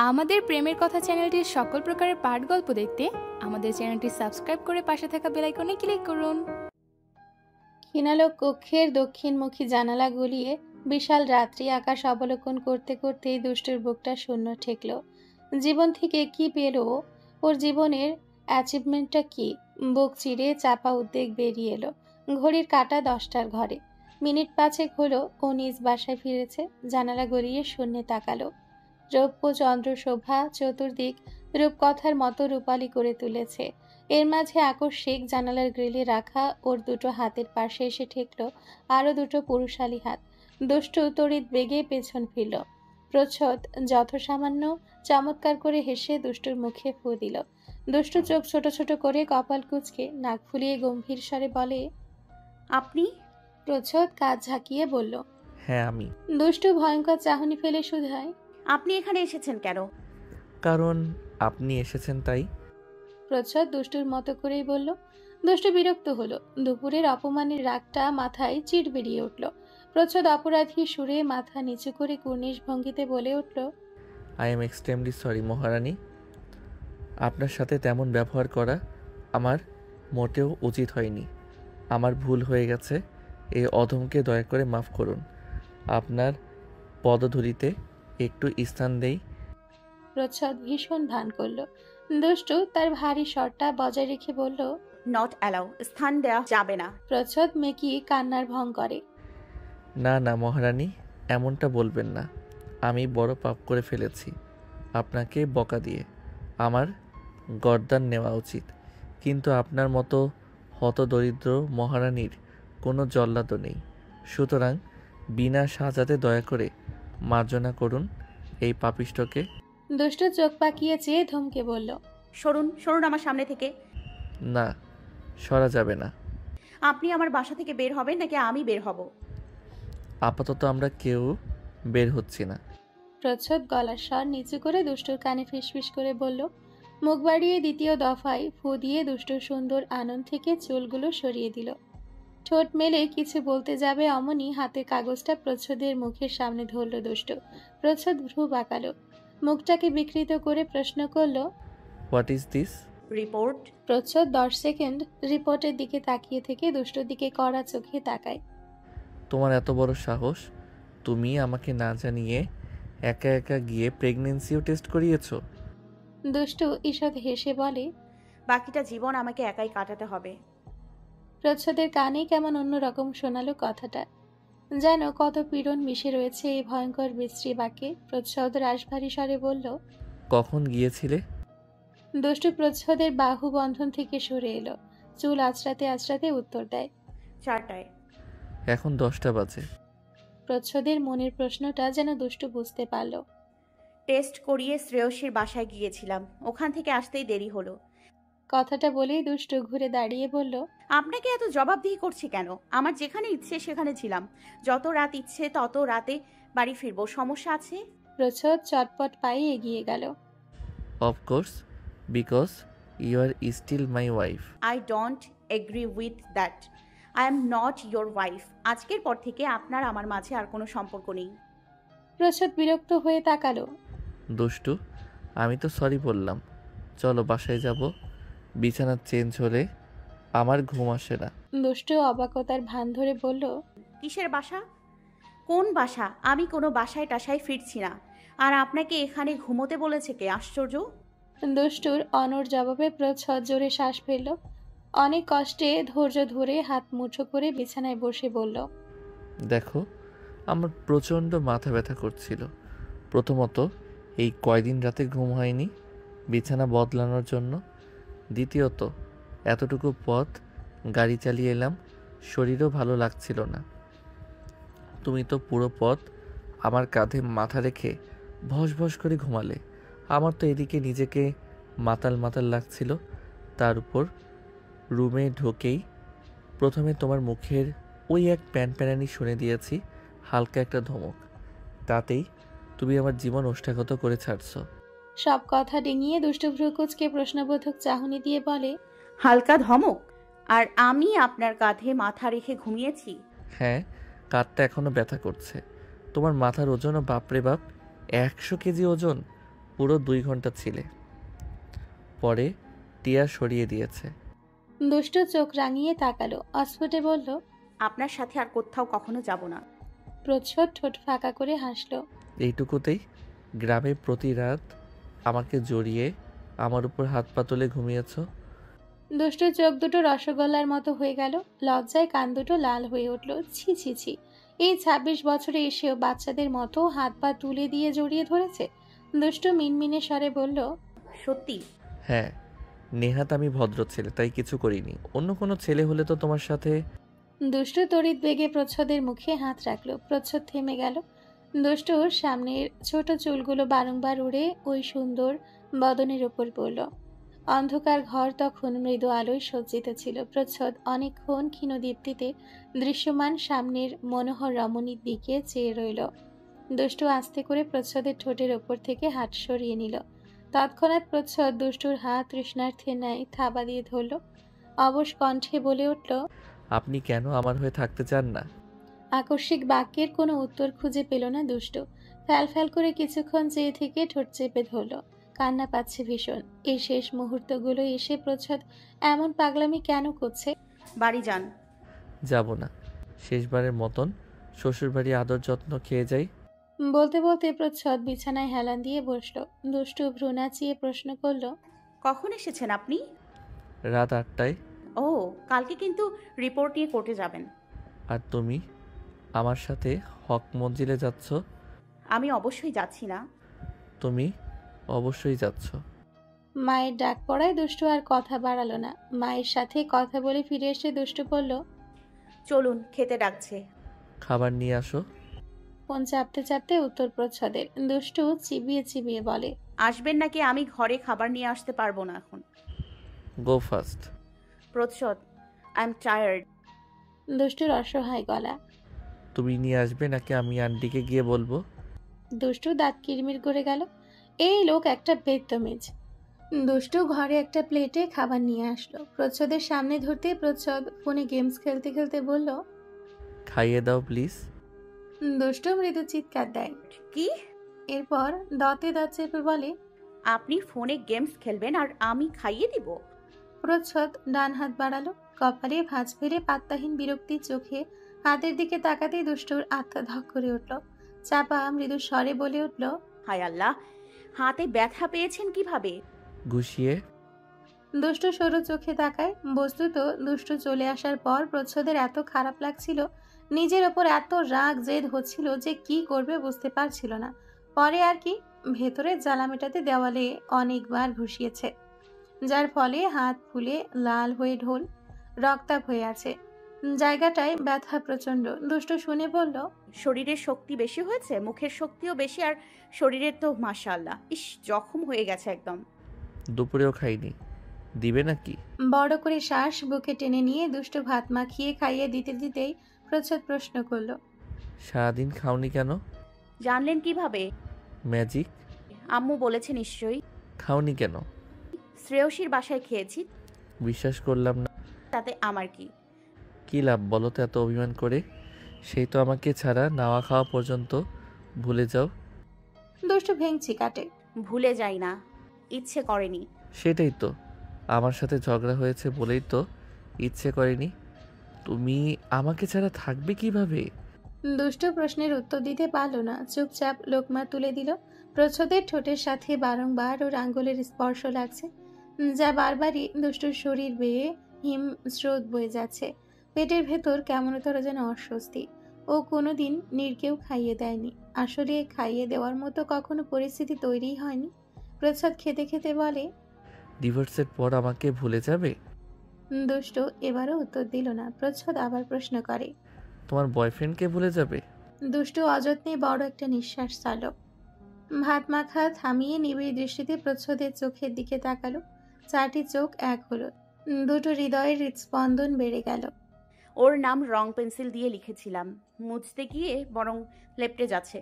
আমাদের প্রেমের কথা চ্যানেলটির সকল প্রকারের পাঠ গল্প দেখতে আমাদের চ্যানেলটি সাবস্ক্রাইব করে পাশে থাকা বেল আইকনে ক্লিক করুন। ক্ষীণালোক কক্ষের দক্ষিণমুখী জানালা গলিয়ে বিশাল রাত্রি আকাশ অবলোকন করতে করতেই দুষ্টুর বুকটা শূন্য ঠেকল। জীবন থেকে কি পেল ওর জীবনের অ্যাচিভমেন্টটা কি? বুক চিরে চাপা উদ্বেগ বেরিয়ে এলো। ঘড়ির কাঁটা 10টার ঘরে। মিনিট 5 হলো ও নিজ বাসায় ফিরেছে। জানালা গড়িয়ে শূন্যে তাকালো। রৌপ্য চন্দ্র শোভা চতুর্দিক রূপকথার মতো রূপালি করে তুলেছে। এর মাঝে আকস্মিক জানালার গ্রিলে রাখা ওর দুটো হাতের পাশে এসে ঠেকল আরো দুটো পুরুষালী হাত। দুষ্টু তড়িৎ বেগে পেছন ফিরল। প্রচ্ছদ যথাসামান্য চমৎকার করে হেসে দুষ্টুর মুখে ফু দিল। দুষ্টু চোখ ছোট ছোট করে কপাল কুঁচকে নাক ফুলিয়ে গম্ভীর স্বরে বলে, আপনি? প্রচ্ছদ কাজ ঝাঁকিয়ে বলল, হ্যাঁ আমি। দুষ্টু ভয়ঙ্কর চাহনি ফেলে শুধায়, আপনি এখানে এসেছেন কেন? কারণ আপনি এসেছেন তাই। প্রচ্ছদ দুষ্টুর মতো করেই বলল। দুষ্টু বিরক্ত হলো। দুপুরের অপমানের রাগটা মাথায় চিড় বেরিয়ে উঠল। প্রচ্ছদ অপরাধী সুরে মাথা নিচু করে কুর্নিশ ভঙ্গিতে বলে উঠল, আই এম এক্সট্রিমলি সরি মহারানী। আপনার সাথে তেমন ব্যবহার করা আমার মোটেও উচিত হয়নি। আমার ভুল হয়ে গেছে। এই অধমকে দয়া করে মাফ করুন। আপনার পদধূলিতে একটু স্থান দেই। প্রচ্ছদ ভীষণ ভান করল। দুষ্টু তার ভারী স্বরটা বজায় রেখে বলল, নট অ্যালাউ, স্থান দেওয়া যাবে না। প্রচ্ছদ মেকি কান্নার ভং করে। না না মহারানী, এমনটা বলবেন না। আমি বড় পাপ করে ফেলেছি আপনাকে বকা দিয়ে। আমার গর্দান নেওয়া উচিত, কিন্তু আপনার মতো হতদরিদ্র মহারানীর কোনো জল্লাদও নেই। সুতরাং বিনা সাজাতে দয়া করে মার্জনা করুন এই পাপিষ্ঠকে। দুষ্টু চোখ পাকিয়ে চেয়ে ধমকে বলল, সরুন সরুন আমার সামনে থেকে। না, সরা যাবে না। আপনি আমার বাসা থেকে বের হবেন নাকি আমি বের হব? আপাতত আমরা কেউ বের হচ্ছি না। প্রচ্ছদ গলার স্বর নিচু করে দুষ্টুর কানে ফিসফিস করে বলল। মুখ বাড়িয়ে দ্বিতীয় দফায় ফু দিয়ে দুষ্টুর সুন্দর আনন্দ থেকে চুলগুলো সরিয়ে দিল। ঠোঁট মেলে কিছু বলতে যাবে অমনি হাতে কাগজটা প্রচ্ছদের মুখের সামনে ধরল দুষ্টু। প্রচ্ছদ ভ্রু বাঁকালো। মুখটাকে বিকৃত করে প্রশ্ন করল, হোয়াট ইজ দিস? রিপোর্ট। প্রচ্ছদ 10 সেকেন্ড রিপোর্টের দিকে তাকিয়ে থেকে দুষ্টুর দিকে কড়া চোখে তাকায়। তোমার এত বড় সাহস, তুমি আমাকে না জানিয়ে একা একা গিয়ে প্রেগনেন্সিও টেস্ট করিয়েছো? দুষ্টু ঈষৎ হেসে বলে, বাকিটা জীবন আমাকে একাই কাটাতে হবে। প্রচ্ছদের কানে কেমন অন্যরকম শোনালো কথাটা। যেন কত পীড়ন মিশে রয়েছে এই ভয়ঙ্কর বিশ্রী বাক্যে। প্রচ্ছদ রাশভারী স্বরে বলল, কখন গিয়েছিলে? দুষ্টু প্রচ্ছদের বাহু বন্ধন থেকে সরে এলো। চুল আঁচড়াতে আঁচড়াতে উত্তর দেয়, 4টায়। এখন 10টা বাজে। প্রচ্ছদের মনের প্রশ্নটা যেন দুষ্টু বুঝতে পারল। টেস্ট করিয়ে শ্রেয়সীর বাসায় গিয়েছিলাম, ওখান থেকে আসতেই দেরি হলো। কথাটা বলেই দুষ্টু ঘুরে দাঁড়িয়ে বলল, আপনাকে এত জবাবদিহি করছি কেন? আমার যেখানে ইচ্ছে সেখানে ছিলাম। যত রাত ইচ্ছে তত রাতে বাড়ি ফিরবো, সমস্যা আছে? প্রচ্ছদ চটপট পায়ে এগিয়ে গেল। Of course, because you are still my wife. I don't agree with that. I am not your wife. আজকের পর থেকে আপনার আমার মাঝে আর কোনো সম্পর্ক নেই। প্রচ্ছদ বিরক্ত হয়ে তাকালো। দুষ্টু, আমি তো সরি বললাম। চলো বাসায় যাব। বিছানা চেঞ্জ হলে আমার ঘুম আসে না। দুষ্টু অবাকতার ভান ধরে বলল, কিসের বাসা? কোন বাসা? আমি কোনো বাসায় টাসায় ফিরছি না। আর আপনাকে এখানে ঘুমোতে বলেছে কে? আশ্চর্য। দুষ্টুর অনড় জবাবে প্রচ্ছদ জোরে শ্বাস ফেলল। অনেক কষ্টে ধৈর্য ধরে হাত মুঠো করে বিছানায় বসে বলল, দেখো, আমার প্রচণ্ড মাথা ব্যথা করছিল। প্রথমত, এই কয়দিন রাতে ঘুম হয়নি বিছানা বদলানোর জন্য। দ্বিতীয়ত, এতটুকু পথ গাড়ি চালিয়ে এলাম, শরীরও ভালো লাগছিল না। তুমি তো পুরো পথ আমার কাঁধে মাথা রেখে ভস ভস করে ঘুমালে। আমার তো এদিকে নিজেকে মাতাল মাতাল লাগছিল। তার উপর রুমে ঢোকেই প্রথমে তোমার মুখের ওই এক প্যানপ্যানানি শুনে দিয়েছি, হালকা একটা ধমক। তাতেই তুমি আমার জীবন ওষ্ঠাগত করে ছাড়ছ। সব কথা ডিঙিয়ে দুষ্টু ভ্রুকুচকে প্রশ্নবোধক চাহনি দিয়ে বলে, হালকা ধমক? আর আমি আপনার কাঁধে মাথা রেখে ঘুমিয়েছি? হ্যাঁ, কাঁধটা এখনো ব্যথা করছে। তোমার মাথার ওজনও বাপরে বাপ 100 কেজি ওজন। পুরো 2 ঘন্টা ছিলে। পরে টিয়া সরিয়ে দিয়েছে। দুষ্টু চোখ রাঙিয়ে তাকালো, অস্ফুটে বলল। আপনার সাথে আর কোথাও কখনো যাব না। প্রচ্ছদ ঠোঁট ফাঁকা করে হাসল। এইটুকুতেই? গ্রামে প্রতি রাত আমাকে জড়িয়ে আমার উপর হাত পা তুলে ঘুমিয়েছ। দুষ্টুর চোখ দুটো রসগোল্লার মতো হয়ে গেল, লজ্জায় কান দুটো লাল হয়ে উঠল। ছি ছি ছি, এই ২৬ বছরে এসেও বাচ্চাদের মতো হাত পা তুলে দিয়ে জড়িয়ে ধরেছে। দুষ্টু মিনমিনে স্বরে বলল। সত্যি? হ্যাঁ, নেহাত আমি ভদ্র ছেলে, তাই কিছু করিনি। অন্য কোনো ছেলে হলে তো তোমার সাথে। দুষ্টু তড়িৎ বেগে প্রচ্ছদের মুখে হাত রাখলো। প্রচ্ছদ থেমে গেল। দুষ্টুর সামনের ছোট চুলগুলো বারংবার উড়ে ওই সুন্দর বদনের উপর পড়ল। অন্ধকার ঘর তখন মৃদু আলোয় সজ্জিত ছিল। প্রচ্ছদ অনেকক্ষণ ক্ষীণ দীপ্তিতে দৃশ্যমান সামনের মনোহর রমণীর দিকে চেয়ে রইল। দুষ্টু আস্তে করে প্রচ্ছদের ঠোঁটের ওপর থেকে হাত সরিয়ে নিল। তৎক্ষণাৎ প্রচ্ছদ দুষ্টুর হাত তৃষ্ণার্থের ন্যায় থাবা দিয়ে ধরল। অবশ কণ্ঠে বলে উঠল। আপনি কেন আমার হয়ে থাকতে চান না? আকস্মিক বাক্যের কোনো উত্তর খুঁজে পেল না দুষ্টু। ফ্যাল ফ্যাল করে কিছুক্ষণ চেয়ে থেকে ঠোঁট চেপে ধরল। কান্না পাচ্ছে ভীষণ। এই শেষ মুহূর্তগুলো এসে প্রচ্ছদ এমন পাগলামি কেন করছে? বাড়ি যান। যাব না। শেষবারের মতন শ্বশুরবাড়ি আদর যত্ন খেয়ে যাই। বলতে বলতে প্রচ্ছদ বিছানায় হেলান দিয়ে বসল। দুষ্টু ভ্রু নাচিয়ে প্রশ্ন করল। কখন এসেছেন আপনি? রাত 8টায়। ও, কালকে কিন্তু রিপোর্ট নিয়ে কোর্টে যাবেন। আর তুমি আমার সাথে হক মঞ্জিলে যাচ্ছ? আমি অবশ্যই যাচ্ছি না। তুমি অবশ্যই যাচ্ছ। মায়ের ডাক পড়ায় দুষ্টু আর কথা বাড়ালো না। মায়ের সাথে কথা বলে ফিরে এসে দুষ্টু বলল। চলুন, খেতে ডাকছে। খাবার নিয়ে আসো। ফোন চাপতে চাপতে উত্তর প্রচ্ছদের। দুষ্টু চিবিয়ে চিবিয়ে বলে। আসবেন নাকি আমি ঘরে খাবার নিয়ে আসতে পারবো না এখন? গো ফাস্ট। প্রচ্ছদ, আই এম টায়ার্ড। দুষ্টুর অসহায় গলা। তুমি নিয়ে আসবে নাকি আমি আন্টিকে গিয়ে বলবো? দুষ্টু দাঁত কিরমির করে গেল। এই লোক একটা বেত্তমিজ। দুষ্টু ঘরে একটা প্লেটে খাবার নিয়ে আসলো। প্রচ্ছদের সামনে ধরতে প্রচ্ছদ ফোনে গেমস খেলতে খেলতে বলল। খাইয়ে দাও প্লিজ। দুষ্টু মৃদু চিৎকার দেয়। কি? এরপর দাঁতে দাঁত চেপে বলে। আপনি ফোনে গেমস খেলবেন আর আমি খাইয়ে দিব? প্রচ্ছদ ডান হাত বাড়ালো। কপালে ভাঁজ ফেলে পাত্তাহীন বিরক্তির চোখে হাতের দিকে তাকাতেই দুষ্টুর আত্মা ধক করে উঠল। চাপা মৃদু স্বরে বলে উঠল। হায় আল্লাহ, হাতে ব্যথা পেয়েছেন কিভাবে? ঘুষিয়ে। দুষ্টু সরু চোখে তাকায়। বস্তুত দুষ্টু চলে আসার পর প্রচ্ছদের এত খারাপ লাগছিল, নিজের ওপর এত রাগ জেদ হচ্ছিল যে কি করবে বুঝতে পারছিল না। পরে আর কি, ভেতরে জ্বালা মেটাতে দেওয়ালে অনেকবার ঘুষিয়েছে, যার ফলে হাত ফুলে লাল হয়ে ঢোল রক্তাভ হয়ে আছে। জায়গাটায় ব্যথা প্রচন্ড। দুষ্টু শুনে বলল। শরীরের শক্তি বেশি হয়েছে, মুখের শক্তিও বেশি, আর শরীরের তো মাশাআল্লাহ। ইস, জখম হয়ে গেছে একদম। দুপুরেও খাইনি, দিবে নাকি? বড় করে শ্বাস বুকে টেনে নিয়ে দুষ্টু ভাত মাখিয়ে খাইয়ে দিতে দিতেই প্রচ্ছদ প্রশ্ন করল। সারাদিন খাওনি কেন? জানলেন কিভাবে? ম্যাজিক। আম্মু বলেছে নিশ্চয়ই। খাওনি কেন? শ্রেয়সীর বাসায় খেয়েছি। বিশ্বাস করলাম না। তাতে আমার কি? কি লাভ বলো তো এত অভিমান করে? সেই তো আমাকে ছাড়া নাওয়া খাওয়া পর্যন্ত ভুলে যাও। দুষ্টু ভেঙচি কাটে। ভুলে যাই না, ইচ্ছে করেনি। সেটাই তো, আমার সাথে ঝগড়া হয়েছে বলেই তো ইচ্ছে করেনি। তুমি আমাকে ছাড়া থাকবে কিভাবে? দুষ্টু প্রশ্নের উত্তর দিতে পারল না, চুপচাপ লোকমা তুলে দিল। প্রচ্ছদের ঠোঁটের সাথে বারংবার ওর আঙ্গুলের স্পর্শ লাগছে, যা বারবারই দুষ্টুর শরীর বেয়ে হিম স্রোত বয়ে যাচ্ছে। পেটের ভেতর কেমনতর যেন অস্বস্তি। ও কোনোদিন নির্কেও খাইয়ে দেয়নি, আসলে খাইয়ে দেওয়ার মতো কখনো পরিস্থিতি তৈরি হয়নি। প্রচ্ছদ খেতে খেতে বলে। ডিভোর্সের পর আমাকে ভুলে যাবে? দুষ্টু এবারও উত্তর দিল না। প্রচ্ছদ আবার প্রশ্ন করে। তোমার বয়ফ্রেন্ডকে ভুলে যাবে? দুষ্টু অযত্নে বড় একটা নিঃশ্বাস ছাড়ল। ভাত মাখা থামিয়ে নিবিড় দৃষ্টিতে প্রচ্ছদের চোখের দিকে তাকালো। চারটি চোখ এক হলো। দুটো হৃদয়ের হৃদস্পন্দন বেড়ে গেল। ওর নাম রং পেন্সিল দিয়ে লিখেছিলাম, মুছতে গিয়ে বরং লেপটে যাচ্ছে।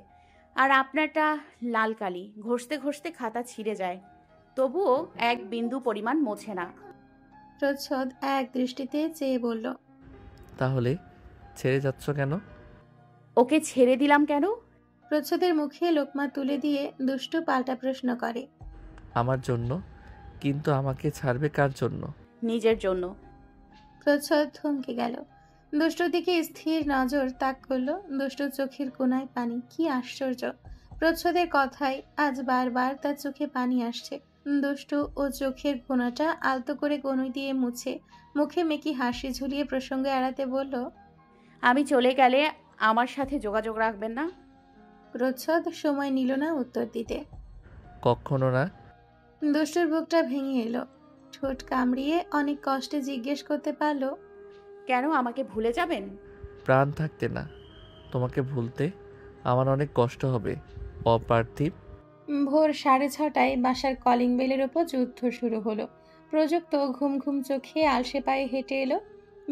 আর আপনারটা লাল কালি, ঘষতে ঘষতে খাতা ছিঁড়ে যায়, তবুও এক বিন্দু পরিমাণ মোছে না। প্রচ্ছদ এক দৃষ্টিতে চেয়ে বলল। তাহলে ছেড়ে যাচ্ছ কেন? ওকে ছেড়ে দিলাম কেন? প্রচ্ছদের মুখে লোকমা তুলে দিয়ে দুষ্টু পাল্টা প্রশ্ন করে। আমার জন্য? কিন্তু আমাকে ছাড়বে কার জন্য? নিজের জন্য। প্রচ্ছদ থমকে গেল। দুষ্টুর দিকে স্থির নজর তাক করলো। দুষ্টুর চোখের কোণায় পানি। কি আশ্চর্য! প্রচ্ছদের কথায় আজ বারবার তার চোখে পানি আসছে। দুষ্টু ও চোখের কোণাটা আলতো করে কনুই দিয়ে মুছে মুখে মেকি হাসি ঝুলিয়ে প্রসঙ্গ এড়াতে বলল, আমি চলে গেলে আমার সাথে যোগাযোগ রাখবেন না? প্রচ্ছদ সময় নিল না উত্তর দিতে। কখনো না। দুষ্টুর বুকটা ভেঙে এলো। ঠোঁট কামড়িয়ে অনেক কষ্টে জিজ্ঞেস করতে পারলো, কেন, আমাকে ভুলে যাবেন? প্রাণ থাকতে না। তোমাকে ভুলতে আমার অনেক কষ্ট হবে অপার্থিব। ভোর 6:30টায় বাসার কলিং বেলের ওপর যুদ্ধ শুরু হলো। প্রযুক্ত ঘুম ঘুম চোখে আলসে পায়ে হেঁটে এলো।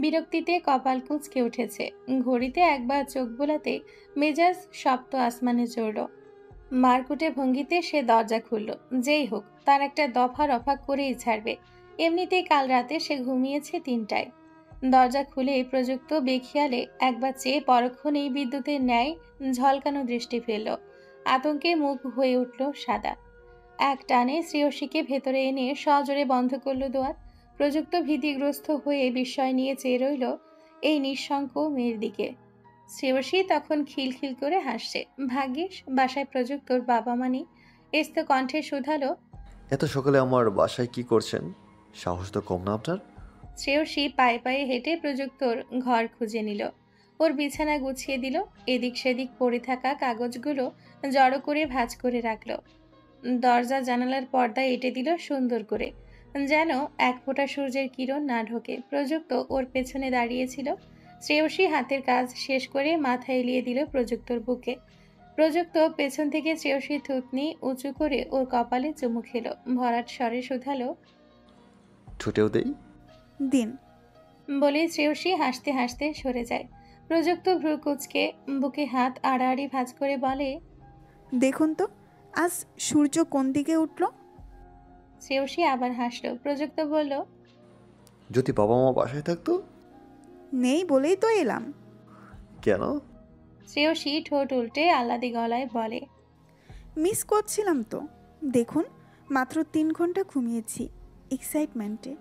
বিরক্তিতে কপাল কুঁচকে উঠেছে। ঘড়িতে একবার চোখ বোলাতে মেজাজ সপ্ত আসমানে চড়ল। মারকুটে ভঙ্গিতে সে দরজা খুলল। যেই হোক, তার একটা দফা রফা করেই ছাড়বে। এমনিতেই কাল রাতে সে ঘুমিয়েছে 3টায়। দরজা খুলে প্রযুক্ত বেখিয়ালে একবার চেয়ে পরক্ষণেই বিদ্যুতের ন্যায় ঝলকানো দৃষ্টি ফেলল। আতঙ্কে মুখ হয়ে উঠল সাদা। এক টানে শ্রেয়সীকে ভেতরে এনে সজোরে বন্ধ করল দুয়ার। প্রযুক্ত ভীতিগ্রস্ত হয়ে বিস্ময় নিয়ে চেয়ে রইল এই নিঃশঙ্ক মেয়ের দিকে। শ্রেয়সী তখন খিলখিল করে হাসছে। ভাগ্যিস বাসায় প্রযুক্তর বাবা মানি। এস্ত কণ্ঠে শুধালো, এত সকালে আমার বাসায় কি করছেন? সাহস তো কম না আপনার? শ্রেয়সী পায়ে পায়ে হেঁটে প্রযুক্তর ঘর খুঁজে নিল। ওর বিছানা গুছিয়ে দিল। এদিক সেদিক পড়ে থাকা কাগজগুলো জড়ো করে ভাঁজ করে রাখল। দরজা জানালার পর্দা এঁটে দিল সুন্দর করে, যেন এক ফোঁটা সূর্যের কিরণ না ঢোকে। প্রযুক্ত ওর পেছনে দাঁড়িয়েছিল। শ্রেয়সী হাতের কাজ শেষ করে মাথা এলিয়ে দিল প্রযুক্তর বুকে। প্রযুক্ত পেছন থেকে শ্রেয়সীর থুতনি উঁচু করে ওর কপালে চুমু খেলো। ভরাট স্বরে শুধালো, ছুটেও দেই? দিন। বলে শ্রেয়সী হাসতে হাসতে সরে যায়। প্রযুক্ত ভ্রু কুচকে বুকে হাত আড়াআড়ি ভাঁজ করে বলে, দেখুন তো আজ সূর্য কোন দিকে উঠল। শ্রেয়সী আবার হাসলো। প্রযুক্ত বলল, যদি বাবা মা বাসায় থাকতো? নেই বলেই তো এলাম। কেন? শ্রেয়সী ঠোঁট উল্টে আহ্লাদি গলায় বলে, মিস করছিলাম তো। দেখুন মাত্র 3 ঘন্টা ঘুমিয়েছি এক্সাইটমেন্টে।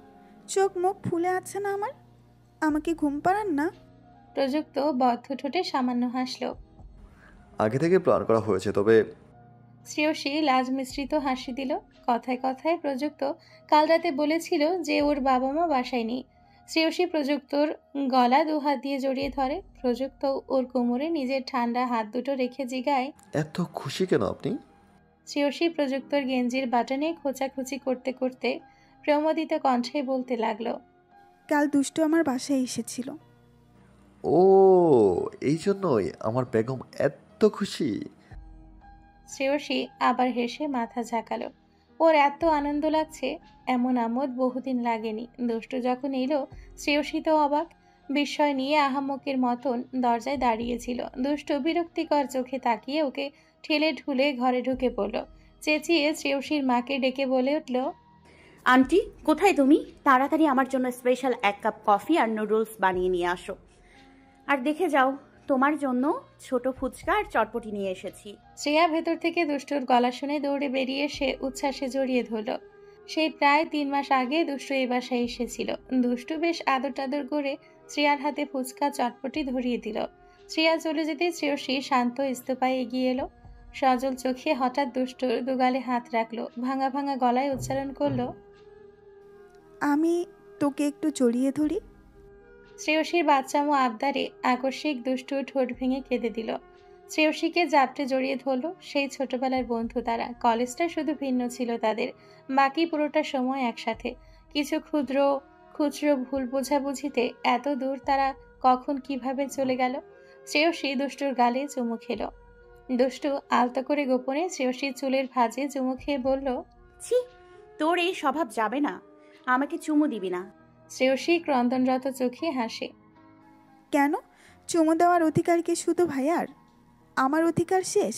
চোখ মুখ ফুলে আছে না আমার। আমাকে ঘুম পাড়ান না। প্রযুক্ত বদ্ধ ঠোঁটে সামান্য হাসলো। আগে থেকে প্ল্যান করা হয়েছে, তবে শ্রেয়সী লাজ মিশ্রিত হাসি দিল। কথায় কথায় প্রযুক্ত কাল রাতে বলেছিল যে ওর বাবা মা বাসায় নেই। শ্রেয়সী প্রযুক্তর গলা 2 হাত দিয়ে জড়িয়ে ধরে। প্রযুক্ত ওর কোমরে নিজের ঠান্ডা হাত দুটো রেখে জিগায়, এত খুশি কেন আপনি? শ্রেয়সী প্রযুক্তর গেঞ্জির বাটনে খোঁচাখুচি করতে করতে প্রমোদিত কণ্ঠে বলতে লাগলো, কাল দুষ্টু আমার বাসায় এসেছিল। ও, এই জন্যই আমার বেগম এত খুশি। শ্রেয়সী আবার হেসে মাথা ঝাঁকালো। ওর এত আনন্দ লাগছে, এমন আমোদ বহুদিন লাগেনি। দুষ্টু যখন এলো, শ্রেয়সী তো অবাক। বিস্ময় নিয়ে আহাম্মকের মতন দরজায় দাঁড়িয়েছিল। দুষ্টু বিরক্তিকর চোখে তাকিয়ে ওকে ঠেলে ঠুলে ঘরে ঢুকে পড়ল। চেঁচিয়ে শ্রেয়সীর মাকে ডেকে বলে উঠল, আন্টি, কোথায় তুমি? তাড়াতাড়ি আমার জন্য স্পেশাল 1 কাপ কফি আর নুডলস বানিয়ে নিয়ে আসো। আর দেখে যাও, তোমার জন্য ছোট ফুচকা আর চটপটি নিয়ে এসেছি। শ্রেয়া ভেতর থেকে দুষ্টুর গলা শুনে দৌড়ে বেরিয়ে এসে উচ্ছ্বাসে জড়িয়ে ধরল। সেই প্রায় 3 মাস আগে দুষ্টু এই বাসায় এসেছিল। দুষ্টু বেশ আদর টাদর করে শ্রেয়ার হাতে ফুচকা চটপটি ধরিয়ে দিল। শ্রেয়া চলে যেতে শ্রেয়সী শান্ত ইস্তফায় এগিয়ে এলো। সজল চোখে হঠাৎ দুষ্টুর দুগালে হাত রাখলো। ভাঙা ভাঙা গলায় উচ্চারণ করলো, আমি তোকে একটু জড়িয়ে ধরি। শ্রেয়সীর বাচ্চামো আবদারে আকস্মিক দুষ্টু ঠোঁট ভেঙে কেঁদে দিল। শ্রেয়সীকে জাপটে জড়িয়ে ধরল। সেই ছোটবেলার বন্ধু তারা। কলেজটা শুধু ভিন্ন ছিল তাদের, বাকি পুরোটা সময় একসাথে। কিছু খুচরো ভুল বোঝাবুঝিতে এত দূর তারা কখন কিভাবে চলে গেল। শ্রেয়সী দুষ্টুর গালে চুমু খেল। দুষ্টু আলতো করে গোপনে শ্রেয়সীর চুলের ভাঁজে চুমু খেয়ে বলল, ছি, তোর এই স্বভাব যাবে না। আমাকে চুমু দিবি না? শ্রেয়সী ক্রন্দনরত চোখে হাসে। কেন? চুমু দেওয়ার অধিকার কি শুধু ভাইয়ার? আমার অধিকার শেষ?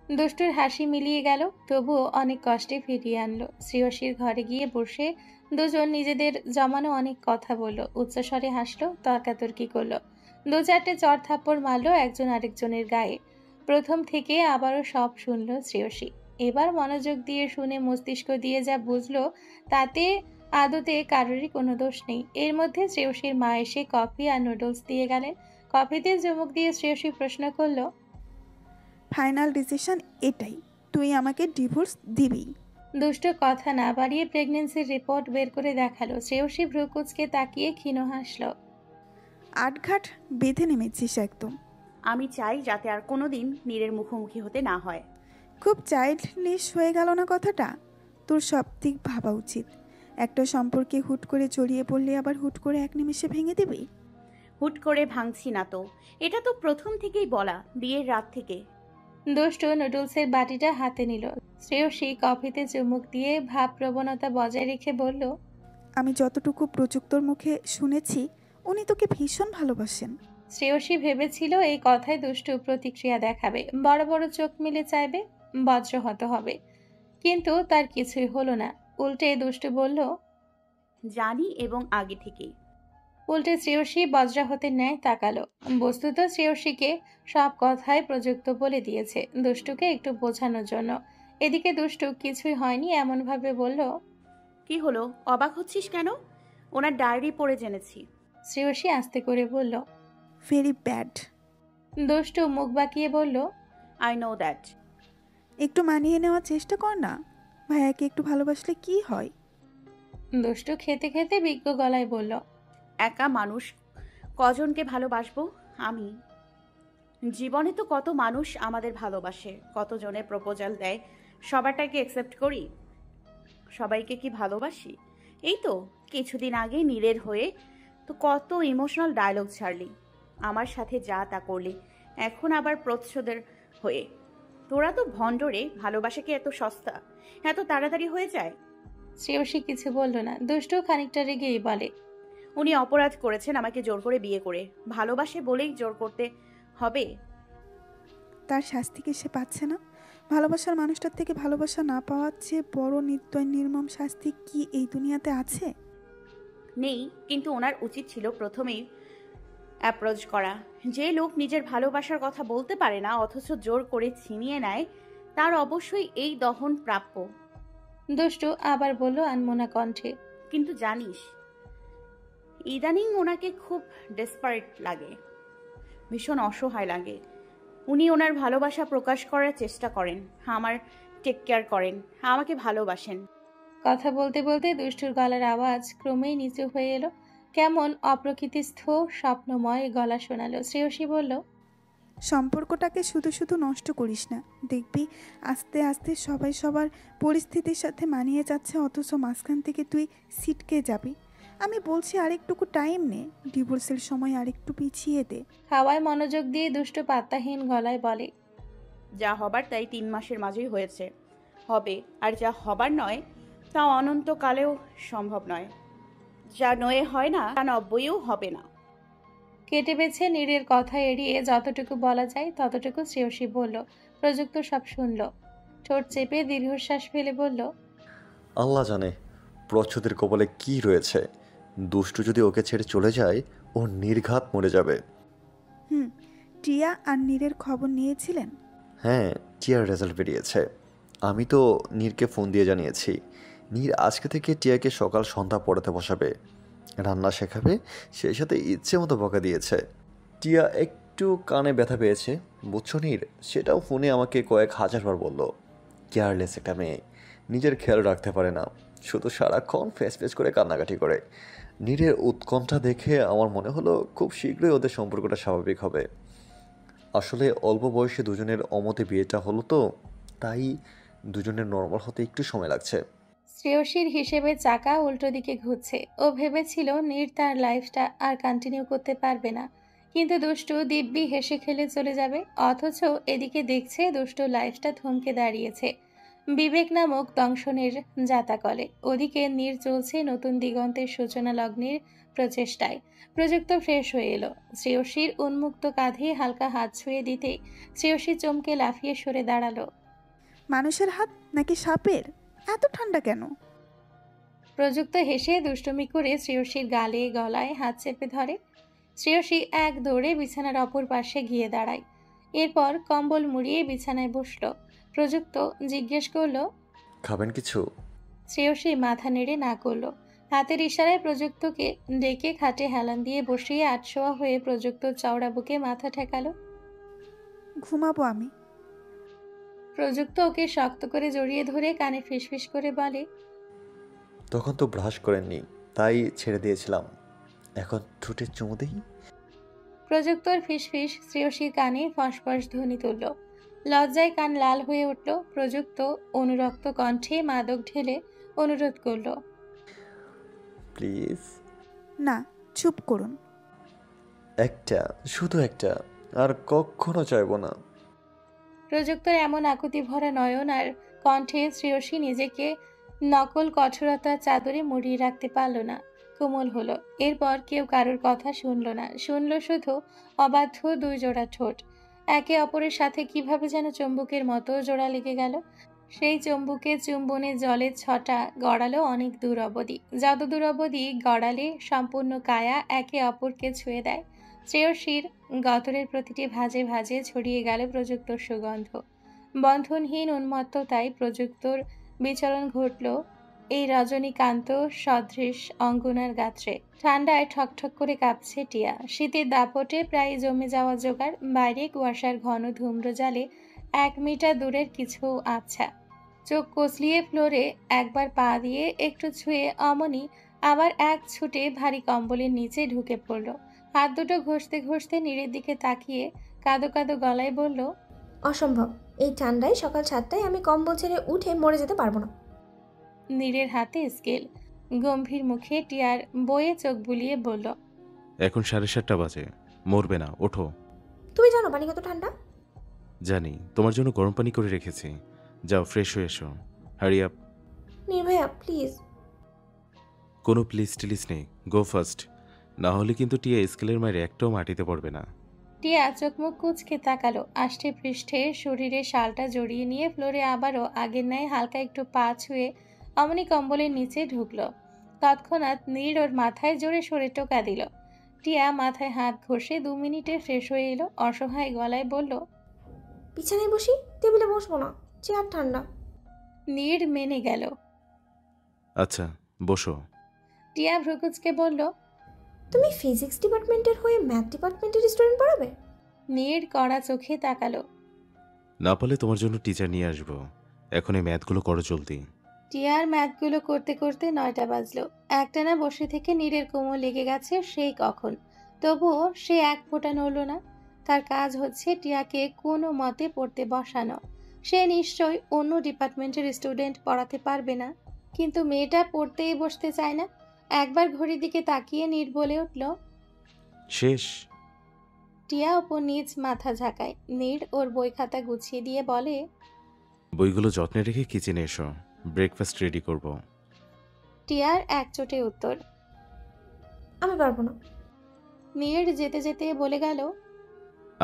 দুষ্টুর হাসি মিলিয়ে গেল, তবুও অনেক কষ্টে ফিরিয়ে আনলো। শ্রেয়সীর ঘরে গিয়ে বসে দুজন নিজেদের জমানো অনেক কথা বলল। উচ্চস্বরে হাসলো, তর্কাতর্কি করলো। 2-4টে চড় থাপ্পড় মারলো একজন আরেকজনের গায়ে। প্রথম থেকে আবারও সব শুনল শ্রেয়সী। এবার মনোযোগ দিয়ে শুনে মস্তিষ্ক দিয়ে যা বুঝলো তাতে আদতে কারোরই কোনো দোষ নেই। এর মধ্যে শ্রেয়সীর মা এসে কফি আর নুডলস দিয়ে গেলেন। কফিতে চুমুক দিয়ে শ্রেয়সী প্রশ্ন করলো, ফাইনাল ডিসিশন এটাই, তুই আমাকে ডিভোর্স দিবি? দুষ্ট কথা না বাড়িয়ে প্রেগনেন্সির রিপোর্ট বের করে দেখালো। শ্রেয়সী ভ্রুকুচকে তাকিয়ে ক্ষীণ হাসল। আটঘাট বেঁধে নেমেছিস একদম। আমি চাই যাতে আর কোনোদিন নীরের মুখোমুখি হতে না হয়। খুব চাইল্ডলিশ হয়ে গেল না কথাটা? তোর সব দিক ভাবা উচিত। একটা সম্পর্কে হুট করে জড়িয়ে পড়লে আবার হুট করে এক নিমেষে ভেঙে দিবি? হুট করে ভাঙছি না তো, এটা তো প্রথম থেকেই বলা, বিয়ের রাত থেকে। দুষ্ট নুডলসের বাটিটা হাতে নিল। শ্রেয়সী কফিতে চুমুক দিয়ে ভাব প্রবণতা বজায় রেখে বলল, আমি যতটুকু প্রযুক্তর মুখে শুনেছি উনি তোকে ভীষণ ভালোবাসেন। শ্রেয়সী ভেবেছিল এই কথায় দুষ্টু প্রতিক্রিয়া দেখাবে, বড় বড় চোখ মিলে চাইবে, বজ্রহত হবে, কিন্তু তার কিছুই হলো না। উল্টে দুষ্টু বলল, জানি এবং আগে থেকেই। উল্টে শ্রেয়সী বজ্রাহতের ন্যায় তাকালো। বস্তুত শ্রেয়সীকে সব কথাই প্রযুক্ত বলে দিয়েছে দুষ্টুকে একটু বোঝানোর জন্য। এদিকে দুষ্টু কিছুই হয়নি এমনভাবে বলল, কি হলো, অবাক হচ্ছিস কেন? ওনার ডায়েরি পড়ে জেনেছি। শ্রেয়সী আস্তে করে বলল। Very bad. দুষ্টু মুখ বাঁকিয়ে বলল, আই নো দ্যাট। একটু মানিয়ে নেওয়ার চেষ্টা কর না। ভাইয়াকে একটু ভালোবাসলে কি হয়? দুষ্টু খেতে খেতে বিজ্ঞ গলায় বলল, একা মানুষ কজনকে ভালোবাসবো আমি? জীবনে তো কত মানুষ আমাদের ভালোবাসে, কতজনে প্রপোজাল দেয়, সবারটাকে অ্যাকসেপ্ট করি? সবাইকে কি ভালোবাসি? এই তো কিছুদিন আগে নীরের হয়ে তো কত ইমোশনাল ডায়লগ ছাড়লি, আমার সাথে যা তা করলি, এখন আবার প্রচ্ছদের হয়ে। তোরা তো ভণ্ডরে, ভালোবাসা কি এত সস্তা, এত তাড়াতাড়ি হয়ে যায়? শ্রেয়সী কিছু বলল না। দুষ্টু খানিকটা রেগেই বলে, উনি অপরাধ করেছেন আমাকে জোর করে বিয়ে করে, ভালোবাসে বলেই জোর করতে হবে? তার শাস্তি কি সে পাচ্ছে না? ভালোবাসার মানুষটার থেকে ভালোবাসা না পাওয়ার চেয়ে বড় নির্দয় নির্মম শাস্তি কি এই দুনিয়াতে আছে? নেই, কিন্তু ওনার উচিত ছিল প্রথমেই অ্যাপ্রোচ করা। যে লোক নিজের ভালোবাসার কথা বলতে পারে না অথচ জোর করে ছিনিয়ে নেয়, তার অবশ্যই এই দহন প্রাপ্য। দুষ্টু আবার বলল আনমনা কণ্ঠে, কিন্তু জানিস, ইদানিং ওনাকে খুব ডেসপারেট লাগে, ভীষণ অসহায় লাগে। উনি ওনার ভালোবাসা প্রকাশ করার চেষ্টা করেন, আমার টেক কেয়ার করেন, আমাকে ভালোবাসেন। কথা বলতে বলতে দুষ্টুর গলার আওয়াজ ক্রমেই নিচু হয়ে এলো। কেমন অপ্রকৃতিস্থ স্বপ্নময় গলা শোনালো। শ্রেয়সী বলল, সম্পর্কটাকে শুধু শুধু নষ্ট করিস না। দেখবি আস্তে আস্তে সবাই সবার পরিস্থিতির সাথে মানিয়ে যাচ্ছে, অথচ মাঝখান থেকে তুই ছিটকে যাবি। আমি বলছি আরেকটুকু টাইম নে, ডিভোর্সের সময় আরেকটু পিছিয়ে দে। হাওয়ায় মনোযোগ দিয়ে দুষ্টু পাত্তাহীন গলায় বলে, যা হবার তাই 3 মাসের মাঝেই হয়েছে, হবে। আর যা হবার নয় তা অনন্তকালেও সম্ভব নয়। যা নয়ে হয় না তা 90ও হবে না। কেটে বেছে নীরের কথা এড়িয়ে যতটুকু বলা যায় ততটুকু শ্রেয়সী বলল। প্রযুক্ত সব শুনল। ঠোঁট চেপে দীর্ঘশ্বাস ফেলে বলল, আল্লাহ জানে প্রচ্ছদের কপালে কি রয়েছে। দুষ্টু যদি ওকে ছেড়ে চলে যায়, ও নির্ঘাত মরে যাবে। টিয়া আর নীরের খবর নিয়েছিলেন? হ্যাঁ, টিয়ার রেজাল্ট বেরিয়েছে। আমি তো নীরকে ফোন দিয়ে জানিয়েছি। নীর আজকে থেকে টিয়াকে সকাল সন্ধ্যা পড়াতে বসাবে, রান্না শেখাবে, সেই সাথে ইচ্ছে মতো বকা দিয়েছে। টিয়া একটু কানে ব্যথা পেয়েছে, বুঝছো নীর? সেটাও ফোনে আমাকে কয়েক হাজারবার বলল। কেয়ারলেস একটা মেয়ে, নিজের খেয়াল রাখতে পারে না, শুধু সারাক্ষণ ফেস ফেস করে কান্নাকাটি করে। নীরের উৎকণ্ঠা দেখে আমার মনে হলো খুব শীঘ্রই ওদের সম্পর্কটা স্বাভাবিক হবে। আসলে অল্প বয়সে দুজনের অমতে বিয়েটা হলো তো, তাই দুজনের নর্মাল হতে একটু সময় লাগছে। শ্রেয়সীর হিসেবে চাকা উল্টো দিকে ঘুরছে। ও ভেবেছিল নীর তার লাইফটা আর কন্টিনিউ করতে পারবে না, কিন্তু দুষ্টু দিব্যি হেসে খেলে চলে যাবে। অথচ এদিকে দেখছে দুষ্টু লাইফটা থমকে দাঁড়িয়েছে বিবেক নামক দংশনের জাতাকলে। ওদিকে নীর চলছে নতুন দিগন্তের সূচনা লগ্নের প্রচেষ্টায়। প্রযুক্ত ফ্রেশ হয়ে এলো। শ্রেয়সীর উন্মুক্ত কাঁধে হালকা হাত ছুঁয়ে দিতে শ্রেয়সী চমকে লাফিয়ে সরে দাঁড়ালো। মানুষের হাত নাকি সাপের? এত ঠান্ডা কেন? প্রযুক্ত হেসে দুষ্টুমি করে শ্রেয়সীর গালে গলায় হাত চেপে ধরে। শ্রেয়সী এক দৌড়ে বিছানার অপর পাশে গিয়ে দাঁড়ায়। এরপর কম্বল মুড়িয়ে বিছানায় বসল। প্রযুক্ত জিজ্ঞেস করলো। খাবেন কিছু? শ্রেয়সী মাথা নেড়ে না করল। হাতের ইশারায় প্রযুক্তকে ডেকে খাটে হেলান দিয়ে বসিয়ে আটশোয়া হয়ে প্রযুক্ত চওড়া বুকে মাথা ঠেকালো। ঘুমাবো আমি। প্রযুক্ত ওকে শক্ত করে জড়িয়ে ধরে কানে ফিসফিস করে বলে। তখন তো ব্রাশ করেননি, তাই ছেড়ে দিয়েছিলাম। এখন ঠোঁটে চুমু দিই। প্রযুক্তর ফিসফিস শ্রেয়সীর কানে ফসফস ধ্বনি তুলল। লজ্জায় কান লাল হয়ে উঠল। প্রযুক্ত অনুরক্ত কণ্ঠে মাদক ঢেলে অনুরোধ করল। প্লিজ। না, চুপ করুন। একটা, শুধু একটা, আর কখনো চাইবো না। প্রযুক্তর এমন আকুতি ভরা নয়ন আর কণ্ঠে শ্রেয়সী নিজেকে নকল কঠোরতার চাদরে মুড়িয়ে রাখতে পারল না। কোমল হলো। এরপর কেউ কারোর কথা শুনল না, শুনল শুধু অবাধ্য দুই জোড়া ঠোঁট। একে অপরের সাথে কিভাবে যেন চুম্বকের মতো জোড়া লেগে গেল। সেই চুম্বকে চুম্বনে জলের ছটা গড়ালো অনেক দূর অবধি। যত দূর অবধি গড়ালে সম্পূর্ণ কায়া একে অপরকে ছুঁয়ে দেয়। শ্রেয়সীর গতরের প্রতিটি ভাঁজে ভাঁজে ছড়িয়ে গেল প্রযুক্তর সুগন্ধ। বন্ধনহীন উন্মত্ততায় প্রযুক্তর বিচরণ ঘটল এই রজনীকান্ত সদৃশ অঙ্গনার গাত্রে। ঠান্ডায় ঠকঠক করে কাঁপছে টিয়া। শীতের দাপটে প্রায় জমে যাওয়া জোগাড়। বাইরে কুয়াশার ঘন ধূম্র জালে 1 মিটার দূরের কিছু আবছা। চোখ কচলিয়ে ফ্লোরে একবার পা দিয়ে একটু ছুঁয়ে অমনি আবার এক ছুটে ভারী কম্বলের নিচে ঢুকে পড়ল। হাত দুটো ঘষতে ঘষতে নীরের দিকে তাকিয়ে কাঁদো কাঁদো গলায় বলল। অসম্ভব, এই ঠান্ডায় সকাল 7টায় আমি কম্বল ছেড়ে উঠে মরে যেতে পারবো না। নীরের হাতে স্কেল। গম্ভীর মুখে টিয়ার বয়ে চোখ বুলিয়ে বলল। এখন 7:30 বাজে, মরবে না, ওঠো। তুমি জানো পানি কত ঠান্ডা? জানি, তোমার জন্য গরম পানি করে রেখেছি। যাও ফ্রেশ হয়ে এসো, হারি আপ। নির্ভয়া প্লিজ। কোনো প্লিজ টিলিস নেই, গো ফার্স্ট। না হলে কিন্তু টিয়া স্কেলের মায়ের একটাও মাটিতে পড়বে না। টিয়া চোখ মুখ কুচকে তাকালো। আষ্টে পৃষ্ঠে শরীরে শালটা জড়িয়ে নিয়ে ফ্লোরে আবারও আগের ন্যায় হালকা একটু পা ছুঁয়ে অমনি কম্বলের নিচে ঢুকলো। তৎক্ষণাৎ নীর ওর মাথায় জোরে সরে টোকা দিল। টিয়া মাথায় হাত ঘষে 2 মিনিটে ফ্রেশ হয়ে এলো। অসহায় গলায় বলল। বিছানায় বসি, টেবিলে বসবো না, চেয়ার ঠান্ডা। নীর মেনে গেল। আচ্ছা বসো। টিয়া ভ্রুকুচকে বলল। তুমি ফিজিক্স ডিপার্টমেন্টের হয়ে ম্যাথ ডিপার্টমেন্টের স্টুডেন্ট পড়াবে? নীর কড়া চোখে তাকালো। না পারলে তোমার জন্য টিচার নিয়ে আসবো। এখন এই ম্যাথগুলো করো জলদি। টিয়ার ম্যাথগুলো করতে করতে 9টা বাজলো। একটানা বসে থেকে নীরের কোমর লেগে গেছে সেই কখন। তবুও সে এক ফোঁটা নড়ল না। তার কাজ হচ্ছে টিয়াকে কোনো মতে পড়তে বসানো। সে নিশ্চয়ই অন্য ডিপার্টমেন্টের স্টুডেন্ট পড়াতে পারবে না, কিন্তু মেয়েটা পড়তেই বসতে চায় না। একবার ঘড়ির দিকে তাকিয়ে নীর বলে উঠল। শেষ। টিয়া ওপর নিজ মাথা ঝাঁকায়। নীর ওর বই খাতা গুছিয়ে দিয়ে বলে। বইগুলো যত্নে রেখে কিচেনে এসো, ব্রেকফাস্ট রেডি করব। টিয়ার একচোটে উত্তর। আমি পারবো না। নীর যেতে যেতে বলে গেল।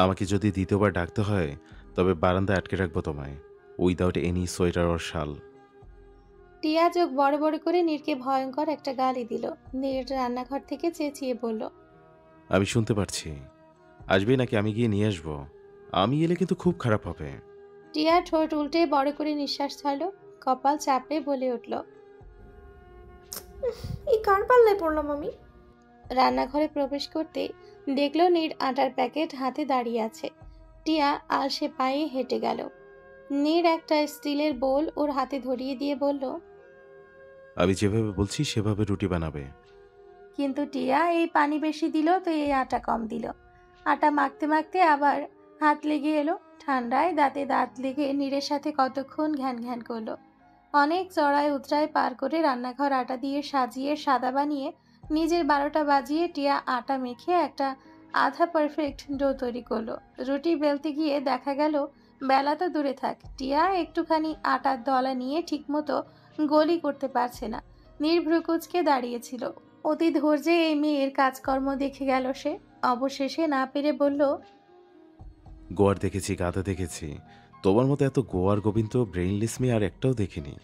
আমাকে যদি দ্বিতীয়বার ডাকতে হয় তবে বারান্দায় আটকে রাখবো তোমায়, উইদাউট এনি সোয়েটার অর শাল। টিয়া চোখ বড় বড় করে নীরকে ভয়ঙ্কর একটা গালি দিল। নীর রান্নাঘর থেকে চেঁচিয়ে বলল। আমি শুনতে পাচ্ছি। আসবে নাকি আমি গিয়ে নিয়ে আসবো? আমি এলে কিন্তু খুব খারাপ হবে। টিয়া ঠোঁট উল্টে বড় করে নিঃশ্বাস ছাড়ল। কপাল চাপড়ে বলে উঠল। এই কার পাল্লায় পড়লাম আমি? রান্নাঘরে প্রবেশ করতে দেখলো নীর আটার প্যাকেট হাতে দাঁড়িয়ে আছে। টিয়া আলসে পায়ে হেঁটে গেল। নীর একটা স্টিলের বোল ওর হাতে ধরিয়ে দিয়ে বলল। আমি যেভাবে বলছি সেভাবে রুটি বানাবে। কিন্তু টিয়া এই পানি বেশি দিল তো এই আটা কম দিল। আটা মাখতে মাখতে আবার হাত লেগে এলো। ঠান্ডায় দাঁতে দাঁত লেগে নীরের সাথে কতক্ষণ ঘ্যান ঘ্যান করলো। অনেক চড়াই উতরায় পার করে রান্নাঘর আটা দিয়ে সাজিয়ে সাদা বানিয়ে নিজের 12টা বাজিয়ে টিয়া আটা মেখে একটা আধা পারফেক্ট ডো তৈরি করলো। রুটি বেলতে গিয়ে দেখা গেল বেলা তো দূরে থাক, টিয়া একটুখানি আটার দলা নিয়ে ঠিকমতো গোলই করতে পারছে না। নির্ভ্রুকুচকে দাঁড়িয়েছিল। অতি ধৈর্যে এই মেয়ের কাজকর্ম দেখে গেল সে। অবশেষে না পেরে বলল। গোয়ার দেখেছি, গাধা দেখেছি, তোমার মতো এত গোয়ার গোবিন্দ ব্রেইনলেস মেয়ে আর একটাও দেখিনি।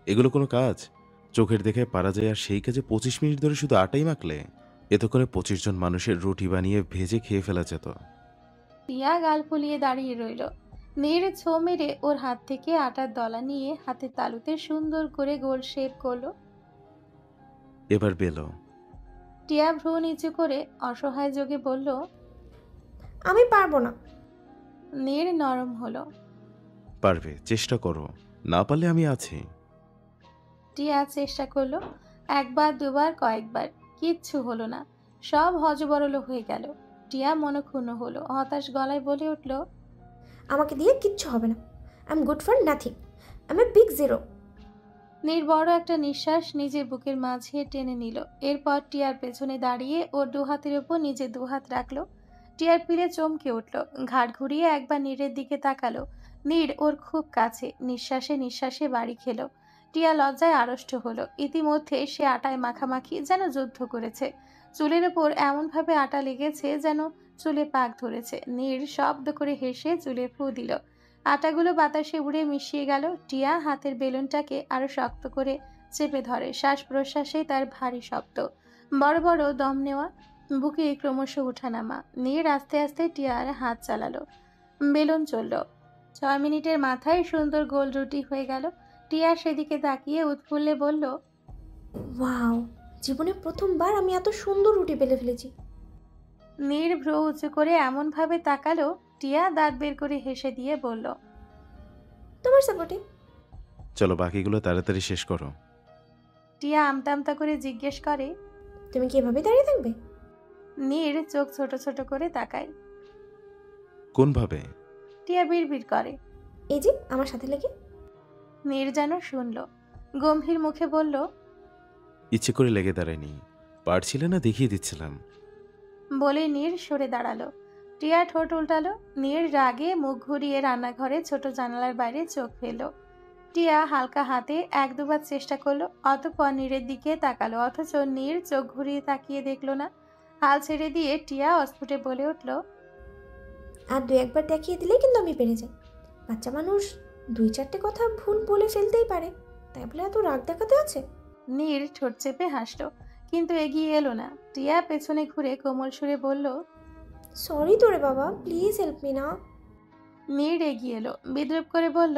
এগুলো কোনো কাজ? চোখের দেখে পারা যায়, আর সেই কাজে 25 মিনিট ধরে শুধু আটাই মাখলে? এতক্ষণে 25 জন মানুষের রুটি বানিয়ে ভেজে খেয়ে ফেলা যেত। টিয়া গাল ফুলিয়ে দাঁড়িয়ে রইল। নীর ছো মেরে ওর হাত থেকে আটার দলা নিয়ে হাতের তালুতে সুন্দর করে গোল শেপ করলো। এবার বেলো। টিয়া ভ্রু নিচু করে অসহায় যোগে বলল। আমি পারবো না। নীর নরম হলো। পারবে, চেষ্টা করো, না পারলে আমি আছি। টিয়া চেষ্টা করলো, একবার দুবার কয়েকবার, কিচ্ছু হলো না। সব হজবরল হয়ে গেল। টিয়া মনক্ষুণ্ণ হলো, হতাশ গলায় বলে উঠল। আমাকে দিয়ে কিচ্ছু হবে না। I am good for nothing. I am a big zero. Neer বড় একটা নিঃশ্বাস নিজের বুকের মাঝে টেনে নিল। এরপর টিয়ার পেছনে দাঁড়িয়ে ওর দু হাতের উপর নিজে দুহাত রাখলো। টিয়ার পিলে চমকে উঠল, ঘাট ঘুরিয়ে একবার নীরের দিকে তাকালো। নীর ওর খুব কাছে, নিঃশ্বাসে নিঃশ্বাসে বাড়ি খেলো। টিয়া লজ্জায় আড়ষ্ট হলো। ইতিমধ্যে সে আটায় মাখামাখি যেন যুদ্ধ করেছে। চুলের ওপর এমনভাবে আটা লেগেছে যেন চুলে পাক ধরেছে। নীর শব্দ করে হেসে চুলে ফু দিল। আটাগুলো বাতাসে উড়ে মিশিয়ে গেল। টিয়া হাতের বেলুনটাকে আরো শক্ত করে চেপে ধরে। শ্বাস প্রশ্বাসে তার ভারী শব্দ, বড় বড় দম নেওয়া, বুকে ক্রমশ ওঠানামা। নীর আস্তে আস্তে টিয়ার হাত চালালো। বেলুন চলল। 6 মিনিটের মাথায় সুন্দর গোল রুটি হয়ে গেল। টিয়া সেদিকে তাকিয়ে উৎফুল্লে বলল। ওয়াও, জীবনে প্রথমবার আমি এত সুন্দর রুটি বেলে ফেলেছি। নীর ভ্রু উঁচু করে এমনভাবে তাকালো, টিয়া দাঁত বের করে হেসে দিয়ে বলল। তোমার সাপোর্টে। চলো বাকিগুলো তাড়াতাড়ি শেষ করো। টিয়া আমতা আমতা করে জিজ্ঞেস করে। তুমি কি এভাবে দাঁড়িয়ে থাকবে? নীর চোখ ছোট ছোট করে তাকায়। কোনভাবে? টিয়া বিড়বিড় করে। এই যে আমার সাথে লেগে। নীর যেন শুনল, গম্ভীর মুখে বলল। ইচ্ছে করে লেগে দাঁড়ায়নি, পারছিলে না দেখিয়ে দিচ্ছিলাম। বলে নীর সরে দাঁড়ালো। টিয়া ঠোঁট উল্টালো। নীর রাগে মুখ ঘুরিয়ে রান্নাঘরে ছোট জানালার বাইরে চোখ ফেলল। টিয়া হালকা হাতে 1-2 বার চেষ্টা করলো, অতঃপর নীরের দিকে তাকালো, অথচ নীর চোখ ঘুরিয়ে তাকিয়ে দেখলো না। হাল ছেড়ে দিয়ে টিয়া অস্ফুটে বলে উঠল। আর 2-1 বার দেখিয়ে দিলেই কিন্তু আমি পেরে যাই। বাচ্চা মানুষ 2-4টে কথা ভুল বলে ফেলতেই পারে, তাই বলে এত রাগ দেখাতে আছে? নীর ঠোঁট চেপে হাসলো, কিন্তু এগিয়ে এলো না। টিয়া পেছনে ঘুরে কোমল সুরে বলল। সরি তোরে বাবা, প্লিজ হেল্প মি না। নীর এগিয়ে এলো, বিদ্রুপ করে বলল।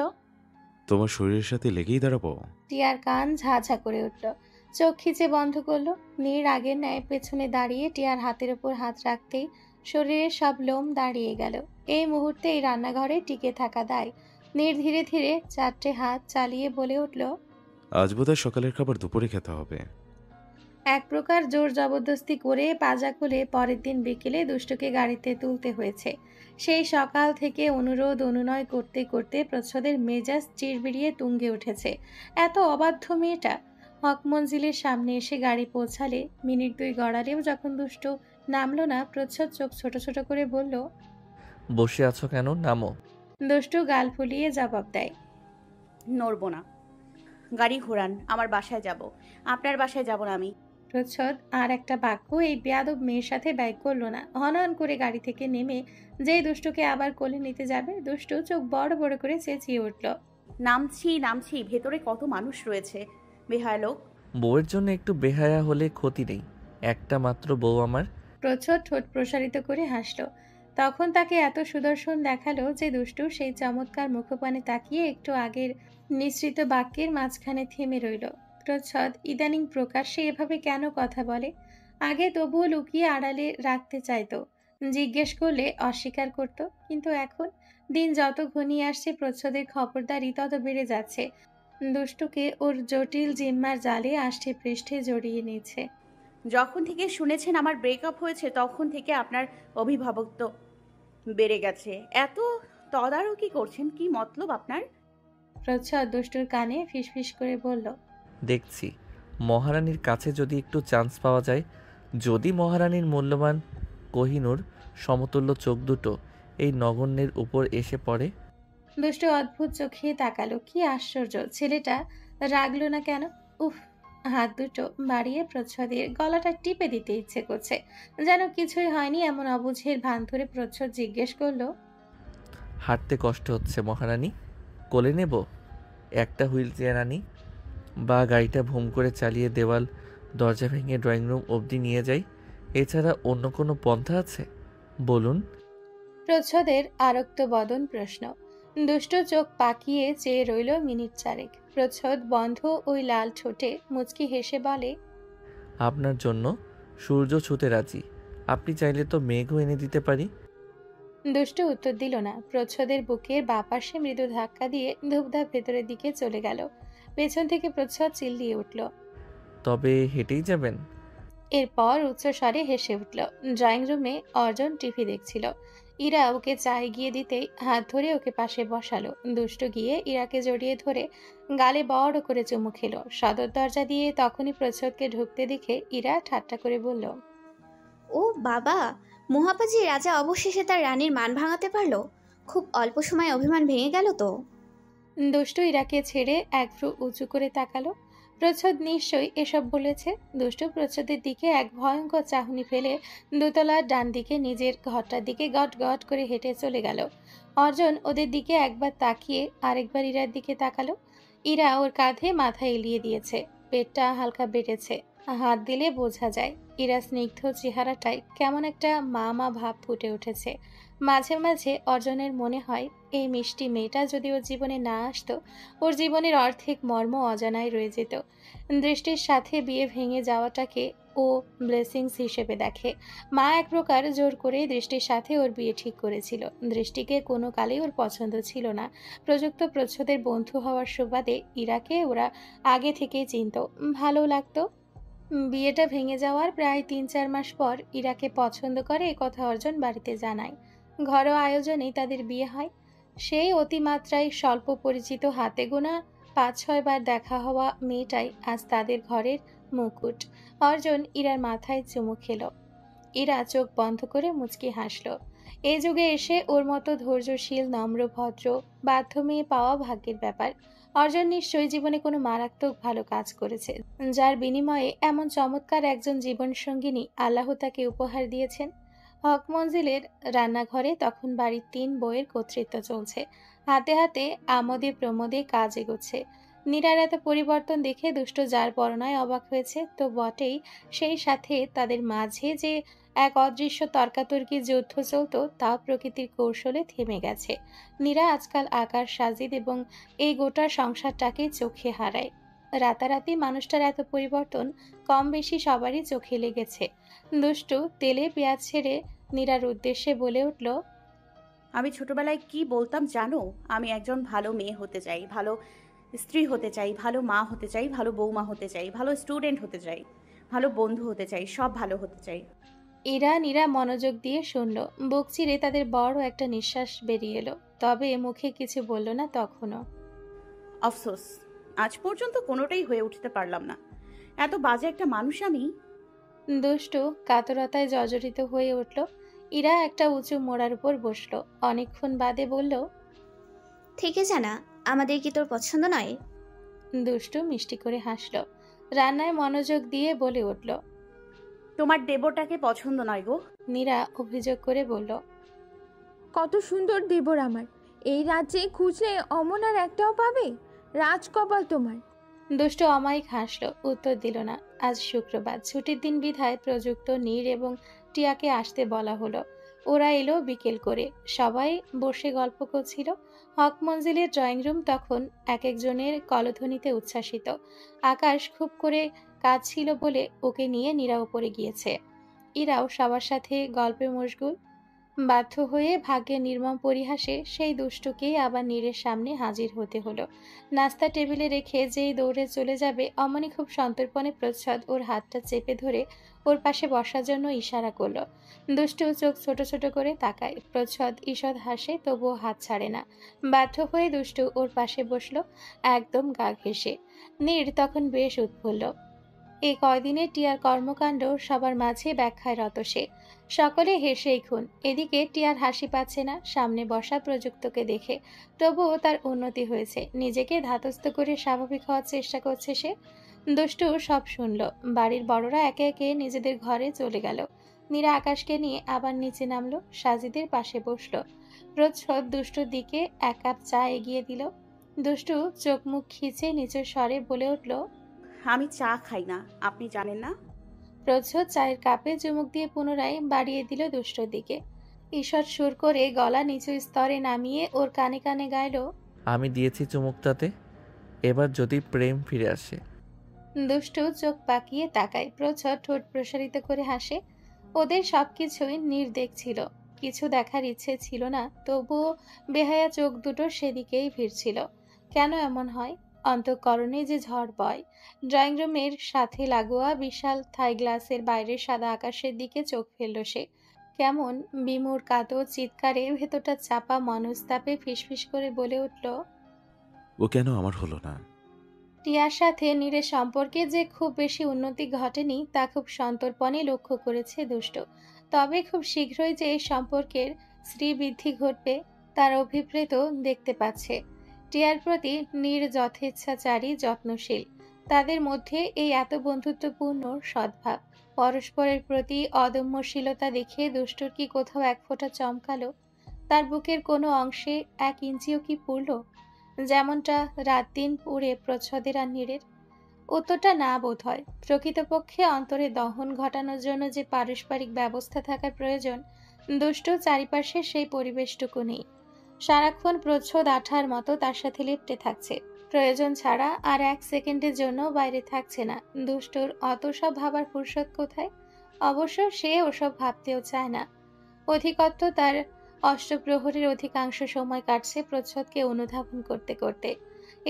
তোমার শরীরের সাথে লেগেই দাঁড়াবো? টিয়ার কান ঝাঝা করে উঠল, চোখ খিচে বন্ধ করলো। নীর আগের ন্যায় পেছনে দাঁড়িয়ে টিয়ার হাতের উপর হাত রাখতেই শরীরের সব লোম দাঁড়িয়ে গেল। এই মুহূর্তে এই রান্নাঘরে টিকে থাকা দায়। নীর ধীরে ধীরে 4টে হাত চালিয়ে বলে উঠল। আজ বোধহয় সকালের খাবার দুপুরে খেতে হবে। এক প্রকার জোর জবরদস্তি করে পাজা খুলে পরের দিন বিকেলে দুষ্টুকে গাড়িতে তুলতে হয়েছে। সেই সকাল থেকে অনুরোধ অনুনয় করতে করতে প্রচ্ছদের মেজাজ চিড়বিড়িয়ে তুঙ্গে উঠেছে। এত অবাধ্য মেয়েটা। হক মঞ্জিলের সামনে এসে গাড়ি পৌঁছালে মিনিট 2 গড়ালেও যখন দুষ্টু নামলো না, প্রচ্ছদ চোখ ছোট ছোট করে বলল। বসে আছো কেন, নামো। দুষ্টু গাল ফুলিয়ে জবাব দেয়। নড়বো না। গাড়ি ঘোরান, আমার বাসায় যাব। আপনার বাসায় যাব না আমি। প্রচ্ছদ আর একটা বাক্য এই বেয়াদব মেয়ের সাথে ব্যয় করলো না। হনহন করে গাড়ি থেকে নেমে যেই দুষ্টুকে আবার কোলে নিতে যাবে, দুষ্টু চোখ বড় বড় করে চেঁচিয়ে উঠল। নামছি নামছি, ভেতরে কত মানুষ রয়েছে, বেহায়া লোক। বউয়ের জন্য একটু বেহায়া হলে ক্ষতি নেই, একটা মাত্র বউ আমার। প্রচ্ছদ ঠোঁট প্রসারিত করে হাসলো। তখন তাকে এত সুদর্শন দেখালো যে দুষ্টু সেই চমৎকার মুখপানে তাকিয়ে একটু আগের নিঃসৃত বাক্যের মাঝখানে থেমে রইল। প্রচ্ছদ ইদানিং প্রকাশ্যে এভাবে কেন কথা বলে? আগে তবুও লুকিয়ে আড়ালে রাখতে চাইতো, জিজ্ঞেস করলে অস্বীকার করত, কিন্তু এখন দিন যত ঘনিয়ে আসছে প্রচ্ছদের খবরদারি তত বেড়ে যাচ্ছে। দুষ্টুকে ওর জটিল জিম্মার জালে আষ্টে পৃষ্ঠে জড়িয়ে নিচ্ছে। যখন থেকে শুনেছেন আমার ব্রেকআপ হয়েছে তখন থেকে আপনার অভিভাবকত্ব বেড়ে গেছে। এত তদারকি করছেন, কি মতলব আপনার? প্রচ্ছদ দুষ্টুর কানে ফিসফিস করে বলল। দেখছি মহারানীর কাছে যদি একটু চান্স পাওয়া যায়, যদি মহারানীর মূল্যবান কোহিনূর সমতুল্য চোখ দুটো এই নগণ্যের উপর এসে পড়ে। দুষ্টু অদ্ভুত চোখে তাকালো। কি আশ্চর্য, ছেলেটা রাগলো না কেন? উফ, হাত দুটো বাড়িয়ে প্রচ্ছদের গলাটা টিপে দিতে ইচ্ছে করছে। যেন কিছুই হয়নি এমন অবুঝের ভান ধরে প্রচ্ছদ জিজ্ঞেস করলো। হাঁটতে কষ্ট হচ্ছে মহারানী, কোলে নেব? একটা হুইল চেয়ার আনি, বা গাড়িটা ভুম করে চালিয়ে দেওয়াল দরজা ভেঙে ড্রয়িং রুম অবধি নিয়ে যাই? এছাড়া অন্য কোনো পন্থা আছে বলুন? প্রচ্ছদের আরক্ত বদন প্রশ্ন। দুষ্ট চোখ পাকিয়ে চেয়ে রইল মিনিট চারেক। প্রচ্ছদ বন্ধ ওই লাল ঠোঁটে মুচকি হেসে বলে, আপনার জন্য সূর্য ছুতে রাজি। আপনি চাইলে তো মেঘও এনে দিতে পারি। দুষ্ট উত্তর দিল না। প্রচ্ছদের বুকের বাপাশে মৃদু ধাক্কা দিয়ে ধূপধাপ ভেতরের দিকে চলে গেল। পেছন থেকে প্রচ্ছদ চিল্লিয়ে উঠল। তবে হেঁটেই যাবেন? এরপর উচ্চস্বরে হেসে উঠল। ড্রয়িং রুমে অর্জন টিভি দেখছিল। ইরা ওকে চা এগিয়ে দিতেই হাত ধরে ওকে পাশে বসালো। দুষ্ট গিয়ে ইরাকে জড়িয়ে ধরে গালে বড় করে চুমু খেলো। সদর দরজা দিয়ে তখনই প্রচ্ছদকে ঢুকতে দেখে ইরা ঠাট্টা করে বলল, ও বাবা, মহাপাজি রাজা অবশেষে তার রানীর মান ভাঙাতে পারলো। খুব অল্প সময় অভিমান ভেঙে গেল তো। দুষ্টু ইরাকে ছেড়ে এক ভ্রু উঁচু করে তাকালো। প্রচ্ছদ নিশ্চয়ই এসব বলেছে। দুষ্টু প্রচ্ছদের দিকে এক ভয়ঙ্কর চাহনি ফেলে দোতলার ডান দিকে নিজের ঘরটার দিকে গট গট করে হেঁটে চলে গেল। অর্জন ওদের দিকে একবার তাকিয়ে আরেকবার ইরার দিকে তাকালো। ইরা ওর কাঁধে মাথা এলিয়ে দিয়েছে। পেটটা হালকা বেড়েছে। হাত দিলে বোঝা যায় ইরা স্নিগ্ধ চেহারাটায় কেমন একটা মা মা ভাব ফুটে উঠেছে। মাঝে মাঝে অর্জনের মনে হয় এই মিষ্টি মেয়েটা যদি ওর জীবনে না আসতো, ওর জীবনের অর্ধেক মর্ম অজানায় রয়ে যেত। দৃষ্টির সাথে বিয়ে ভেঙে যাওয়াটাকে ও ব্লেসিংস হিসেবে দেখে। মা এক প্রকার জোর করে দৃষ্টির সাথে ওর বিয়ে ঠিক করেছিল। দৃষ্টিকে কোনো কালেই ওর পছন্দ ছিল না। প্রযুক্ত প্রচ্ছদের বন্ধু হওয়ার সুবাদে ইরাকে ওরা আগে থেকেই চিনত, ভালো লাগতো। বিয়েটা ভেঙে যাওয়ার প্রায় ৩-৪ মাস পর ইরাকে পছন্দ করে এ কথা অর্জন বাড়িতে জানায়। ঘরোয়া আয়োজনেই তাদের বিয়ে হয়। সেই অতিমাত্রায় স্বল্প পরিচিত হাতে গোনা ৫-৬ বার দেখা হওয়া মেয়েটাই আজ তাদের ঘরের মুকুট। অর্জন ইরার মাথায় চুমু খেল। ইরা চোখ বন্ধ করে মুচকি হাসল। এই যুগে এসে ওর মতো ধৈর্যশীল, নম্র, ভদ্র, বাধ্য মেয়ে পাওয়া ভাগ্যের ব্যাপার। অর্জন নিশ্চয়ই জীবনে কোনো মারাত্মক ভালো কাজ করেছে, যার বিনিময়ে এমন চমৎকার একজন জীবনসঙ্গিনী আল্লাহ তাকে উপহার দিয়েছেন। হক মঞ্জিলের রান্নাঘরে তখন বাড়ির ৩ বউয়ের কর্তৃত্ব চলছে। হাতে হাতে আমোদে প্রমোদে কাজ এগোচ্ছে। নীরার এত পরিবর্তন দেখে দুষ্ট যার পরনায় অবাক হয়েছে তো বটেই, সেই সাথে তাদের মাঝে যে এক অদৃশ্য তর্কাতর্কি যুদ্ধ চলত তাও প্রকৃতির কৌশলে থেমে গেছে। নীরা আজকাল আকাশ, সাজিদ এবং এই গোটা সংসারটাকে চোখে হারায়। রাতারাতি মানুষটার এত পরিবর্তন কম বেশি সবারই চোখে লেগেছে। দুষ্টু তেলে পেঁয়াজ ছেড়ে নীরার উদ্দেশ্যে বলে উঠল, আমি ছোটবেলায় কি বলতাম জানো? আমি একজন ভালো মেয়ে হতে চাই, ভালো স্ত্রী হতে চাই, ভালো মা হতে চাই, ভালো বৌমা হতে চাই, ভালো স্টুডেন্ট হতে চাই, ভালো বন্ধু হতে চাই, সব ভালো হতে চাই। নীরা মনোযোগ দিয়ে শুনল। বুক চিরে তাদের বড় একটা নিঃশ্বাস বেরিয়ে এলো। তবে মুখে কিছু বলল না তখনও। আফসোস, আজ পর্যন্ত কোনোটাই হয়ে উঠতে পারলাম না। এত বাজে একটা মানুষ আমি। দুষ্টু কাতরতায় জর্জরিত হয়ে উঠল। ইরা একটা উঁচু মোড়ার উপর বসলো। অনেকক্ষণ বাদে বলল, থেকে জানা, আমাদের কি তোর পছন্দ নয়? দুষ্টু মিষ্টি করে হাসল। রান্নায় মনোযোগ দিয়ে বলে উঠল, তোমার দেবরটাকে পছন্দ নয় গো। নীরা অভিযোগ করে বলল, কত সুন্দর দেবর আমার, এই রাজ্যে খুঁজলে অমন আর একটাও পাবে? রাজকপাল তোমার। দুষ্টু অমায়িক হাসল, উত্তর দিল না। আজ শুক্রবার, ছুটির দিন বিধায় প্রযুক্ত নীর এবং টিয়াকে আসতে বলা হলো। ওরা এলো বিকেল করে। সবাই বসে গল্প করছিল। হক মঞ্জিলের ড্রয়িং রুম তখন এক একজনের কলধ্বনিতে উচ্ছ্বাসিত। আকাশ খুব করে কাজ ছিল বলে ওকে নিয়ে নীরা উপরে গিয়েছে। ইরাও সবার সাথে গল্পে মশগুল। বাধ্য হয়ে ভাগ্যের নির্মম পরিহাসে সেই দুষ্টুকেই আবার নীরের সামনে হাজির হতে হলো। নাস্তা টেবিলে রেখে যেই দৌড়ে চলে যাবে অমনি খুব সন্তর্পণে প্রচ্ছদ ওর হাতটা চেপে ধরে ওর পাশে বসার জন্য ইশারা করলো। দুষ্টু চোখ ছোট ছোট করে তাকায়। প্রচ্ছদ ঈষৎ হাসে, তবুও হাত ছাড়ে না। বাধ্য হয়ে দুষ্টু ওর পাশে বসলো, একদম গা ঘেঁষে। নীর তখন বেশ উৎফুল্ল। এই কয়দিনে টিয়ার কর্মকাণ্ড সবার মাঝে ব্যাখ্যায় রত সে। সকলে হেসেই খুন। এদিকে টিয়ার হাসি পাচ্ছে না সামনে বসা প্রযুক্তকে দেখে। তবুও তার উন্নতি হয়েছে। নিজেকে ধাতস্থ করে স্বাভাবিক হওয়ার চেষ্টা করছে সে। দুষ্টু সব শুনল। বাড়ির বড়রা একে একে নিজেদের ঘরে চলে গেল। নীরা আকাশকে নিয়ে আবার নিচে নামলো, সাজিদের পাশে বসলো। প্রচ্ছদ দুষ্টুর দিকে 1 কাপ চা এগিয়ে দিল। দুষ্টু চোখ মুখ খিচে নিচের স্বরে বলে উঠল, আমি চা খাই না, আপনি জানেন না? প্রচ্ছদ চায়ের কাপে চুমুক দিয়ে পুনরায় বাড়িয়ে দিল দুষ্টুর দিকে। ঈষৎ সুর করে গলা নিচু স্তরে নামিয়ে ওর কানে কানে গাইল। আমি দিয়েছি চুমুকটাতে, এবার যদি প্রেম ফিরে আসে। দুষ্টু চোখ পাকিয়ে তাকায়। প্রচ্ছদ ঠোঁট প্রসারিত করে হাসে। ওদের সবকিছুই নীর দেখছিল। কিছু দেখার ইচ্ছে ছিল না, তবুও বেহায়া চোখ দুটো সেদিকেই ভিড়ছিল। কেন এমন হয়? অন্তঃকরণে যে ঝড় বয়। ড্রয়িং রুমের সাথে লাগোয়া বিশাল থাই গ্লাসের বাইরের সাদা আকাশের দিকে চোখ ফেলল সে। কেমন বিমূঢ় কাতর চিৎকারে ভেতরটা চাপা মনস্তাপে ফিসফিস করে বলে উঠল, ও কেন আমার হলো না? টিয়ার সাথে নীরের সম্পর্কে যে খুব বেশি উন্নতি ঘটেনি তা খুব সন্তর্পণে লক্ষ্য করেছে দুষ্ট। তবে খুব শীঘ্রই যে এই সম্পর্কের শ্রীবৃদ্ধি ঘটবে তার অভিপ্রেত দেখতে পাচ্ছে। টিয়ার প্রতি নীর যথেচ্ছাচারী, যত্নশীল। তাদের মধ্যে এই এত বন্ধুত্বপূর্ণ সদ্ভাব, পরস্পরের প্রতি অদম্যশীলতা দেখে দুষ্টুর কি কোথাও এক ফোঁটা চমকালো? তার বুকের কোনো অংশে 1 ইঞ্চিও কি পুড়ল? যেমনটা রাত দিন পুড়ে প্রচ্ছদের আর নীরের? উত্তরটা না বোধ হয়। প্রকৃতপক্ষে অন্তরে দহন ঘটানোর জন্য যে পারস্পরিক ব্যবস্থা থাকার প্রয়োজন, দুষ্ট চারিপাশে সেই পরিবেশটুকু নেই। সারাক্ষণ প্রচ্ছদ আঠার মতো তার সাথে লিপ্টে থাকছে, প্রয়োজন ছাড়া আর 1 সেকেন্ডের জন্য বাইরে থাকছে না। দুষ্টুর অত সব ভাবার ফুরসত কোথায়? অবশ্য সে ওসব ভাবতেও চায় না। অধিকত্ব তার অষ্টপ্রহরের অধিকাংশ সময় কাটছে প্রচ্ছদকে অনুধাবন করতে করতে।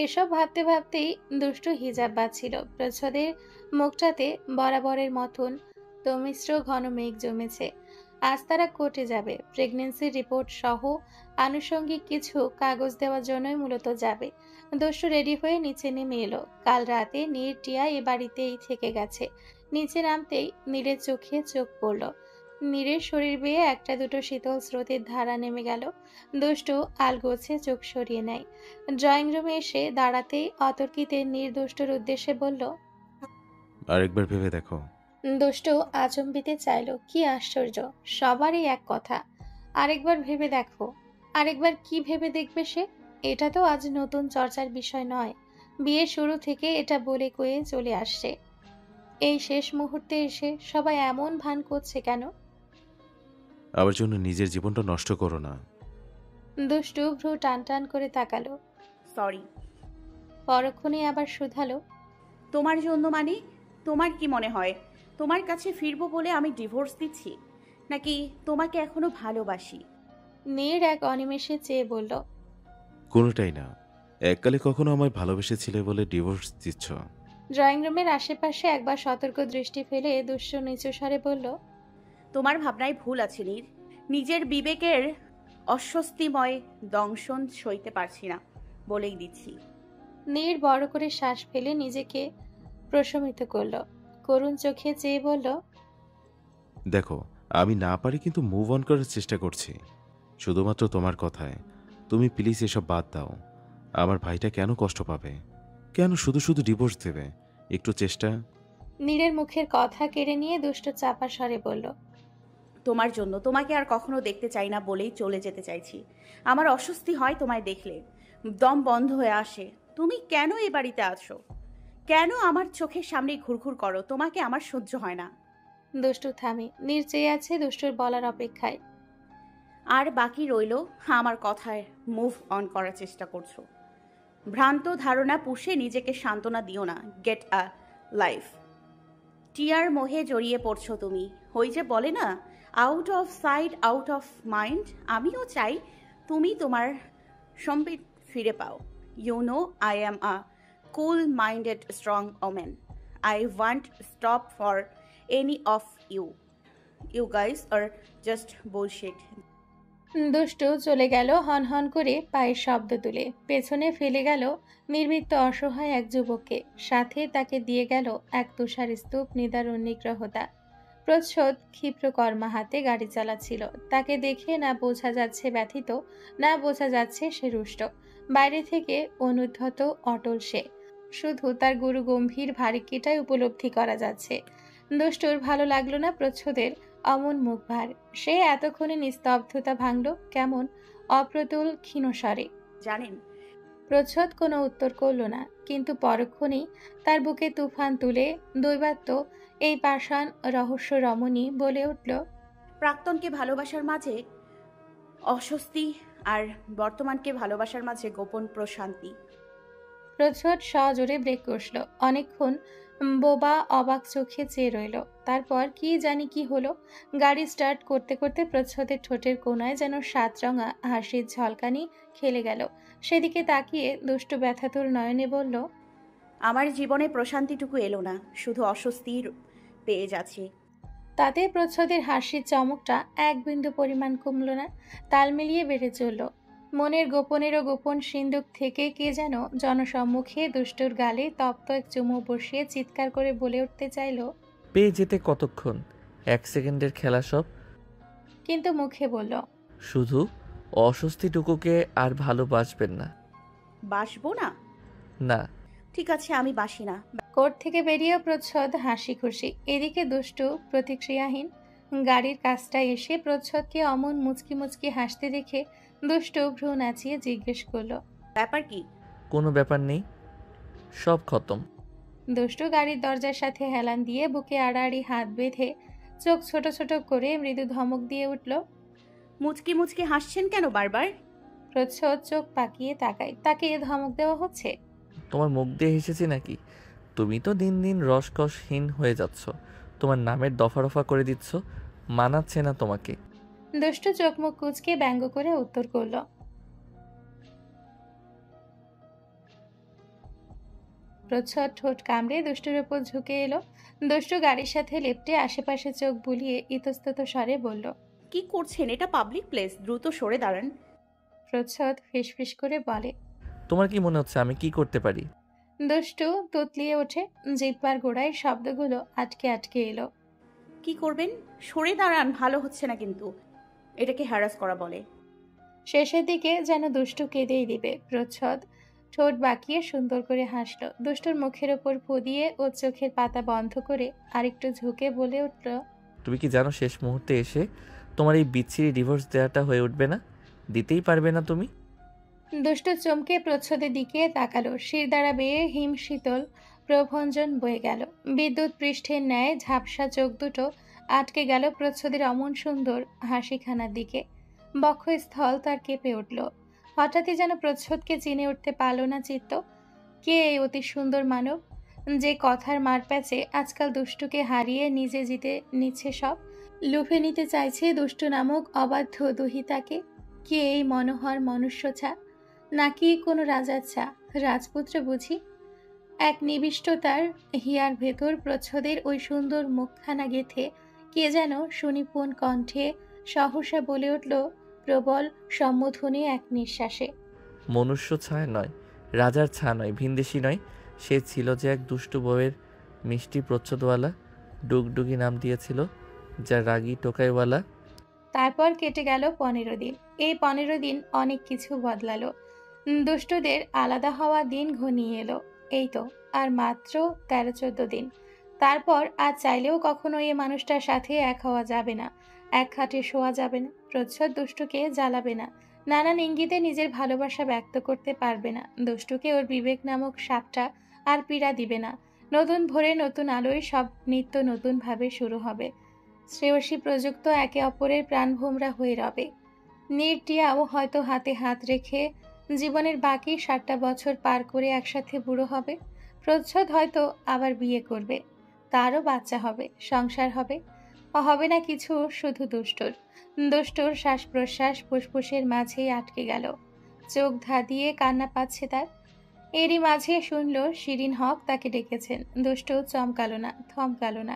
এসব ভাবতে ভাবতেই দুষ্টু হিজাব বাঁধছিল। প্রচ্ছদের মুখটাতে বরাবরের মতন তমিশ্র ঘন মেঘ জমেছে। আজ তারা কোর্টে যাবে। প্রেগনেন্সির রিপোর্ট সহ আনুষঙ্গিক কিছু কাগজ দেওয়ার জন্যই মূলত যাবে। দুষ্টু রেডি হয়ে নিচে নেমে এলো। কাল রাতে নীর টিয়া এ বাড়িতেই থেকে গেছে। নিচে নামতেই নীরের চোখে চোখ পড়ল। নীরের শরীর বেয়ে একটা দুটো শীতল স্রোতের ধারা নেমে গেল। দুষ্টু আলগোছে চোখ সরিয়ে নেয়। ড্রয়িং রুমে এসে দাঁড়াতেই অতর্কিতে নীর দুষ্টুর উদ্দেশ্যে বলল, আরেকবার ভেবে দেখো। দুষ্টু আচম্বিতে চাইল। কি আশ্চর্য, সবারই এক কথা, আরেকবার ভেবে দেখো। আরেকবার কি ভেবে দেখবে সে? এটা তো আজ নতুন চর্চার বিষয় নয়। বিয়ের শুরু থেকে এটা বলে কয়ে চলে আসছে। এই শেষ মুহূর্তে এসে সবাই এমন ভান করছে কেন? আমার জন্য নিজের জীবনটা নষ্ট করো না। দুষ্টু ভ্রু টান টান করে তাকালো। সরি। পরক্ষণে আবার শুধালো, তোমার জন্য মানে? তোমার কি মনে হয় তোমার কাছে ফিরবো বলে আমি ডিভোর্স দিচ্ছি, নাকি তোমাকে এখনো ভালোবাসি? নীর এক অনিমেষে চেয়ে বলল, কোনোটাই না। এককালে কখনো আমায় ভালোবেসেছিলে বলে ডিভোর্স দিচ্ছ? ড্রয়িং রুমের আশেপাশে একবার সতর্ক দৃষ্টি ফেলে দুষ্টু নিচু স্বরে বলল, তোমার ভাবনায় ভুল আছে নীর। নিজের বিবেকের অস্বস্তিময় দংশন সইতে পারছি না, বলেই দিচ্ছি। নীর বড় করে শ্বাস ফেলে নিজেকে প্রশমিত করল। করুণ চোখে চেয়ে বলল, দেখো, আমি না পারি কিন্তু মুভ অন করার চেষ্টা করছি, শুধুমাত্র তোমার কথায়। তুমি প্লিজ এসব বাদ দাও। আমার ভাইটা কেন কষ্ট পাবে? কেন শুধু শুধু ডিভোর্স দেবে? একটু চেষ্টা। নীরের মুখের কথা কেড়ে নিয়ে দুষ্ট চাপা স্বরে বলল, তোমার জন্য তোমাকে আর কখনো দেখতে চাই না বলেই চলে যেতে চাইছি। আমার অস্বস্তি হয় তোমায় দেখলে, দম বন্ধ হয়ে আসে। তুমি কেন এ বাড়িতে আছো? কেন আমার চোখের সামনে ঘুরঘুর করো? তোমাকে আমার সহ্য হয় না। দুষ্টু থামে। নীর চেয়ে আছে দুষ্টুর বলার অপেক্ষায়। আর বাকি রইল আমার কথায় মুভ অন করার চেষ্টা করছো। ভ্রান্ত ধারণা পুষে নিজেকে সান্ত্বনা দিও না। Get a life. টিয়ার মোহে জড়িয়ে পড়ছো তুমি। ওই যে বলে না, out of sight out of mind. আমিও চাই তুমি তোমার সম্বিত ফিরে পাও। You know I am a cool minded strong women. I want stop for any of you. You guys are just bullshit. দুষ্টু চলে গেল হন হন করে পায়ের শব্দ তুলে। পেছনে ফেলে গেল নির্বৃত্ত অসহায় এক যুবককে। সাথে তাকে দিয়ে গেল এক তুষার স্তূপ নিদারুণ নিগ্রহতা। প্রচ্ছদ ক্ষিপ্র কর্মা হাতে গাড়ি চালাচ্ছিল। তাকে দেখে না বোঝা যাচ্ছে ব্যথিত, না বোঝা যাচ্ছে সে রুষ্ট। বাইরে থেকে অনুদ্ধত অটল সে। শুধু তার গুরু গম্ভীর ভারিক্কিটাই উপলব্ধি করা যাচ্ছে। দুষ্টুর ভালো লাগলো না প্রচ্ছদের অমন মুখভার। সে এতক্ষণে নিস্তব্ধতা ভাঙল কেমন অপ্রতুল ক্ষীণস্বরে। জানেন, প্রচ্ছদ কোনো উত্তর করল না, কিন্তু পরক্ষণেই তার বুকে তুফান তুলে দৈবাত্য এই পাষাণ রহস্য রমণী বলে উঠল, প্রাক্তনকে ভালোবাসার মাঝে অস্বস্তি আর বর্তমানকে ভালোবাসার মাঝে গোপন প্রশান্তি। প্রচ্ছদ সজোরে ব্রেক কষল। অনেকক্ষণ বোবা অবাক চোখে চেয়ে রইল। তারপর কি জানি কি হলো, গাড়ি স্টার্ট করতে করতে প্রচ্ছদের ঠোঁটের কোণায় যেন সাতরঙা হাসির ঝলকানি খেলে গেল। সেদিকে তাকিয়ে দুষ্টু ব্যথাতুর নয়নে বলল, আমার জীবনে প্রশান্তিটুকু এলো না, শুধু অস্বস্তির পেয়ে যাচ্ছি। তাতে প্রচ্ছদের হাসির চমকটা এক বিন্দু পরিমাণ কমল না, তাল মিলিয়ে বেড়ে চলল। মনের গোপনেরও গোপন সিন্দুক থেকে কে যেন জনসম্মুখে দুষ্টুর গালে তপ্ত এক চুমু বসিয়ে চিৎকার করে বলে উঠতে চাইল, পেয়ে যেতে কতক্ষণ, 1 সেকেন্ডের খেলা সব। কিন্তু মুখে বলল, শুধু অস্বস্তিটুকুকে আর ভালোবাসবেন না। বাসবো না? না। ঠিক আছে, আমি বাসি না। কোর্ট থেকে বেরিয়েও প্রচ্ছদ হাসি খুশি। এদিকে দুষ্টু প্রতিক্রিয়াহীন। গাড়ির কাছটায় এসে প্রচ্ছদকে অমন মুচকি মুচকি হাসতে দেখে দুষ্টু ভ্রু নাচিয়ে জিজ্ঞেস করলো, ব্যাপার কি? কোনো ব্যাপার নেই, সব খতম। দুষ্টু গাড়ির দরজার সাথে হেলান দিয়ে বুকে আড়াআড়ি হাত বেঁধে চোখ ছোট ছোট করে মৃদু ধমক দিয়ে উঠল। মুচকি মুচকি হাসছেন কেন বারবার? প্রচ্ছদ চোখ পাকিয়ে তাকায়। তাকে ধমক দেওয়া হচ্ছে? তোমার মুখ দিয়ে হেসেছি নাকি? তুমি তো দিন দিন রসকসহীন হয়ে যাচ্ছ, তোমার নামের দফা রফা করে দিচ্ছ, মানাচ্ছে না তোমাকে। দুষ্টু চোখ মুখ কুচকে ব্যঙ্গ করে উত্তর করল। প্রচ্ছদ ঠোঁট কামড়ে দুষ্টুর উপর ঝুঁকে এলো। দুষ্টু গাড়ির সাথে লেপ্টে আশেপাশে চোখ বুলিয়ে ইতস্তত স্বরে বলল, কি করছেন? এটা পাবলিক প্লেস, দ্রুত সরে দাঁড়ান। প্রচ্ছদ ফিসফিস করে বলে, তোমার কি মনে হচ্ছে আমি কি করতে পারি? দুষ্টু তুতলিয়ে ওঠে। জিহ্বার গোড়ায় শব্দগুলো আটকে আটকে এলো। কি করবেন? সরে দাঁড়ান, ভালো হচ্ছে না কিন্তু। এটাকে হ্যারাস করা বলে। শেষের দিকে যেন দুষ্টু কেঁদেই দিবে। প্রচ্ছদ ঠোঁট বাঁকিয়ে সুন্দর করে হাসলো। দুষ্টুর মুখের ওপর ফু দিয়ে ওর চোখের পাতা বন্ধ করে আরেকটু ঝুঁকে বলে উঠল, তুমি কি জানো শেষ মুহূর্তে এসে তোমার এই বিচ্ছিরি ডিভোর্স দেওয়াটা হয়ে উঠবে না? দিতেই পারবে না তুমি। দুষ্টু চমকে প্রচ্ছদের দিকে তাকালো। শির দ্বারা বেয়ে হিম শীতল প্রভঞ্জন বয়ে গেল। বিদ্যুৎ পৃষ্ঠের ন্যায় ঝাপসা চোখ দুটো আটকে গেল প্রচ্ছদের অমন সুন্দর হাসিখানার দিকে। বক্ষস্থল তার কেঁপে উঠল। হঠাৎই যেন প্রচ্ছদকে চিনে উঠতে পারল না চিত্ত। কে এই অতি সুন্দর মানব, যে কথার মারপ্যাচে আজকাল দুষ্টুকে হারিয়ে নিজে জিতে নিচ্ছে সব, লুফে নিতে চাইছে দুষ্টু নামক অবাধ্য দুহিতাকে? কে এই মনোহর মনুষ্যছা? নাকি কোনো রাজাচ্ছা, রাজপুত্র বুঝি? এক নিবিষ্টতার হিয়ার ভেতর প্রচ্ছদের ওই সুন্দর মুখখানা গেথে কে যেন সুনিপুণ কণ্ঠে সহসা বলে উঠল প্রবল সম্বোধনে এক নিঃশ্বাসে, মনুষ্য ছায়া নয়, রাজার ছা নয়, ভিনদেশি নয়, সে ছিল যে এক দুষ্টু বউয়ের মিষ্টি প্রচ্ছদওয়ালা, ডুগডুগি নাম দিয়েছিল, যা রাগী টোকাইওয়ালা। তারপর কেটে গেল 15 দিন। এই 15 দিন অনেক কিছু বদলালো। দুষ্টুদের আলাদা হওয়া দিন ঘনিয়ে এলো। এই তো আর মাত্র 13-14 দিন। তারপর আর চাইলেও কখনো এই মানুষটার সাথে এক হওয়া যাবে না, এক খাটে শোয়া যাবে না। প্রচ্ছদ দুষ্টুকে জ্বালাবে না, নানান ইঙ্গিতে নিজের ভালোবাসা ব্যক্ত করতে পারবে না। দুষ্টুকে ওর বিবেক নামক সাপটা আর পীড়া দিবে না। নতুন ভোরে নতুন আলোয় সব নিত্য নতুনভাবে শুরু হবে। শ্রেয়সী প্রযুক্ত একে অপরের প্রাণভোমরা হয়ে রবে। নির্টিয়াও হয়তো হাতে হাত রেখে জীবনের বাকি 7টা বছর পার করে একসাথে বুড়ো হবে। প্রচ্ছদ হয়তো আবার বিয়ে করবে, তারও বাচ্চা হবে, সংসার হবে। হবে না কিছু, শুধু দুষ্টুর শ্বাস প্রশ্বাস ফুসফুসের মাঝেই আটকে গেল। চোখ ধাঁধিয়ে কান্না পাচ্ছে তার। এরই মাঝে শুনল শিরিন হক তাকে ডেকেছেন। দুষ্টু চমকালো না, থমকালো না,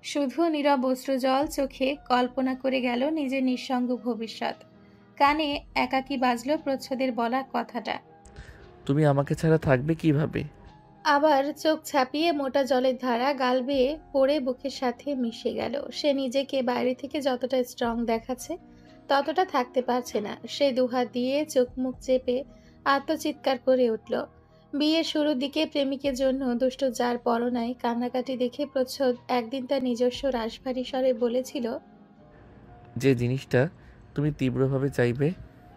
শুধু নীরব অশ্রুজল চোখে কল্পনা করে গেল নিজের নিঃসঙ্গ ভবিষ্যৎ। কানে একাকী বাজলো প্রচ্ছদের বলা কথাটা, তুমি আমাকে ছাড়া থাকবে কিভাবে? আবার চোখ ছাপিয়ে মোটা জলের ধারা গাল বেয়ে পড়ে বুকের সাথে মিশে গেল। সে নিজেকে বাইরে থেকে যতটা স্ট্রং দেখাচ্ছে ততটা থাকতে পারছে না। সে দুহাত দিয়ে চোখ মুখ চেপে আত্মচিৎকার করে উঠল। বিয়ের শুরুর দিকে প্রেমিকের জন্য দুষ্ট যার পরনায় কান্নাকাটি দেখে প্রচ্ছদ একদিন তার নিজস্ব রাশভারী স্বরে বলেছিল, যে জিনিসটা তুমি তীব্রভাবে চাইবে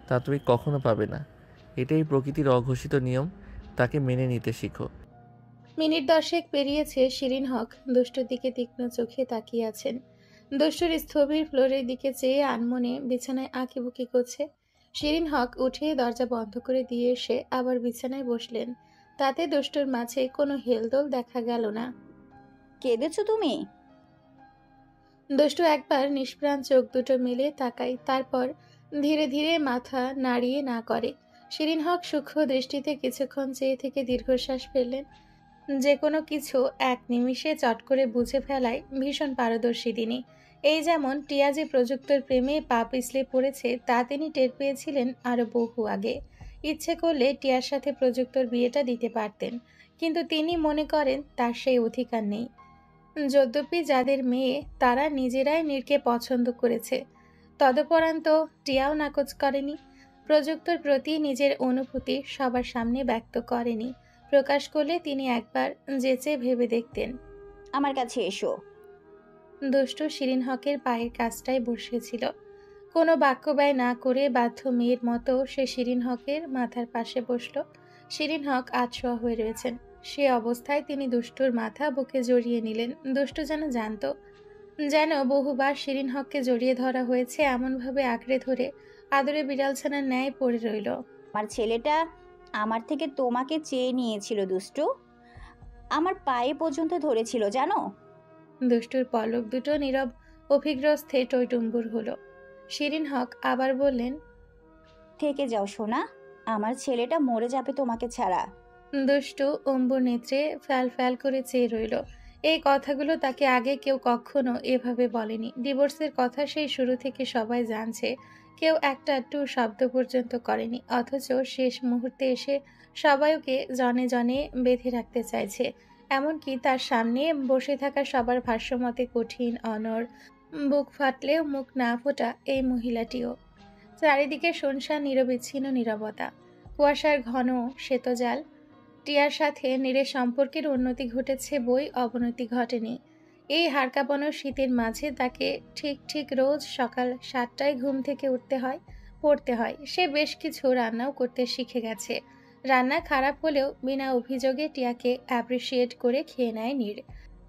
তা তুমি কখনো পাবে না। এটাই প্রকৃতির অঘোষিত নিয়ম, তাকে মেনে নিতে শিখো। মিনিট 10 পেরিয়েছে। শিরিন হক দুষ্টুর দিকে তীক্ষ্ণ চোখে তাকিয়ে আছেন। দুষ্টুর স্থবির ফ্লোরের দিকে চেয়ে আনমনে বিছানায় আঁকিবুকি করছে। শিরিন হক উঠে দরজা বন্ধ করে দিয়ে এসে আবার বিছানায় বসলেন। তাতে দুষ্টুর মাঝে কোনো হেলদোল দেখা গেল না। কেঁদেছো তুমি? দুষ্টু একবার নিষ্প্রাণ চোখ দুটো মেলে তাকায়, তারপর ধীরে ধীরে মাথা নাড়িয়ে না করে। শিরিন হক সূক্ষ্ম দৃষ্টিতে কিছুক্ষণ চেয়ে থেকে দীর্ঘশ্বাস ফেললেন। যে কোনো কিছু এক নিমিষে চট করে বুঝে ফেলায় ভীষণ পারদর্শী তিনি। এই যেমন টিয়া যে প্রযুক্তর প্রেমে পা পিছলে পড়েছে তা তিনি টের পেয়েছিলেন আরো বহু আগে। ইচ্ছে করলে টিয়ার সাথে প্রযুক্তর বিয়েটা দিতে পারতেন, কিন্তু তিনি মনে করেন তার সেই অধিকার নেই। যদ্যপি যাদের মেয়ে তারা নিজেরাই নীরকে পছন্দ করেছে, তদুপরন্ত টিয়াও নাকচ করেনি। প্রযুক্তর প্রতি নিজের অনুভূতি সবার সামনে ব্যক্ত করেনি। প্রকাশ করলে তিনি একবার যেচে ভেবে দেখতেন। আমার কাছে এসো। দুষ্টু শিরিন হকের পায়ের কাছটায় বসেছিল। কোনো বাক্য ব্যয় না করে বাধ্য মেয়ের মতো সে শিরিন হকের মাথার পাশে বসল। শিরিন হক আতশোয়া হয়ে রয়েছেন। সে অবস্থায় তিনি দুষ্টুর মাথা বুকে জড়িয়ে নিলেন। দুষ্টু যেন জানত, যেন বহুবার শিরিন হককে জড়িয়ে ধরা হয়েছে, এমনভাবে আঁকড়ে ধরে আদরে বিড়ালছানার ন্যায় পড়ে রইল। আমার ছেলেটা আমার থেকে তোমাকে চেয়ে নিয়েছিল দুষ্টু, আমার পায়ে পর্যন্ত ধরেছিল জানো। দুষ্টুর পলক দুটো নীরব অভিগ্রস্তে টইটুম্বুর হলো। শিরিন হক আবার বললেন, থেকে যাও সোনা, আমার ছেলেটা মরে যাবে তোমাকে ছাড়া। দুষ্টু অম্বুর নেত্রে ফ্যাল ফ্যাল করে চেয়ে রইল। এই কথাগুলো তাকে আগে কেউ কখনো এভাবে বলেনি। ডিভোর্সের কথা সেই শুরু থেকে সবাই জানছে, কেউ একটা একটু শব্দ পর্যন্ত করেনি, অথচ শেষ মুহূর্তে এসে সবাই ওকে জনে জনে বেঁধে রাখতে চাইছে। এমনকি তার সামনে বসে থাকা সবার ভাষ্যমতে কঠিন, অনড়, বুক ফাটলেও মুখ না ফোটা এই মহিলাটিও। চারিদিকে শুনশান নিরবিচ্ছিন্ন নীরবতা, কুয়াশার ঘন শ্বেতজাল। টিয়ার সাথে নীরের সম্পর্কের উন্নতি ঘটেছে বই অবনতি ঘটেনি। এই হাড়কাঁপানো শীতের মাঝে তাকে ঠিক ঠিক রোজ সকাল 7টায় ঘুম থেকে উঠতে হয়, পড়তে হয়। সে বেশ কিছু রান্নাও করতে শিখে গেছে। রান্না খারাপ হলেও বিনা অভিযোগে টিয়াকে অ্যাপ্রিসিয়েট করে খেয়ে নেয় নীর।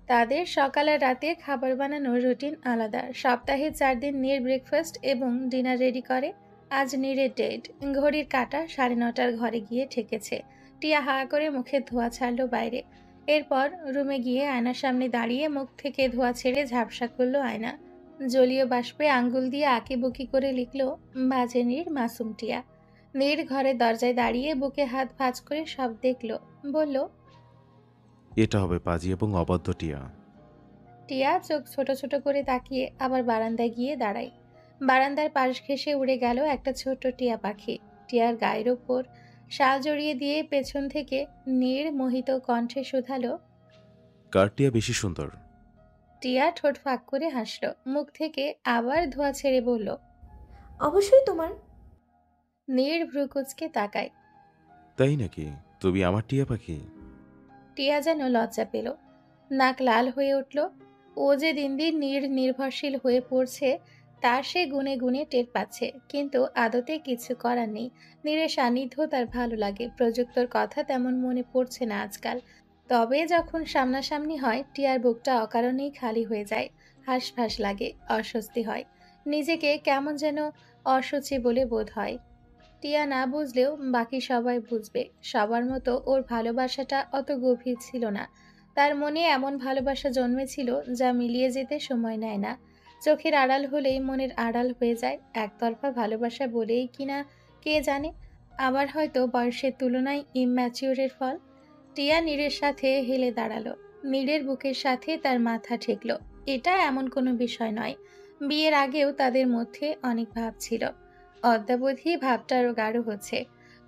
তাদের সকাল আর রাতে খাবার বানানোর রুটিন আলাদা। সপ্তাহে 4 দিন নীর ব্রেকফাস্ট এবং ডিনার রেডি করে। আজ নীরের ডেট। ঘড়ির কাঁটা 9:30টার ঘরে গিয়ে ঠেকেছে। টিয়া হা করে মুখে ধোঁয়া ছাড়ল বাইরে। এরপর রুমে গিয়ে আয়নার সামনে দাঁড়িয়ে মুখ থেকে ধোঁয়া ছেড়ে ঝাপসা করলো আয়না। জলীয় বাষ্পে আঙ্গুল দিয়ে আঁকিবুকি করে লিখল, বাজে নীর, মাসুম টিয়া। নীর ঘরের দরজায় দাঁড়িয়ে বুকে হাত ভাঁজ করে সব দেখল। বলল, এটা হবে পাজি এবং অবাধ্য টিয়া। টিয়া চোখ ছোট ছোট করে তাকিয়ে আবার বারান্দায় গিয়ে দাঁড়ায়। বারান্দার পাশ ঘেঁষে উড়ে গেল একটা ছোট্ট টিয়া পাখি। টিয়ার গায়ের ওপর শাল জড়িয়ে দিয়ে পেছন থেকে নীর মোহিত কণ্ঠে শুধালো, কার টিয়া বেশি সুন্দর? টিয়া ঠোঁট ফাঁক করে হাসল। মুখ থেকে আবার ধোঁয়া ছেড়ে বলল, অবশ্যই তোমার। নীর ভ্রুকুচকে তাকায়। তাই নাকি? তুমি আমার টিয়া পাখি? টিয়া যেন লজ্জা পেল, নাক লাল হয়ে উঠল। ও যে দিন দিন নির্ভরশীল হয়ে পড়ছে তা সে গুনে গুনে টের পাচ্ছে, কিন্তু আদতে কিছু করার নেই। নীরের সান্নিধ্য তার ভালো লাগে। প্রযুক্তর কথা তেমন মনে পড়ছে না আজকাল। তবে যখন সামনাসামনি হয় টিয়ার বুকটা অকারণেই খালি হয়ে যায়। হাঁসফাঁস লাগে, অস্বস্তি হয়, নিজেকে কেমন যেন অসুচি বলে বোধ হয়। টিয়া না বুঝলেও বাকি সবাই বুঝবে। সবার মতো ওর ভালোবাসাটা অত গভীর ছিল না। তার মনে এমন ভালোবাসা জন্মেছিল যা মিলিয়ে যেতে সময় নেয় না। চোখের আড়াল হলেই মনের আড়াল হয়ে যায়। একতরফা ভালোবাসা বলেই কিনা কে জানে, আবার হয়তো বয়সের তুলনায় ইম্যাচিওরের ফল। টিয়া নীরের সাথে হেলে দাঁড়ালো। নীরের বুকের সাথে তার মাথা ঠেকল। এটা এমন কোনো বিষয় নয়। বিয়ের আগেও তাদের মধ্যে অনেক ভাব ছিল। অদ্যাবধি ভাবটা আরো গাঢ় হচ্ছে।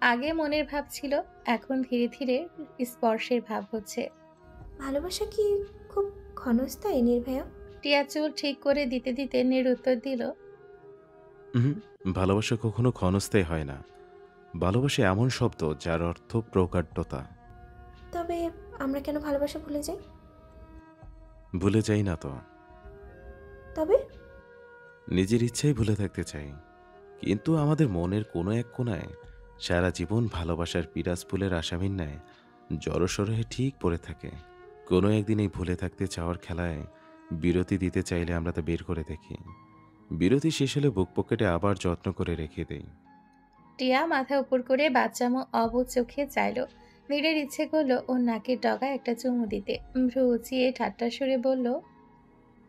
আগে মনের ভাব ছিল, এখন ধীরে ধীরে স্পর্শের ভাব হচ্ছে। ভালোবাসা কি খুব ক্ষণস্থায়ী নির্ভয়া? টিয়া চুল ঠিক করে দিতে দিতে নীর উত্তর দিল, ভালোবাসা কখনো ক্ষণস্থায়ী হয় না। ভালোবাসা এমন শব্দ যার অর্থ প্রকাণ্ডতা। তবে আমরা কেন ভালোবাসা ভুলে যাই? ভুলে যাই না তো, তবে নিজের ইচ্ছাই ভুলে থাকতে চাই। কিন্তু আমাদের মনের কোনো এক কোণায় সারা জীবন ভালোবাসার পিরাজ ফুলের আসামির ন্যায় জড়সড় হয়ে ঠিক পড়ে থাকে। কোনো একদিন এই ভুলে থাকতে চাওয়ার খেলায় বিরতি দিতে চাইলে আমরা তা বের করে দেখি। বিরতি শেষ হলে বুক পকেটে আবার যত্ন করে রেখে দেই। টিয়া মাথা উপর করে বাচ্চামো অবুঝ চোখে চাইল। নীরের ইচ্ছে করলো ওর নাকের ডগায় একটা চুমু দিতে। ভ্রু উঁচিয়ে ঠাট্টা সুরে বলল,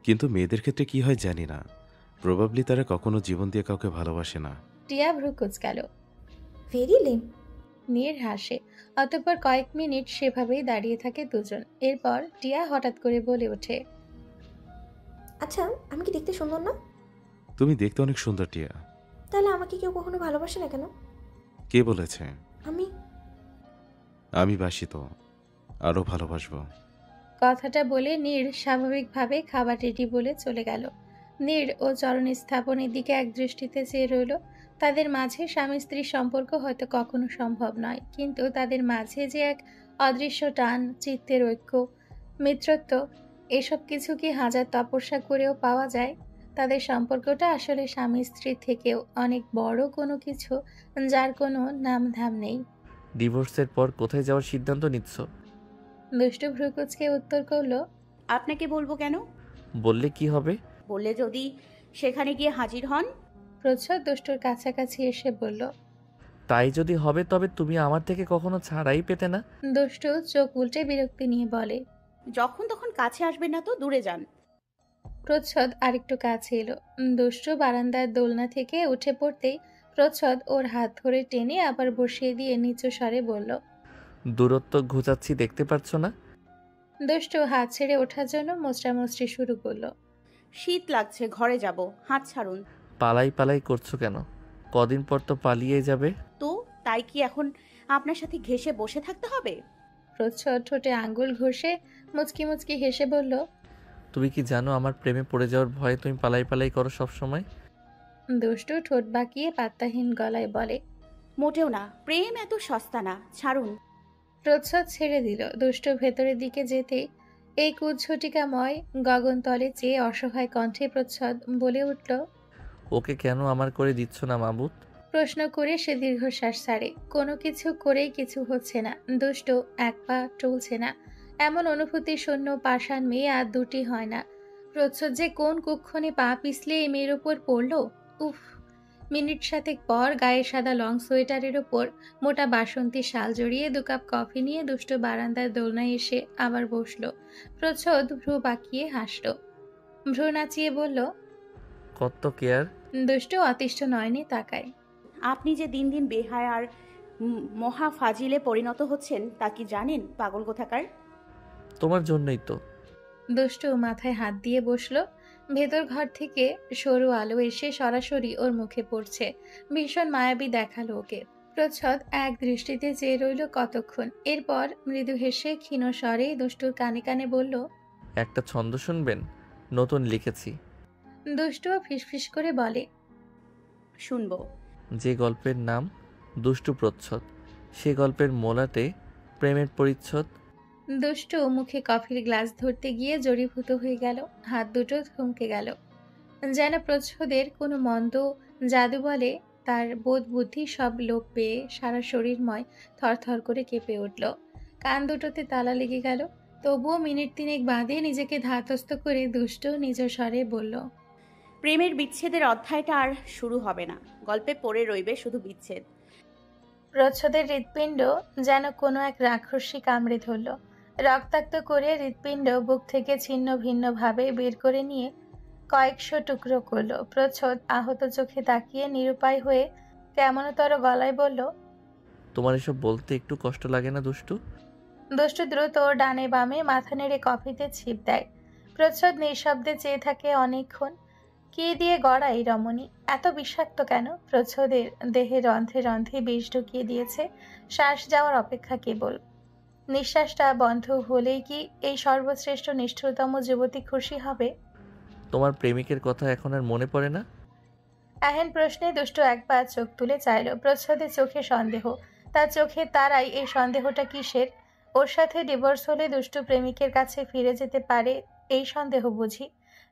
কিন্তু মেয়েদের ক্ষেত্রে কি হয় জানি না, প্রবাবলি তারা কখনো জীবন দিয়ে কাউকে ভালোবাসে না। টিয়া ভ্রু কুচকাল। Very lame. নীর হাসে। অতঃপর কয়েক মিনিট সেভাবেই দাঁড়িয়ে থাকে দুজন। এরপর টিয়া হঠাৎ করে বলে ওঠে, আচ্ছা, আমি কি দেখতে সুন্দর না? তুমি দেখতে অনেক সুন্দর টিয়া। তাহলে আমাকে কেউ কখনো ভালোবাসে না কেন? কে বলেছে? আমি বাসি তো, আরো ভালোবাসবো। কথাটা বলে নীর স্বাভাবিকভাবে খাবার রেডি বলে চলে গেল। নীর ও চরণ স্থাপনের দিকে এক দৃষ্টিতে চেয়ে রইল। তাদের মাঝে স্বামী স্ত্রীর সম্পর্ক হয়তো কখনো সম্ভব নয়, কিন্তু তাদের মাঝে যে এক অদৃশ্য টান, চিত্তের ঐক্য, মিত্রত্ব, এসব কিছু কি হাজার তপস্যা করেও পাওয়া যায়? তাদের সম্পর্কটা আসলে স্বামী স্ত্রীর থেকেও অনেক বড় কোনো কিছু, যার কোনো নামধাম নেই। ডিভোর্সের পর কোথায় যাওয়ার সিদ্ধান্ত নিচ্ছ? দুষ্টু ভ্রুকুচকে উত্তর করল, আপনাকে বলবো কেন? বললে কি হবে? বললে যদি সেখানে গিয়ে হাজির হন। প্রচ্ছদ দুষ্টুর কাছাকাছি এসে বলল, তাই যদি হবে তবে তুমি আমার থেকে কখনো ছাড়াই পেতে না। দুষ্টু চোখ উল্টে বিরক্তি নিয়ে বলে, যখন তখন কাছে আসবেন না তো, দূরে যান। প্রচ্ছদ আরেকটু কাছে এলো। দুষ্টু বারান্দার দোলনা থেকে উঠে পড়তেই প্রচ্ছদ ওর হাত ধরে টেনে আবার বসিয়ে দিয়ে নিচু স্বরে বলল, দূরত্ব ঘুচাচ্ছি দেখতে পারছো না? দুষ্টু হাত ছেড়ে ওঠার জন্য মোচড়ামুচড়ি শুরু করলো। শীত লাগছে, ঘরে যাব, হাত ছাড়ুন। পালাই পালাই করছো কেন? কদিন পর তো পালিয়ে যাবে। তো তাই কি এখন আপনার সাথে ঘেঁষে বসে থাকতে হবে? প্রচ্ছদ ঠোঁটে আঙ্গুল ঘষে মুচকি মুচকি হেসে বলল, তুমি কি জানো আমার প্রেমে পড়ে যাওয়ার ভয়ে তুমি পালাই পালাই করো সব সময়? দুষ্টু ঠোঁট বাঁকিয়ে পাত্তাহীন গলায় বলে, মোটেও না, প্রেম এত সস্তা না, ছাড়ুন। প্রচ্ছদ ছেড়ে দিল। দুষ্টু ভেতরের দিকে যেতেই এই কুজ্ঝটিকাময় গগনতলে চেয়ে অসহায় কণ্ঠে প্রচ্ছদ বলে উঠল, ওকে কেন আমার করে দিচ্ছ না মাবুত? প্রশ্ন করে সে দীর্ঘশ্বাস ছাড়ে। কোনো কিছু করেই কিছু হচ্ছে না। দুষ্টু এক পা চলছে না। এমন অনুভূতি শূন্য পাষাণ মেয়ে আর দুটি হয় না। প্রচ্ছদ যে কোন কুক্ষণে পা পিছলে এই মেয়ের ওপর পড়ল। উফ! মিনিট সাতেক পর গায়ে সাদা লং সোয়েটারের ওপর মোটা বাসন্তী শাল জড়িয়ে 2 কাপ কফি নিয়ে দুষ্টু বারান্দার দোলনায় এসে আবার বসল। প্রচ্ছদ ভ্রু বাঁকিয়ে হাসল। ভ্রু নাচিয়ে বলল, কত কেয়ার। দুষ্টু অতিষ্ঠ নয়নে তাকায়। আপনি যে দিন দিন বেহায় আর মহা ফাজিলে পরিণত হচ্ছেন তা কি জানেন, পাগল কোথাকার? তোমার জন্যই তো। দুষ্টু মাথায় হাত দিয়ে বসলো। ভেতর ঘর থেকে সরু আলো এসে সরাসরি ওর মুখে পড়ছে। ভীষণ মায়াবী দেখালো ওকে। প্রচ্ছদ এক দৃষ্টিতে চেয়ে রইল কতক্ষণ। এরপর মৃদু হেসে ক্ষীণ স্বরে দুষ্টুর কানে কানে বলল, একটা ছন্দ শুনবেন? নতুন লিখেছি। দুষ্টুও ফিসফিস করে বলে, শুনবো। যে গল্পের নাম দুষ্টু প্রচ্ছদ, সে গল্পের মোলাতে প্রেমের পরিচ্ছদ। দুষ্টু মুখে কফির গ্লাস ধরতে গিয়ে জড়ীভূত হয়ে গেল। হাত দুটো থমকে গেল। যেন প্রচ্ছদের কোনো মন্দ জাদু বলে তার বোধ বুদ্ধি সব লোপ পেয়ে সারা শরীরময় থরথর করে কেঁপে উঠল। কান দুটোতে তালা লেগে গেল। তবুও মিনিট 3 বাদে নিজেকে ধাতস্থ করে দুষ্টু নিজ স্বরে বলল, প্রেমের বিচ্ছেদের অধ্যায়টা আর শুরু হবে না, গল্পে পড়ে রইবে শুধু বিচ্ছেদ। প্রচ্ছদের হৃৎপিণ্ড যেন কোনো এক রাক্ষসী কামড়ে ধরল। রক্তাক্ত করে হৃৎপিণ্ড বুক থেকে ছিন্ন ভিন্ন ভাবে বের করে নিয়ে কয়েকশো টুকরো করল। প্রচ্ছদ আহত চোখে তাকিয়ে নিরুপায় হয়ে কেমনতর গলায় বলল, তোমার এসব বলতে একটু কষ্ট লাগে না দুষ্টু? দুষ্টু দ্রুত ডানে বামে মাথা নেড়ে কফিতে ছিপ দেয়। প্রচ্ছদ নিঃশব্দে চেয়ে থাকে অনেকক্ষণ। কি দিয়ে গড়া এই রমণী? এত বিষাক্ত কেন? প্রচ্ছদের দেহে রন্ধ্রে রন্ধ্রে বিষ ঢুকিয়ে দিয়েছে। শ্বাস যাওয়ার অপেক্ষা কেবল। নিঃশ্বাসটা বন্ধ হলেই কি এই সর্বশ্রেষ্ঠ নিষ্ঠুরতম যুবতী খুশি হবে? তোমার প্রেমিকের কথা এখন আর মনে পড়ে না? এহেন প্রশ্নে দুষ্টু একবার চোখ তুলে চাইল। প্রচ্ছদের চোখে সন্দেহ। তার চোখে তারাই এই সন্দেহটা কিসের? ওর সাথে ডিভোর্স হলে দুষ্টু প্রেমিকের কাছে ফিরে যেতে পারে এই সন্দেহ বুঝি?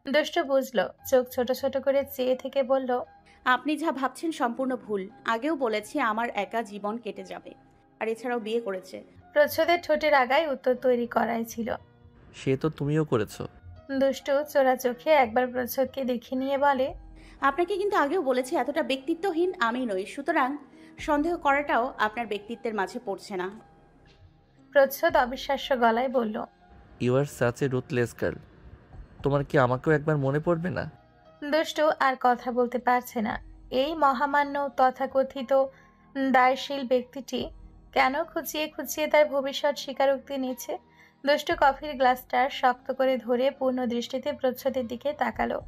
দুষ্টু বুঝলো। চোখ ছোট ছোট করে চেয়ে থেকে বলল, আপনি যা ভাবছেন সম্পূর্ণ ভুল। আগেও বলেছি আমার একা জীবন কেটে যাবে, আর এছাড়াও বিয়ে করেছে। প্রচ্ছদের ঠোঁটের আগায় উত্তর তৈরি করাই ছিল। সে তো তুমিও করেছো। দুষ্টু চোরা চোখে একবার প্রচ্ছদকে দেখে নিয়ে বলে, আপনাকে কিন্তু আগেও বলেছি এতটা ব্যক্তিত্বহীন আমি নই, সুতরাং সন্দেহ করাটাও আপনার ব্যক্তিত্বের মাঝে পড়ছে না। প্রচ্ছদ অবিশ্বাস্য গলায় বলল, you are such a ruthless girl. তোমার কি আমাকেও একবার মনে পড়বে না? দুষ্টু আর কথা বলতে পারছে না। এই মহামান্য তথাকথিত দায়শীল ব্যক্তিটি কেন খুঁচিয়ে খুঁচিয়ে তার ভবিষ্যৎ স্বীকারোক্তি নিচ্ছে? দুষ্টু কফির গ্লাসটা শক্ত করে ধরে পূর্ণ দৃষ্টিতে প্রচ্ছদের দিকে তাকালো।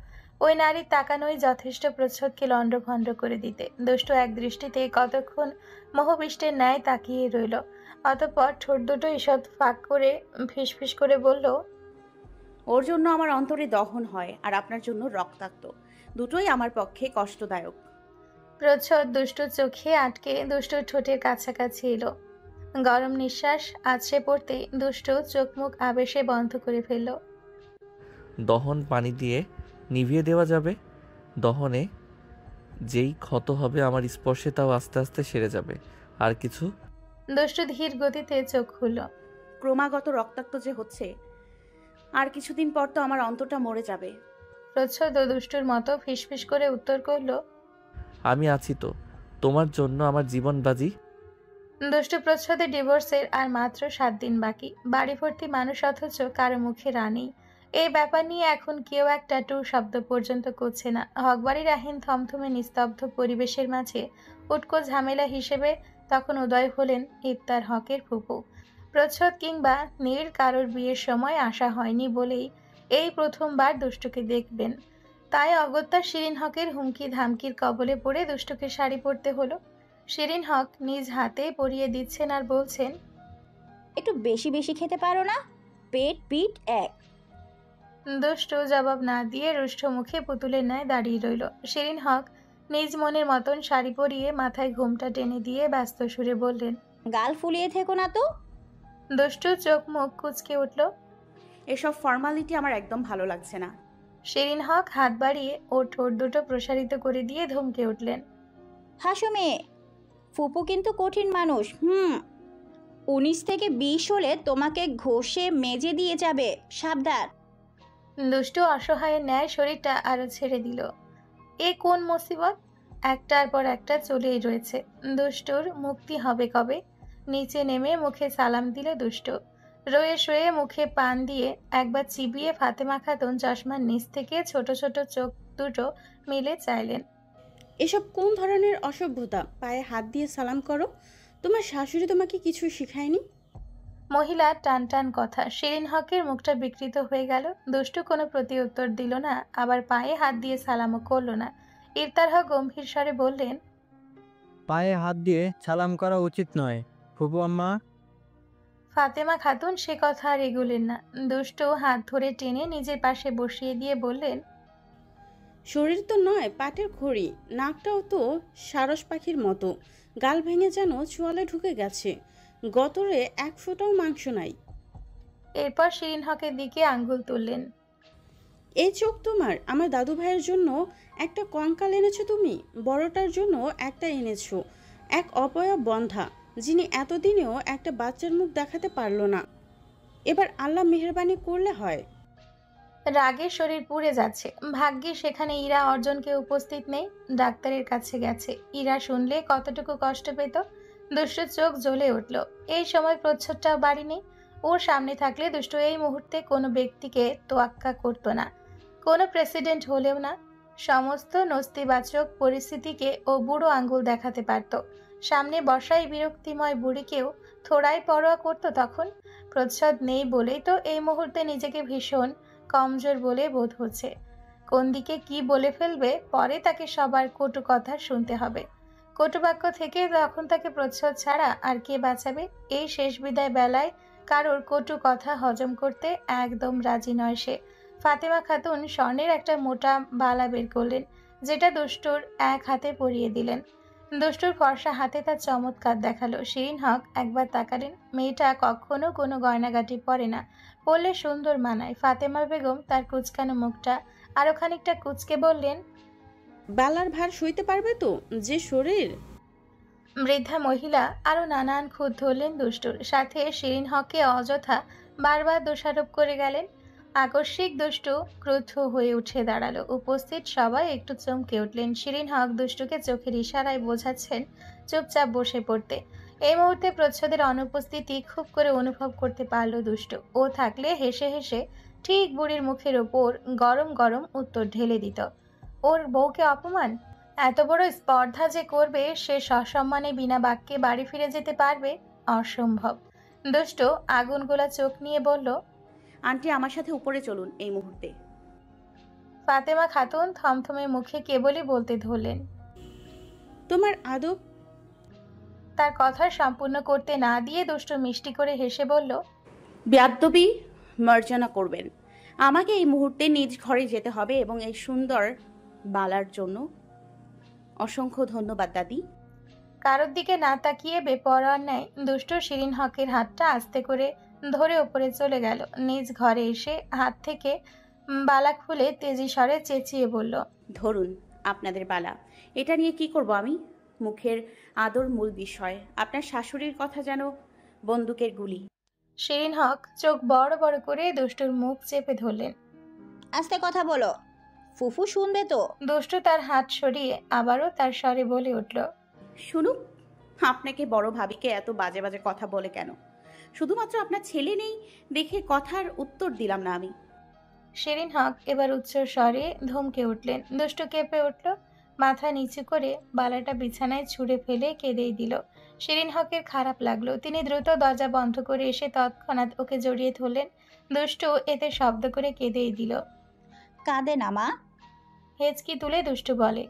ওই নারীর তাকানোই যথেষ্ট প্রচ্ছদকে লণ্ডভণ্ড করে দিতে। দুষ্টু এক দৃষ্টিতে কতক্ষণ মোহবিষ্টের ন্যায় তাকিয়ে রইল, অতঃপর ঠোঁট দুটো ঈষৎ ফাঁক করে ফিসফিস করে বলল, ওর জন্য আমার অন্তরে দহন হয়, আর আপনার জন্য রক্তাক্ত। দুটোই আমার পক্ষে কষ্টদায়ক। প্রচ্ছদ দুষ্টুর চোখে আটকে দুষ্টুর ঠোঁটের কাছাকাছি এলো। গরম নিঃশ্বাস আছড়ে পড়তে দুষ্টু চোখ মুখ আবেশে বন্ধ করে ফেলল। দহন পানি দিয়ে নিভিয়ে দেওয়া যাবে। দহনে যেই ক্ষত হবে আমার স্পর্শে তাও আস্তে আস্তে সেরে যাবে। আর কিছু? দুষ্টু ধীর গতিতে চোখ খুলল। ক্রমাগত রক্তাক্ত যে হচ্ছে, আর কিছুদিন পর তো আমার অন্তরটা মরে যাবে। প্রচ্ছদ দুষ্টুর মতো ফিসফিস করে উত্তর করল, আমি আছি তো, তোমার জন্য আমার জীবন বাজি। দুষ্টু প্রচ্ছদের ডিভোর্সের আর মাত্র 7 দিন বাকি। বাড়ি ভর্তি মানুষ, অথচ কারো মুখে রানী। এই ব্যাপার নিয়ে এখন কেউ একটা টু শব্দ পর্যন্ত করছে না। হকবাড়ি রাহিন থমথমে নিস্তব্ধ পরিবেশের মাঝে উটকো ঝামেলা হিসেবে তখন উদয় হলেন ইফতার হকের ফুপু। প্রচ্ছদ কিংবা নীর কারোর বিয়ের সময় আসা হয়নি বলেই এই প্রথমবার দুষ্টুকে দেখবেন। তাই অগত্যা শিরিন হকের হুমকি ধামকির কবলে পড়ে দুষ্টুকে শাড়ি পরতে হলো। শিরিন হক নিজ হাতে পরিয়ে দিচ্ছেন আর বলছেন, একটু বেশি বেশি খেতে পারো না? পেট পিট এক। দুষ্টু জবাব না দিয়ে রুষ্ট মুখে পুতুলের ন্যায় দাঁড়িয়ে রইল। শিরিন হক নিজ মনের মতন শাড়ি পরিয়ে মাথায় ঘোমটা টেনে দিয়ে ব্যস্ত সুরে বললেন, গাল ফুলিয়ে থেকো না তো। দুষ্টু চোখ মুখ কুঁচকে উঠল। এসব ফর্মালিটি আমার একদম ভালো লাগছে না। শিরিন হক হাত বাড়িয়ে ওর ঠোঁট দুটো প্রসারিত করে দিয়ে ধমকে উঠলেন, হাসো মেয়ে, ফুপু কিন্তু কঠিন মানুষ। 19 থেকে 20 হলে তোমাকে ঘষে মেজে দিয়ে যাবে, সাবধান। দুষ্টু অসহায়ের ন্যায় শরীরটা আরো ছেড়ে দিল। এ কোন মুসিবত! একটার পর একটা চলেই রয়েছে। দুষ্টুর মুক্তি হবে কবে? নিচে নেমে মুখে সালাম দিল দুষ্টু। রয়ে শয়ে মুখে পান দিয়ে একবার চিবিয়ে ফাতেমা খাতুন চশমার নিচ থেকে ছোট ছোট চোখ দুটো মিলে চাইলেন, এসব কোন ধরনের অসভ্যতা? পায়ে হাত দিয়ে সালাম করো। তোমার শাশুড়ি তোমাকে কিছু শিখায়নি? মহিলা টান টান কথা। শিরিন হকের মুখটা বিকৃত হয়ে গেল। দুষ্টু কোনো প্রতি উত্তর দিল না, আবার পায়ে হাত দিয়ে সালামও করল না। ইফতার হক গম্ভীর স্বরে বললেন, পায়ে হাত দিয়ে সালাম করা উচিত নয় ফুপু আম্মা। ফাতেমা খাতুন সে কথা আর এগুলেন না। দুষ্টু হাত ধরে টেনে নিজের পাশে বসিয়ে দিয়ে বললেন, শরীর তো নয় পাটের খড়ি, নাকটাও তো সারস পাখির মতো, গাল ভেঙে যেন চোয়ালে ঢুকে গেছে, গতরে 1 ফোঁটাও মাংস নাই। এরপর শিরিন হকের দিকে আঙ্গুল তুললেন, এই চোখ তোমার? আমার দাদু ভাইয়ের জন্য একটা কঙ্কাল এনেছো তুমি, বড়টার জন্য একটা এনেছো, এক অপয়া বন্ধা যিনি এতদিনেও একটা বাচ্চার মুখ দেখাতে পারলো না। এবার আল্লাহ মেহেরবানি করলে হয়। রাগে শরীর পুড়ে যাচ্ছে। ভাগ্যে সেখানে ইরা অর্জনকে উপস্থিত নেই, ডাক্তারের কাছে গেছে। ইরা শুনলে কতটুকু কষ্ট পেত। দুষ্টু চোখ জ্বলে উঠল। এই সময় প্রচ্ছদটাও বাড়ি নেই। ওর সামনে থাকলে দুষ্টু এই মুহূর্তে কোনো ব্যক্তিকে তোয়াক্কা করত না, কোনো প্রেসিডেন্ট হলেও না। সমস্ত নস্তিবাচক পরিস্থিতিকে ও বুড়ো আঙ্গুল দেখাতে পারত। সামনে বসাই বিরক্তিময় বুড়িকেও থোড়াই পরোয়া করত তখন। প্রচ্ছদ নেই বলেই তো এই মুহূর্তে নিজেকে ভীষণ কমজোর বলে বোধ হচ্ছে। কোন দিকে কি বলে ফেলবে, পরে তাকে সবার কটু কথা শুনতে হবে। কটুবাক্য থেকে তখন তাকে প্রচ্ছদ ছাড়া আর কে বাঁচাবে? এই শেষ বিদায় বেলায় কারোর কটু কথা হজম করতে একদম রাজি নয় সে। ফাতেমা খাতুন স্বর্ণের একটা মোটা বালা বের করলেন, যেটা দুষ্টুর এক হাতে পরিয়ে দিলেন। দুষ্টুর ফর্সা হাতে তার চমৎকার দেখালো। শিরিন হক একবার তাকালেন। মেয়েটা কখনো কোনো গয়নাগাটি পরে না, পরলে সুন্দর মানায়। ফাতেমা বেগম তার কুচকানো মুখটা আরো খানিকটা কুচকে বললেন, বেলার ভার সইতে পারবে তো? যে শরীর! বৃদ্ধা মহিলা আরো নানান খুঁত ধরলেন দুষ্টুর, সাথে শিরিন হককে অযথা বারবার দোষারোপ করে গেলেন। আকস্মিক দুষ্টু ক্রুদ্ধ হয়ে উঠে দাঁড়ালো। উপস্থিত সবাই একটু চমকে উঠলেন। শিরিন হক দুষ্টুকে চোখের ইশারায় বোঝাচ্ছেন চুপচাপ বসে পড়তে। এই মুহূর্তে প্রচ্ছদের অনুপস্থিতি খুব করে অনুভব করতে পারল দুষ্টু। ও থাকলে হেসে হেসে ঠিক বুড়ির মুখের ওপর গরম গরম উত্তর ঢেলে দিত। ওর বউকে অপমান, এত বড় স্পর্ধা যে করবে, সে সসম্মানে বিনা বাক্যে বাড়ি ফিরে যেতে পারবে, অসম্ভব। দুষ্টু আগুন গোলা চোখ নিয়ে বলল, আন্টি আমার সাথে উপরে চলুন এই মুহূর্তে। ফাতেমা খাতুন থমথমে মুখে কেবলই বলতে ধরলেন, তোমার আদব। তার কথা সম্পূর্ণ করতে না দিয়ে দুষ্টু মিষ্টি করে হেসে বলল, বেয়াদ্দবি মার্জনা করবেন। আমাকে এই মুহূর্তে নিজ ঘরে যেতে হবে এবং এই সুন্দর বালার জন্য অসংখ্য ধন্যবাদ দাদি। কারোর দিকে না তাকিয়ে বেপরোয়ার ন্যায় দুষ্টু শিরিন হকের হাতটা আস্তে করে ধরে ওপরে চলে গেল। নিজ ঘরে এসে হাত থেকে বালা খুলে তেজি স্বরে চেঁচিয়ে বলল, ধরুন আপনাদের বালা। এটা নিয়ে কি করব আমি? মুখের আদর মূল বিষয়। আপনার শাশুড়ির কথা যেন বন্দুকের গুলি। শিরিন হক চোখ বড় বড় করে দুষ্টুর মুখ চেপে ধরলেন। আস্তে কথা বলো, ফুফু শুনবে তো। দুষ্টু তার হাত সরিয়ে আবারও তার স্বরে বলে উঠল, শুনুক, আপনাকে বড় ভাবিকে এত বাজে বাজে কথা বলে কেন? শুধুমাত্র আপনার ছেলে নেই দেখে কথার উত্তর দিলাম না আমি। শিরিন হক এবার উচ্চ স্বরে ধমকে উঠলেন। দুষ্টু কেঁপে উঠল, মাথা নিচু করে বালাটা বিছানায় ছুঁড়ে ফেলে কেঁদেই দিল। শিরিন হকের খারাপ লাগলো। তিনি দ্রুত দরজা বন্ধ করে এসে তৎক্ষণাৎ ওকে জড়িয়ে ধরলেন। দুষ্টু এতে শব্দ করে কেঁদেই দিল। কাঁদে না মা। হেঁচকি তুলে দুষ্টু বলে,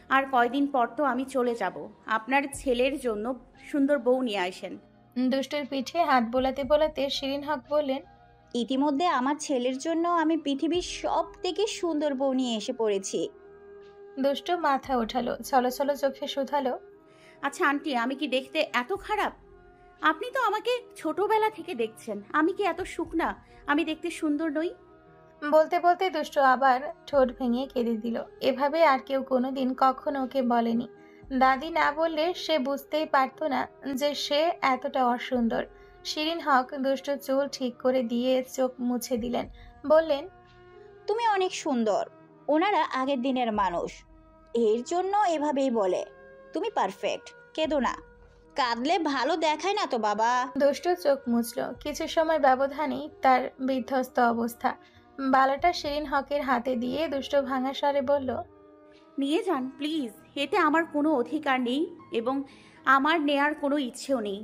আর কয়দিন পর তো আমি চলে যাব। আপনার ছেলের জন্য সুন্দর বউ নিয়ে আসেন। দুষ্টুর পিঠে হাত বোলাতে বোলাতে শিরিন হক বললেন, ইতিমধ্যে আমার ছেলের জন্য আমি পৃথিবীর সব থেকে সুন্দর বউ নিয়ে এসে পড়েছি। দুষ্টু মাথা ওঠালো, ছলো ছলো চোখে শুধালো, আচ্ছা আন্টি, আমি কি দেখতে এত খারাপ? আপনি তো আমাকে ছোটবেলা থেকে দেখছেন। আমি কি এত শুকনা? আমি দেখতে সুন্দর নই? বলতে বলতে দুষ্টু আবার ঠোঁট ভেঙে কেঁদে দিল। এভাবে আর কেউ কোনোদিন কখনো ওকে বলেনি। দাদি না বললে সে বুঝতেই পারতো না যে সে এতটা অসুন্দর। শিরিন হক দুষ্টু চুল ঠিক করে দিয়ে চোখ মুছে দিলেন, বললেন, তুমি অনেক সুন্দর। ওনারা আগের দিনের মানুষ, এর জন্য এভাবেই বলে। তুমি পারফেক্ট, কেঁদো না। কাঁদলে ভালো দেখায় না তো বাবা। দুষ্টু চোখ মুছল। কিছু সময় ব্যবধানেই তার বিধ্বস্ত অবস্থা। বালাটা শিরিন হকের হাতে দিয়ে দুষ্টু ভাঙা স্বরে বলল, নিয়ে যান প্লিজ। এতে আমার কোনো অধিকার নেই এবং আমার নেয়ার কোনো ইচ্ছেও নেই।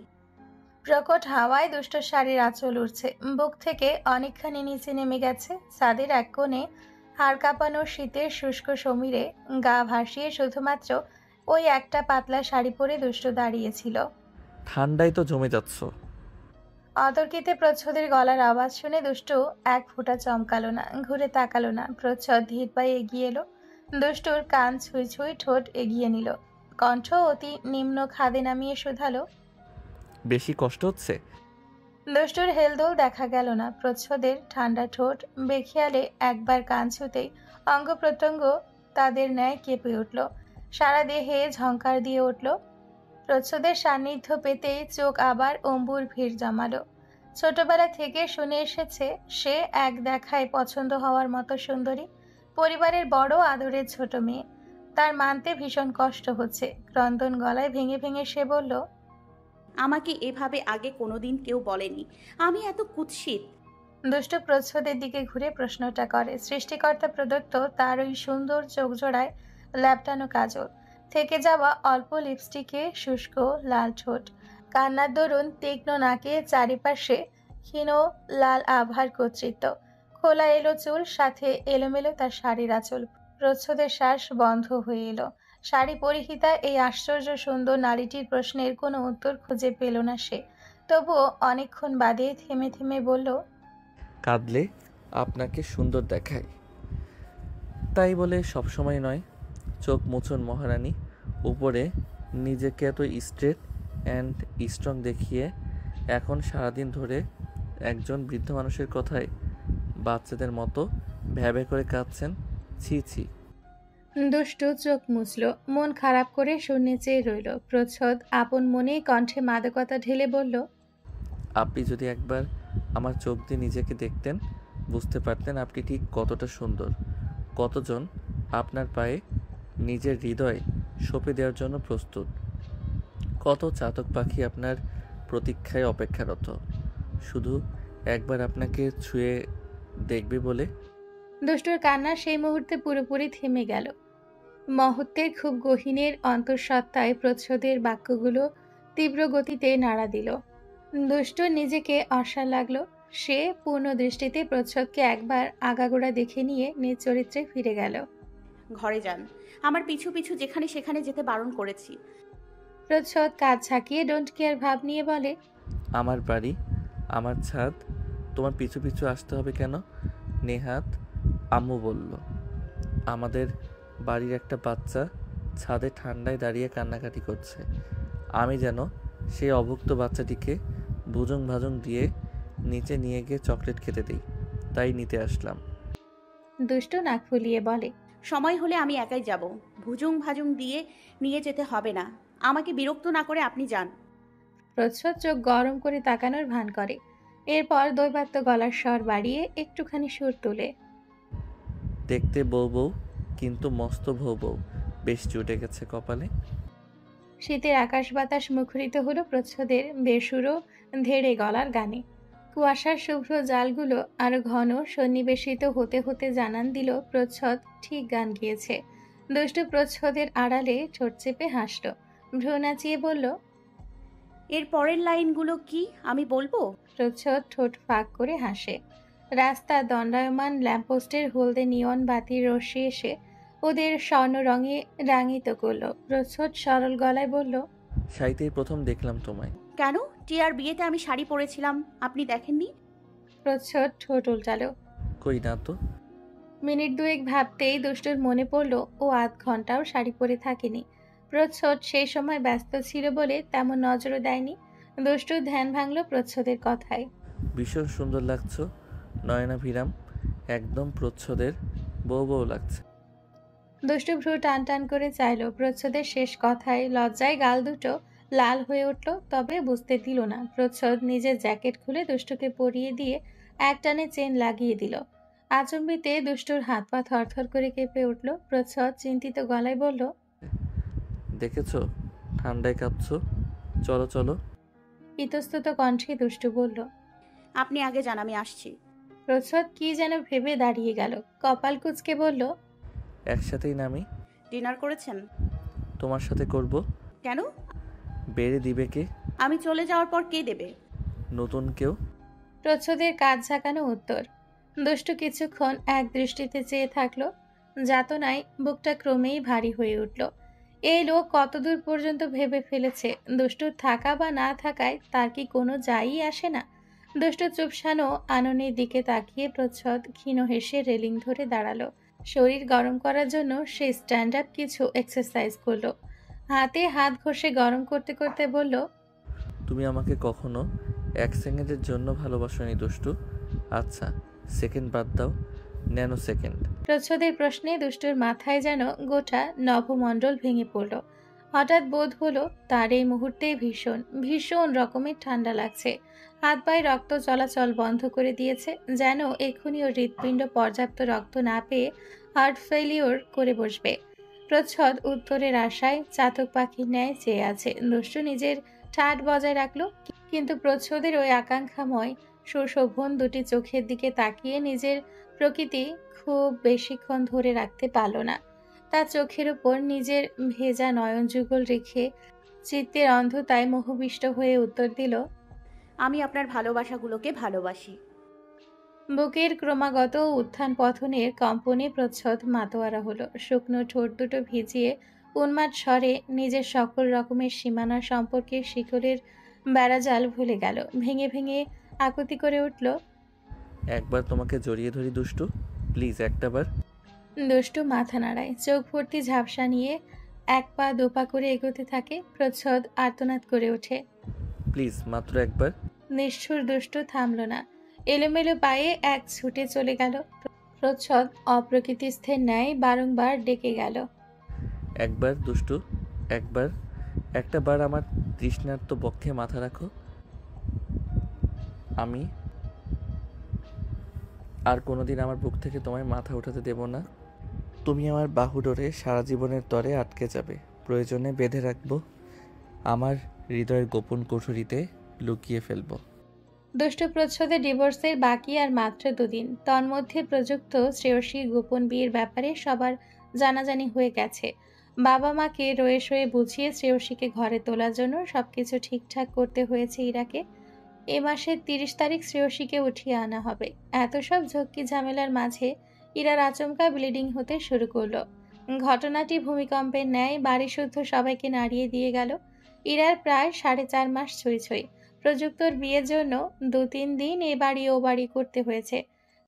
প্রকট হাওয়ায় দুষ্ট শাড়ির আঁচল উঠছে, বুক থেকে অনেকখানি নিচে নেমে গেছে। ছাদের এক কোণে হাড় কাঁপানো শীতের শুষ্ক সমীরে গা ভাসিয়ে শুধুমাত্র ওই একটা পাতলা শাড়ি পরে দুষ্ট দাঁড়িয়েছিল। ঠান্ডায় তো জমে যাচ্ছ। অতর্কিতে প্রচ্ছদের গলার আওয়াজ শুনে দুষ্টু এক ফোঁটা চমকালো না, ঘুরে তাকালো না। প্রচ্ছদ ধীর পায়ে এগিয়ে এলো। দুষ্টুর কান ছুঁই ছুঁই ঠোঁট এগিয়ে নিল, কণ্ঠ অতি নিম্ন খাদে নামিয়ে শুধালো, বেশি কষ্ট হচ্ছে? দুষ্টুর হেলদোল দেখা গেল না। প্রচ্ছদের ঠান্ডা ঠোঁট বেখিয়ালে একবার কান ছুঁতেই অঙ্গ প্রত্যঙ্গ তাদের ন্যায় কেঁপে উঠল, সারা দেহে ঝংকার দিয়ে উঠল। প্রচ্ছদের সান্নিধ্য পেতেই চোখ আবার অম্বুর ভিড় জমালো। ছোটবেলা থেকে শুনে এসেছে সে এক দেখায় পছন্দ হওয়ার মতো সুন্দরী, পরিবারের বড় আদরের ছোট মেয়ে। তার মানতে ভীষণ কষ্ট হচ্ছে। ক্রন্দন গলায় ভেঙে ভেঙে সে বলল, আমাকে এভাবে আগে কোনোদিন কেউ বলেনি। আমি এত কুৎসিত। দুষ্টু প্রচ্ছদের দিকে ঘুরে প্রশ্নটা করে। সৃষ্টিকর্তা প্রদত্ত তার ওই সুন্দর চোখ জোড়ায় ল্যাপটানো কাজল, থেকে যাওয়া অল্প লিপস্টিকে শুষ্ক লাল ঠোঁট, কান্নার দরুন তীক্ষ্ণ নাকে চারিপাশে ক্ষীণ লাল আভার কর্তৃত্ব, খোলা এলো চুল, সাথে এলোমেলো তার শাড়ির আঁচল। প্রচ্ছদের শ্বাস বন্ধ হয়ে এলো। শাড়ি পরিহিতা এই আশ্চর্য সুন্দর নারীটির প্রশ্নের কোনো উত্তর খুঁজে পেল না সে। তবুও অনেকক্ষণ বাদে থেমে থেমে বলল, কাঁদলে আপনাকে সুন্দর দেখায়, তাই বলে সবসময় নয়। চোখ মুছুন মহারানী। উপরে নিজেকে এত স্ট্রেট অ্যান্ড স্ট্রং দেখিয়ে এখন সারাদিন ধরে একজন বৃদ্ধ মানুষের কথায় বাচ্চাদের মতো ভ্যাবে করে কাঁদছেন। ছি ছি। দুষ্টু চোখ মুছল, মন খারাপ করে শূন্যে চেয়ে রইল। প্রচ্ছদ আপন মনেই কণ্ঠে মাদকতা ঢেলে বলল, আপনি যদি একবার আমার চোখ দিয়ে নিজেকে দেখতেন বুঝতে পারতেন আপনি ঠিক কতটা সুন্দর, কতজন আপনার পায়ে নিজের হৃদয় সঁপে দেওয়ার জন্য প্রস্তুত, কত চাতক পাখি আপনার প্রতীক্ষায় অপেক্ষারত, শুধু একবার আপনাকে ছুঁয়ে দেখবে বলে। দুষ্টুর কান্না সেই মুহূর্তে পুরোপুরি থেমে গেল। মুহূর্তের খুব গহীনের অন্তঃসত্ত্বায় প্রচ্ছদের বাক্যগুলো তীব্র গতিতে নাড়া দিল। দুষ্টুর নিজেকে অসাড় লাগলো। সে পূর্ণ দৃষ্টিতে প্রচ্ছদকে একবার আগাগোড়া দেখে নিয়ে নিজ চরিত্রে ফিরে গেল। ঘরে যান, আমার পিছু পিছু যেখানে সেখানে যেতে বারণ করেছি। প্রচ্ছদ কাজ ঝাঁকিয়ে ডোন্ট কেয়ার ভাব নিয়ে বলে, আমার বাড়ি, আমার ছাদ, তোমার পিছু পিছু আসতে হবে কেন? নেহাত আম্মু বলল। আমাদের বাড়ির একটা বাচ্চা ছাদে ঠান্ডায় দাঁড়িয়ে কান্নাকাটি করছে। আমি যেন সেই অভুক্ত বাচ্চাটিকে ভুজুং ভাজুং দিয়ে নিচে নিয়ে গিয়ে চকলেট খেতে দিই, তাই নিতে আসলাম। দুষ্টু নাক ফুলিয়ে বলে, সময় হলে আমি একাই যাব, ভুজুং ভাজুং দিয়ে নিয়ে যেতে হবে না। আমাকে বিরক্ত না করে আপনি যান। প্রচ্ছদ চোখ গরম করে তাকানোর ভান করে। এরপর দৈবাত্য গলার স্বর বাড়িয়ে একটুখানি সুর তোলে, দেখতে বউ বউ, কিন্তু মস্ত বউ বউ, বেশ জুটে গেছে কপালে। শীতের আকাশ বাতাস মুখরিত হলো প্রচ্ছদের বেসুরো ধেড়ে গলার গানে। কুয়াশার শুভ্র জালগুলো আরো ঘন সন্নিবেশিত হতে হতে জানান দিল প্রচ্ছদ ঠিক গান গিয়েছে। দুষ্টু প্রচ্ছদের আড়ালে ঠোঁট চেপে হাসল, ভ্রু নাচিয়ে বলল, এর পরের লাইনগুলো কি আমি বলবো? প্রচ্ছদ ঠোঁট ফাঁক করে হাসে। রাস্তা দণ্ডায়মান ল্যাম্পপোস্টের হলদে নিয়ন বাতির রশ্মি এসে ওদের স্বর্ণ রঙে রাঙিত করলো। প্রচ্ছদ সরল গলায় বলল, শাড়িতেই প্রথম দেখলাম তোমায়। কেন? টিয়ার বিয়েতে আমি শাড়ি পরেছিলাম, আপনি দেখেননি? প্রচ্ছদ ঠোঁট উল্টালো। কই না তো। মিনিট দুয়েক ভাবতেই দুষ্টুর মনে পড়ল ও আধ ঘন্টাও শাড়ি পরে থাকেনি। প্রচ্ছদ সেই সময় ব্যস্ত ছিল বলে তেমন নজরও দেয়নি। দুষ্টুর ধ্যান ভাঙল প্রচ্ছদের কথায়। ভীষণ সুন্দর লাগছো নয়নাভিরাম, একদম প্রচ্ছদের বউ বউ লাগছে। দুষ্টু ভ্রু টান টান করে চাইল প্রচ্ছদের শেষ কথায়। লজ্জায় গাল দুটো লাল হয়ে উঠল, তবে বুঝতে দিল না। প্রচ্ছদ নিজের জ্যাকেট খুলে দুষ্টুকে পরিয়ে দিয়ে একটানে চেন লাগিয়ে দিল। আচম্বিতে দুষ্টুর হাত পা থরথর করে কেঁপে উঠল। প্রচ্ছদ চিন্তিত গলায় বলল, দেখেছো ঠান্ডায় কাঁপছো, চলো চলো। ইতস্তত কণ্ঠে দুষ্টু বলল, আপনি আগে যান, আমি আসছি। প্রচ্ছদ কি যেন ভেবে দাঁড়িয়ে গেল। কপাল কুঁচকে বলল, একসাথেই নামি। ডিনার করেছেন? তোমার সাথে করব। কেন? বেড়ে দিবে কে? আমি চলে যাওয়ার পর কে দেবে? নতুন কেউ। প্রচ্ছদের কাজ ঝাঁকানো উত্তর। দুষ্টু কিছুক্ষণ এক দৃষ্টিতে চেয়ে থাকলো। যাতনায় বুকটা ক্রমেই ভারী হয়ে উঠল। এই লোক কতদূর পর্যন্ত ভেবে ফেলেছে। দুষ্টুর থাকা বা না থাকায় তার কি কোনো যাই আসে না। দুষ্টু চুপসানো আননের দিকে তাকিয়ে প্রচ্ছদ ক্ষীণ হেসে রেলিং ধরে দাঁড়ালো। শরীর গরম করার জন্য সে স্ট্যান্ড আপ কিছু এক্সারসাইজ করলো। হাতে হাত ঘষে গরম করতে করতে বলল, তুমি আমাকে কখনো এক সেকেন্ডের জন্য ভালোবাসোনি দুষ্টু। আচ্ছা সেকেন্ড বাদ দাও, ন্যানো সেকেন্ড। প্রচ্ছদের প্রশ্নে দুষ্টুর মাথায় যেন গোটা নভমণ্ডল ভেঙে পড়ল। হঠাৎ বোধ হলো তার এই মুহূর্তে ভীষণ ভীষণ রকমের ঠান্ডা লাগছে। হাত পায়ে রক্ত চলাচল বন্ধ করে দিয়েছে, যেন এক্ষুনি ওর হৃৎপিণ্ড পর্যাপ্ত রক্ত না পেয়ে হার্ট ফেলিওর করে বসবে। প্রচ্ছদ উত্তরের আশায় চাতক পাখির ন্যায় চেয়ে আছে। দুষ্টু নিজের ঠাট বজায় রাখলো, কিন্তু প্রচ্ছদের ওই আকাঙ্ক্ষাময় সুশোভন দুটি চোখের দিকে তাকিয়ে নিজের প্রকৃতি খুব বেশিক্ষণ ধরে রাখতে পারল না। তার চোখের উপর নিজের ভেজা নয়ন যুগল রেখে চিত্তের অন্ধতায় মোহবিষ্ট হয়ে উত্তর দিল, আমি আপনার ভালোবাসাগুলোকে ভালোবাসি। বুকের ক্রমাগত উত্থান পথনের কম্পনে প্রচ্ছদ মাতোয়ারা হলো। শুকনো ঠোঁট দুটো ভিজিয়ে উন্মাদ স্বরে নিজের সকল রকমের সীমানা সম্পর্কে শিকলের বেড়াজাল ভুলে গেল। ভেঙে ভেঙে আকুতি করে উঠল, একবার তোমাকে জড়িয়ে ধরি দুষ্টু, প্লিজ একটাবার। দুষ্টু মাথা নাড়ায়, চোখ ভর্তি ঝাপসা নিয়ে এক পা দুপা করে এগোতে থাকে। প্রচ্ছদ আর্তনাদ করে ওঠে, প্লিজ মাত্র একবার। নিষ্ঠুর দুষ্টু থামল না, এলোমেলো পায়ে এক ছুটে চলে গেল। প্রচ্ছদ অপ্রকৃতিস্থের ন্যায় বারংবার ডেকে গেল, একবার দুষ্টু, একবার, একটা বার আমার তৃষ্ণার্ত বক্ষে মাথা রাখো। আর কোনোদিন আমার বুক থেকে তোমায় মাথা উঠাতে দেব না। তুমি আমার বাহু ডোরে সারা জীবনের তরে আটকে যাবে। প্রয়োজনে বেঁধে রাখবো, আমার হৃদয়ের গোপন কুঠুরিতে লুকিয়ে ফেলবো। দুষ্টু প্রচ্ছদে ডিভোর্সের বাকি আর মাত্র 2 দিন। তন্মধ্যে প্রযুক্ত শ্রেয়সীর গোপন বিয়ের ব্যাপারে সবার জানাজানি হয়ে গেছে। বাবা মাকে রয়ে সয়ে বুঝিয়ে শ্রেয়সীকে ঘরে তোলার জন্য সবকিছু ঠিকঠাক করতে হয়েছে ইরাকে। এ মাসের 30 তারিখ শ্রেয়সীকে উঠিয়ে আনা হবে। এত সব ঝক্কি ঝামেলার মাঝে ইরার আচমকা ব্লিডিং হতে শুরু করলো। ঘটনাটি ভূমিকম্পের ন্যায় বাড়ি শুদ্ধ সবাইকে নাড়িয়ে দিয়ে গেল। ইরার প্রায় 4.5 মাস ছই ছই। প্রযুক্তর বিয়ের জন্য 2-3 দিন এ বাড়ি ও বাড়ি করতে হয়েছে।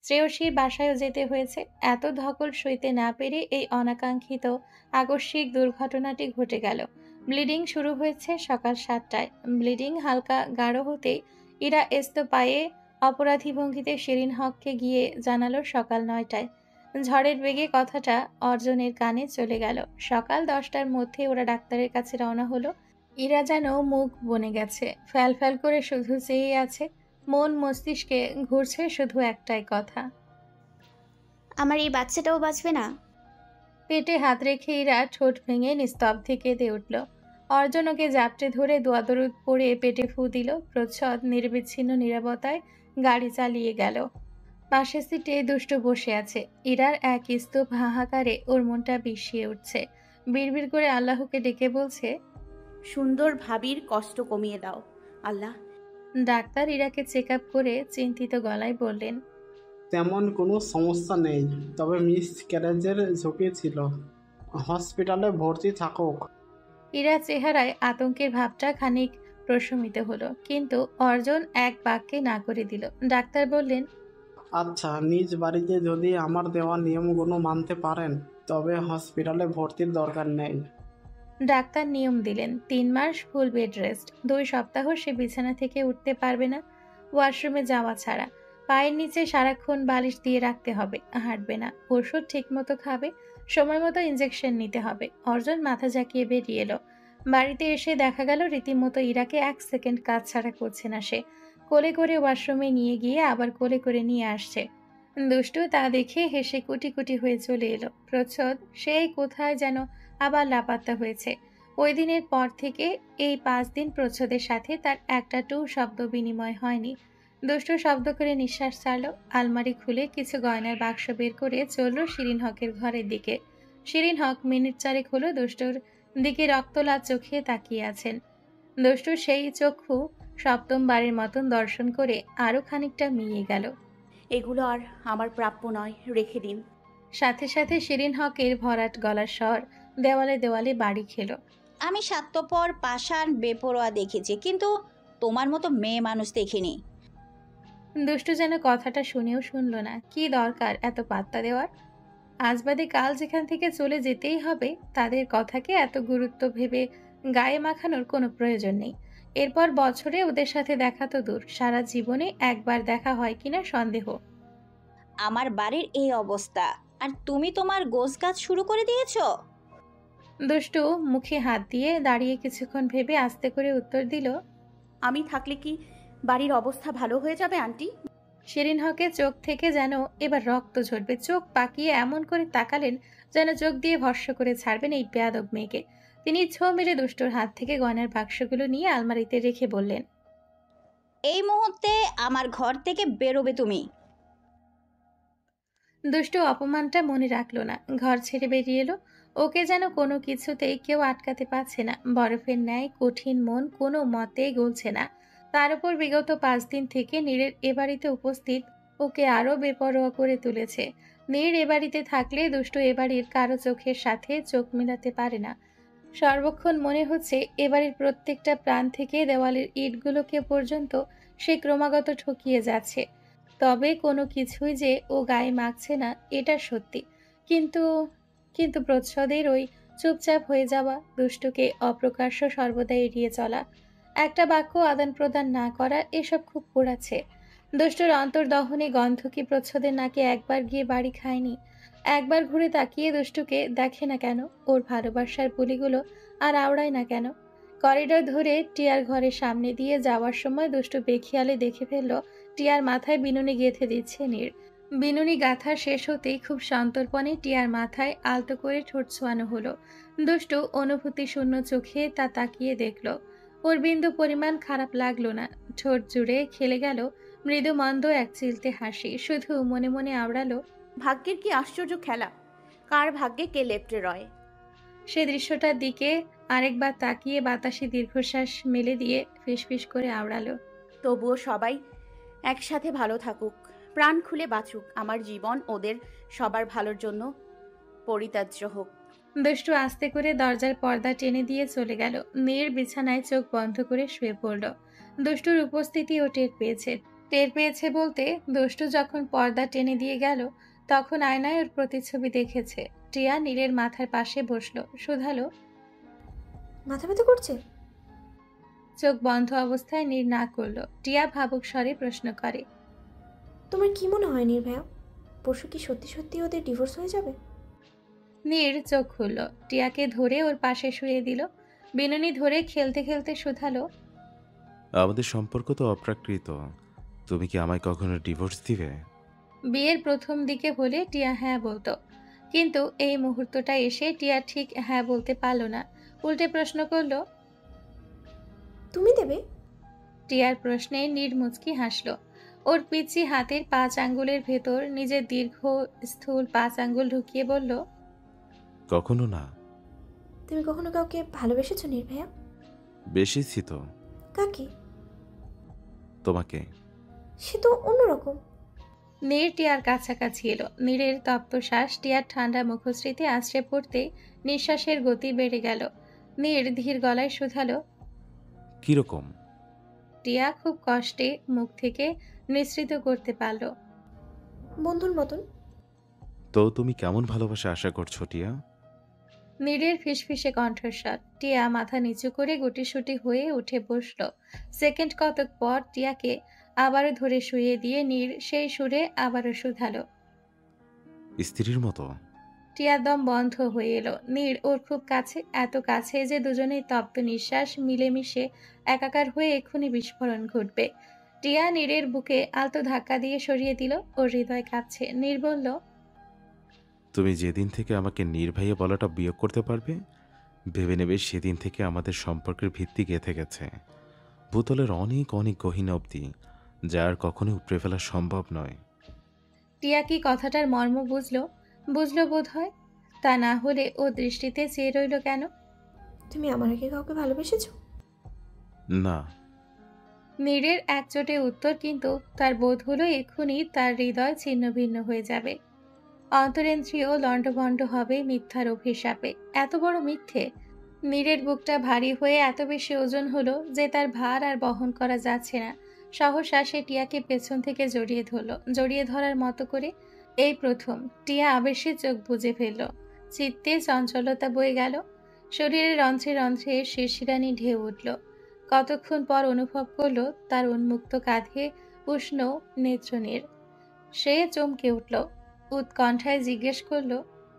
শ্রেয়সীর বাসায়ও যেতে হয়েছে। এত ধকল সইতে না পেরে এই অনাকাঙ্ক্ষিত আকস্মিক দুর্ঘটনাটি ঘটে গেল। ব্লিডিং শুরু হয়েছে সকাল 7টায়। ব্লিডিং হালকা গাঢ় হতেই ইরা পায়ে অপরাধী ভঙ্গিতে শিরিন হককে গিয়ে জানালো সকাল 9টায়। ঝড়ের বেগে কথাটা অর্জনের কানে চলে গেল। সকাল 10টার মধ্যে ওরা ডাক্তারের কাছে রওনা হলো। ইরা যেন মুখ বনে গেছে, ফ্যাল ফ্যাল করে শুধু চেয়ে আছে। মন মস্তিষ্কে ঘুরছে শুধু একটাই কথা, আমার এই বাচ্চাটাও বাঁচবে না। পেটে হাত রেখে ইরা ঠোঁট ভেঙে নিস্তব্ধে কেঁদে উঠল। অর্জন ওকে জাপটে ধরে দোয়াদরুদ পড়ে পেটে ফু দিল। প্রচ্ছদ নির্বিচ্ছিন্ন নীরবতায় গাড়ি চালিয়ে গেল। পাশের সিটে দুষ্টু বসে আছে। ইরার এক স্তূপ হাহাকারে ওর মনটা বিষিয়ে উঠছে। বিড়বিড় করে আল্লাহকে ডেকে বলছে, সুন্দর ভাবির কষ্ট কমিয়ে দাও আল্লাহ। ডাক্তার ইরাকে চেক আপ করে চিন্তিত গলায় বললেন, তেমন কোনো সমস্যা নেই, তবে মিস ক্যারেজের ঝুঁকি ছিল। হসপিটালে ভর্তি থাকুক। ইরা চেহারায় আতঙ্কের ভাবটা খানিক প্রশমিত হলো, কিন্তু অর্জন এক বাক্যে না করে দিল। ডাক্তার বললেন, আচ্ছা, নিজ বাড়িতে যদি আমার দেওয়া নিয়মগুলো মানতে পারেন তবে হসপিটালে ভর্তির দরকার নেই। ডাক্তার নিয়ম দিলেন 3 মাস ফুল বেড রেস্ট। 2 সপ্তাহ সে বিছানা থেকে উঠতে পারবে না, ওয়াশরুমে যাওয়া ছাড়া। পায়ের নিচে সারাক্ষণ বালিশ দিয়ে রাখতে হবে, হাঁটবে না। ওষুধ ঠিক মতো খাবে, সময় মতো ইঞ্জেকশন নিতে হবে। অর্জন মাথা ঝাঁকিয়ে বেরিয়ে এলো। বাড়িতে এসে দেখা গেল রীতিমতো ইরাকে 1 সেকেন্ড কাজ ছাড়া করছে না সে। কোলে করে ওয়াশরুমে নিয়ে গিয়ে আবার কোলে করে নিয়ে আসছে। দুষ্টু তা দেখে হেসে কুটি কুটি হয়ে চলে এলো। প্রচ্ছদ সেই কোথায় যেন আবার লাপাত্তা হয়েছে। ওই দিনের পর থেকে এই 5 দিন প্রচ্ছদের সাথে তার একটা টু শব্দ বিনিময় হয়নি। দুষ্টু শব্দ করে নিঃশ্বাস ছাড়লো। আলমারি খুলে কিছু গয়নার বাক্স বের করে চলল শিরিন হকের ঘরের দিকে। শিরিন হক মিনিট 4 হলো দুষ্টুর দিকে রক্তলাল চোখে তাকিয়ে আছেন। দুষ্টু সেই চক্ষু সপ্তমবারের মতন দর্শন করে আরো খানিকটা মিয়ে গেল। এগুলো আর আমার প্রাপ্য নয়, রেখে দিন। সাথে সাথে শিরিন হকের ভরাট গলার স্বর দেওয়ালে দেওয়ালে বাড়ি খেল। আমি স্বার্থপর পাষাণ বেপরোয়া দেখেছি, কিন্তু তোমার মতো মেয়ে মানুষ দেখিনি। দুষ্টু যেন কথাটা শুনেও শুনল না। কি দরকার এত পাত্তা দেওয়ার? আজ বাদে কাল যেখান থেকে চলে যেতেই হবে, তাদের কথাকে এত গুরুত্ব ভেবে গায়ে মাখানোর কোনো প্রয়োজন নেই। এরপর বছরে ওদের সাথে দেখা তো দূর, সারা জীবনে একবার দেখা হয় কিনা সন্দেহ। আমার বাড়ির এই অবস্থা, আর তুমি তোমার গোছগাছ শুরু করে দিয়েছো। দুষ্টু মুখে হাত দিয়ে দাঁড়িয়ে কিছুক্ষণ ভেবে আস্তে করে উত্তর দিল, আমি থাকলে কি বাড়ির অবস্থা ভালো হয়ে যাবে আন্টি? শিরিন হকের চোখ থেকে যেন এবার রক্ত ঝরবে। চোখ পাকিয়ে এমন করে তাকালেন যেন চোখ দিয়ে ভস্য করে ছাড়বেন এই বেয়াদব মেয়েকে। তিনি ছো মেরে দুষ্টুর হাত থেকে গয়নার বাক্সগুলো নিয়ে আলমারিতে রেখে বললেন, এই মুহূর্তে আমার ঘর থেকে বেরোবে তুমি। দুষ্টু অপমানটা মনে রাখলো না, ঘর ছেড়ে বেরিয়ে এলো। ওকে যেন কোনো কিছুতেই কেউ আটকাতে পারছে না। বরফের ন্যায় কঠিন মন কোনো মতেই গলছে না। তার উপর বিগত 5 দিন থেকে নীরের এ বাড়িতে উপস্থিত ওকে আরো বেপরোয়া করে তুলেছে। নীর এ বাড়িতে থাকলে দুষ্টু এ বাড়ির কারো চোখের সাথে চোখ মেলাতে পারে না। সর্বক্ষণ মনে হচ্ছে এ বাড়ির প্রত্যেকটা প্রাণ থেকে দেওয়ালের ইটগুলোকে পর্যন্ত সে ক্রমাগত ঠকিয়ে যাচ্ছে। তবে কোনো কিছুই যে ও গায়ে মাখছে না এটা সত্যি। কিন্তু প্রচ্ছদের ওই চুপচাপ হয়ে যাওয়া, দুষ্টুকে অপ্রকাশ্য সর্বদা এড়িয়ে চলা, একটা বাক্য আদান প্রদান না করা, এসব খুব পোড়াচ্ছে। দুষ্টুর অন্তর্দহনে গন্ধ কি প্রচ্ছদের নাকে একবার গিয়ে বাড়ি খায়নি? একবার ঘুরে তাকিয়ে দুষ্টুকে দেখে না কেন? ওর ভালোবাসার পুলিগুলো আর আওড়ায় না কেন? করিডোর ধরে টিয়ার ঘরের সামনে দিয়ে যাওয়ার সময় দুষ্টু বেখিয়ালে দেখে ফেলল টিয়ার মাথায় বিনুনি গেঁথে দিচ্ছে নীর। বিনুনি গাথা শেষ হতেই খুব সন্তর্পণে টিয়ার মাথায় আলতো করে ঠোঁট ছোঁয়ানো হলো। দুষ্টু অনুভূতি শূন্য চোখে তা তাকিয়ে দেখল। ওর বিন্দু পরিমাণ খারাপ লাগলো না। ঠোঁট জুড়ে খেলে গেল মৃদু মন্দ এক চিলতে হাসি। শুধু মনে মনে আওড়ালো, ভাগ্যের কি আশ্চর্য খেলা, কার ভাগ্যে কে লেপ্টে রয়। সে দৃশ্যটার দিকে আরেকবার তাকিয়ে বাতাসে দীর্ঘশ্বাস মেলে দিয়ে ফিসফিস করে আওড়ালো, তবুও সবাই একসাথে ভালো থাকুক, প্রাণ খুলে বাঁচুক, আমার জীবন ওদের সবার ভালোর জন্য পরিত্যাজ্য হোক। দুষ্টু আস্তে করে দরজার পর্দা টেনে দিয়ে চলে গেল। নীর বিছানায় চোখ বন্ধ করে শুয়ে পড়ল। দুষ্টুর উপস্থিতি ও টের পেয়েছে বলতে, দুষ্টু যখন পর্দা টেনে দিয়ে গেল তখন আয়নায় ওর প্রতিচ্ছবি দেখেছে। টিয়া নীরের মাথার পাশে বসলো, শুধালো, মাথা ব্যথা করছে? চোখ বন্ধ অবস্থায় নীর না করলো। টিয়া ভাবুক স্বরে প্রশ্ন করে, তোমার কি মনে হয় নির্ভয়া, পরশু কি সত্যি সত্যি ওদের ডিভোর্স হয়ে যাবে? নীর চোখ খুলল, টিয়াকে ধরে ওর পাশে শুয়ে দিল। বিনুনি ধরে খেলতে খেলতে শুধালো, আমাদের সম্পর্ক তো অপ্রাকৃত, তুমি কি আমায় কখনো ডিভোর্স দিবে? বিয়ের প্রথম দিকে হলে টিয়া হ্যাঁ বলতো, কিন্তু এই মুহূর্তটা এসে টিয়া ঠিক হ্যাঁ বলতে পারল না। উল্টে প্রশ্ন করলো, তুমি দেবে? টিয়ার প্রশ্নে নীর মুচকি হাসল। ওর পিচি হাতের 5 আঙ্গুলের ভেতর নিজের দীর্ঘ স্থূল 5 আঙ্গুল ঢুকিয়ে বলল, কখনো না। তুমি কখনো কাউকে ভালোবেসেছো নির্ভয়া? বেশিছি তো। কাকে? তোমাকে। সে তো অন্যরকম। নীর টিয়ার কাছাকাছি এলো। নীরের তপ্ত শ্বাস টিয়ার ঠান্ডা মুখশ্রীতে আশ্রে পড়তে নিঃশ্বাসের গতি বেড়ে গেল। নীর ধীর গলায় শুধালো, কিরকম? টিয়া খুব কষ্টে মুখ থেকে নিঃসৃত করতে পারল, বন্ধুর মতন। তো তুমি কেমন ভালোবাসা আশা করছো টিয়া? নীরের ফিসফিসে কণ্ঠস্বর। টিয়া মাথা নিচু করে গুটিসুটি হয়ে উঠে বসল। সেকেন্ড কতক পর টিয়াকে আবারও ধরে শুইয়ে দিয়ে নীর সেই সুরে আবারও শুধালো, স্ত্রীর মতো। টিয়ার দম বন্ধ হয়ে এলো। নীর ওর খুব কাছে, এত কাছে যে দুজনেই তপ্ত নিঃশ্বাস মিলেমিশে একাকার হয়ে এক্ষুনি বিস্ফোরণ ঘটবে। টিয়া নীরের বুকে আলতো ধাক্কা দিয়ে সরিয়ে দিল। ওর হৃদয় কাঁপছে। নীর বলল, তুমি যেদিন থেকে আমাকে নির্ভয়ে বলাটা বিয়োগ করতে পারবে, ভেবে নেবে সেদিন থেকে আমাদের সম্পর্কের ভিত্তি গেঁথে গেছে ভূতলের অনেক অনেক গহীন অবধি, যা আর কখনো উপড়ে ফেলা সম্ভব নয়। টিয়া কি কথাটার মর্ম বুঝলো বোধ হয়। তা না হলে ও দৃষ্টিতে চেয়ে রইল কেন? তুমি আমার আগে কাউকে ভালোবেসেছো? না। নীরের একচোটে উত্তর, কিন্তু তার বোধ হলো এক্ষুনি তার হৃদয় ছিন্ন ভিন্ন হয়ে যাবে। অন্তরেন্দ্রিয় লণ্ডভণ্ড হবে মিথ্যার অভিশাপে। এত বড় মিথ্যে। নীরের বুকটা ভারী হয়ে এত বেশি ওজন হলো যে তার ভার আর বহন করা যাচ্ছে না। সহসা সে টিয়াকে পেছন থেকে জড়িয়ে ধরল। জড়িয়ে ধরার মতো করে এই প্রথম টিয়া আবেশে চোখ বুজে ফেলল। চিত্তে চঞ্চলতা বয়ে গেল। শরীরের রন্ধ্রে রন্ধ্রে শিরশিরানি ঢেউ উঠল। কতক্ষণ পর অনুভব করল তার উন্মুক্ত কাঁধে উষ্ণ নেত্রনীর। সে চমকে উঠল। উৎকণ্ঠায় জিজ্ঞেস করল,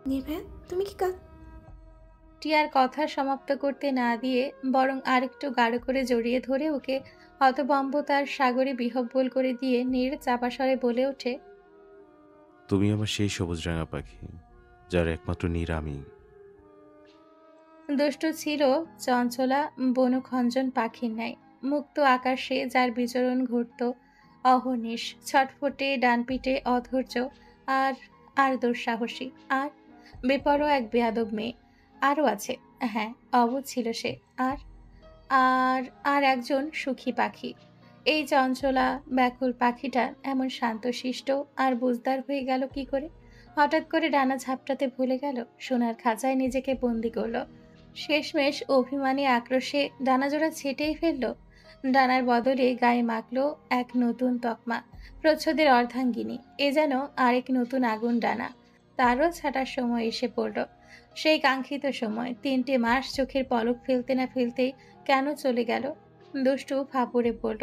নির্ভয়া, তুমি কি টিয়ার কথা সমাপ্ত করতে না দিয়ে বরং আরেকটু গাঢ় করে জড়িয়ে ধরে ওকে হতবম্বতার সাগরে বিহব্বল করে দিয়ে নীর চাপা স্বরে বলে ওঠে, তুমি আমার সেই সবুজ রাঙা পাখি, যার একমাত্র নীর আমি। দুষ্টু ছিল চঞ্চলা বনখঞ্জন পাখির ন্যায়। মুক্ত আকাশে যার বিচরণ ঘটত অহর্নিশ, ছটফটে ডানপিটে অধৈর্য আর দুঃসাহসী আর বেপরোয়া এক বেয়াদব মেয়ে। আরও আছে, হ্যাঁ, অবুঝ ছিল সে। আর আর আর একজন সুখী পাখি। এই চঞ্চলা ব্যাকুল পাখিটা এমন শান্তশিষ্ট আর বুঝদার হয়ে গেল কি করে? হঠাৎ করে ডানা ঝাপটাতে ভুলে গেল, সোনার খাঁচায় নিজেকে বন্দি করল। শেষমেশ অভিমানী আক্রোশে ডানাজোড়া ছেটেই ফেলল। ডানার বদলে গায়ে মাখল এক নতুন তকমা, প্রচ্ছদের অর্ধাঙ্গিনী। এ যেন আরেক নতুন আগুন ডানা। তারও ছাটার সময় এসে পড়ল। সেই কাঙ্ক্ষিত সময়। 3টে মাস চোখের পলক ফেলতে না ফেলতেই কেন চলে গেল? দুষ্টু ফাঁপড়ে পড়ল।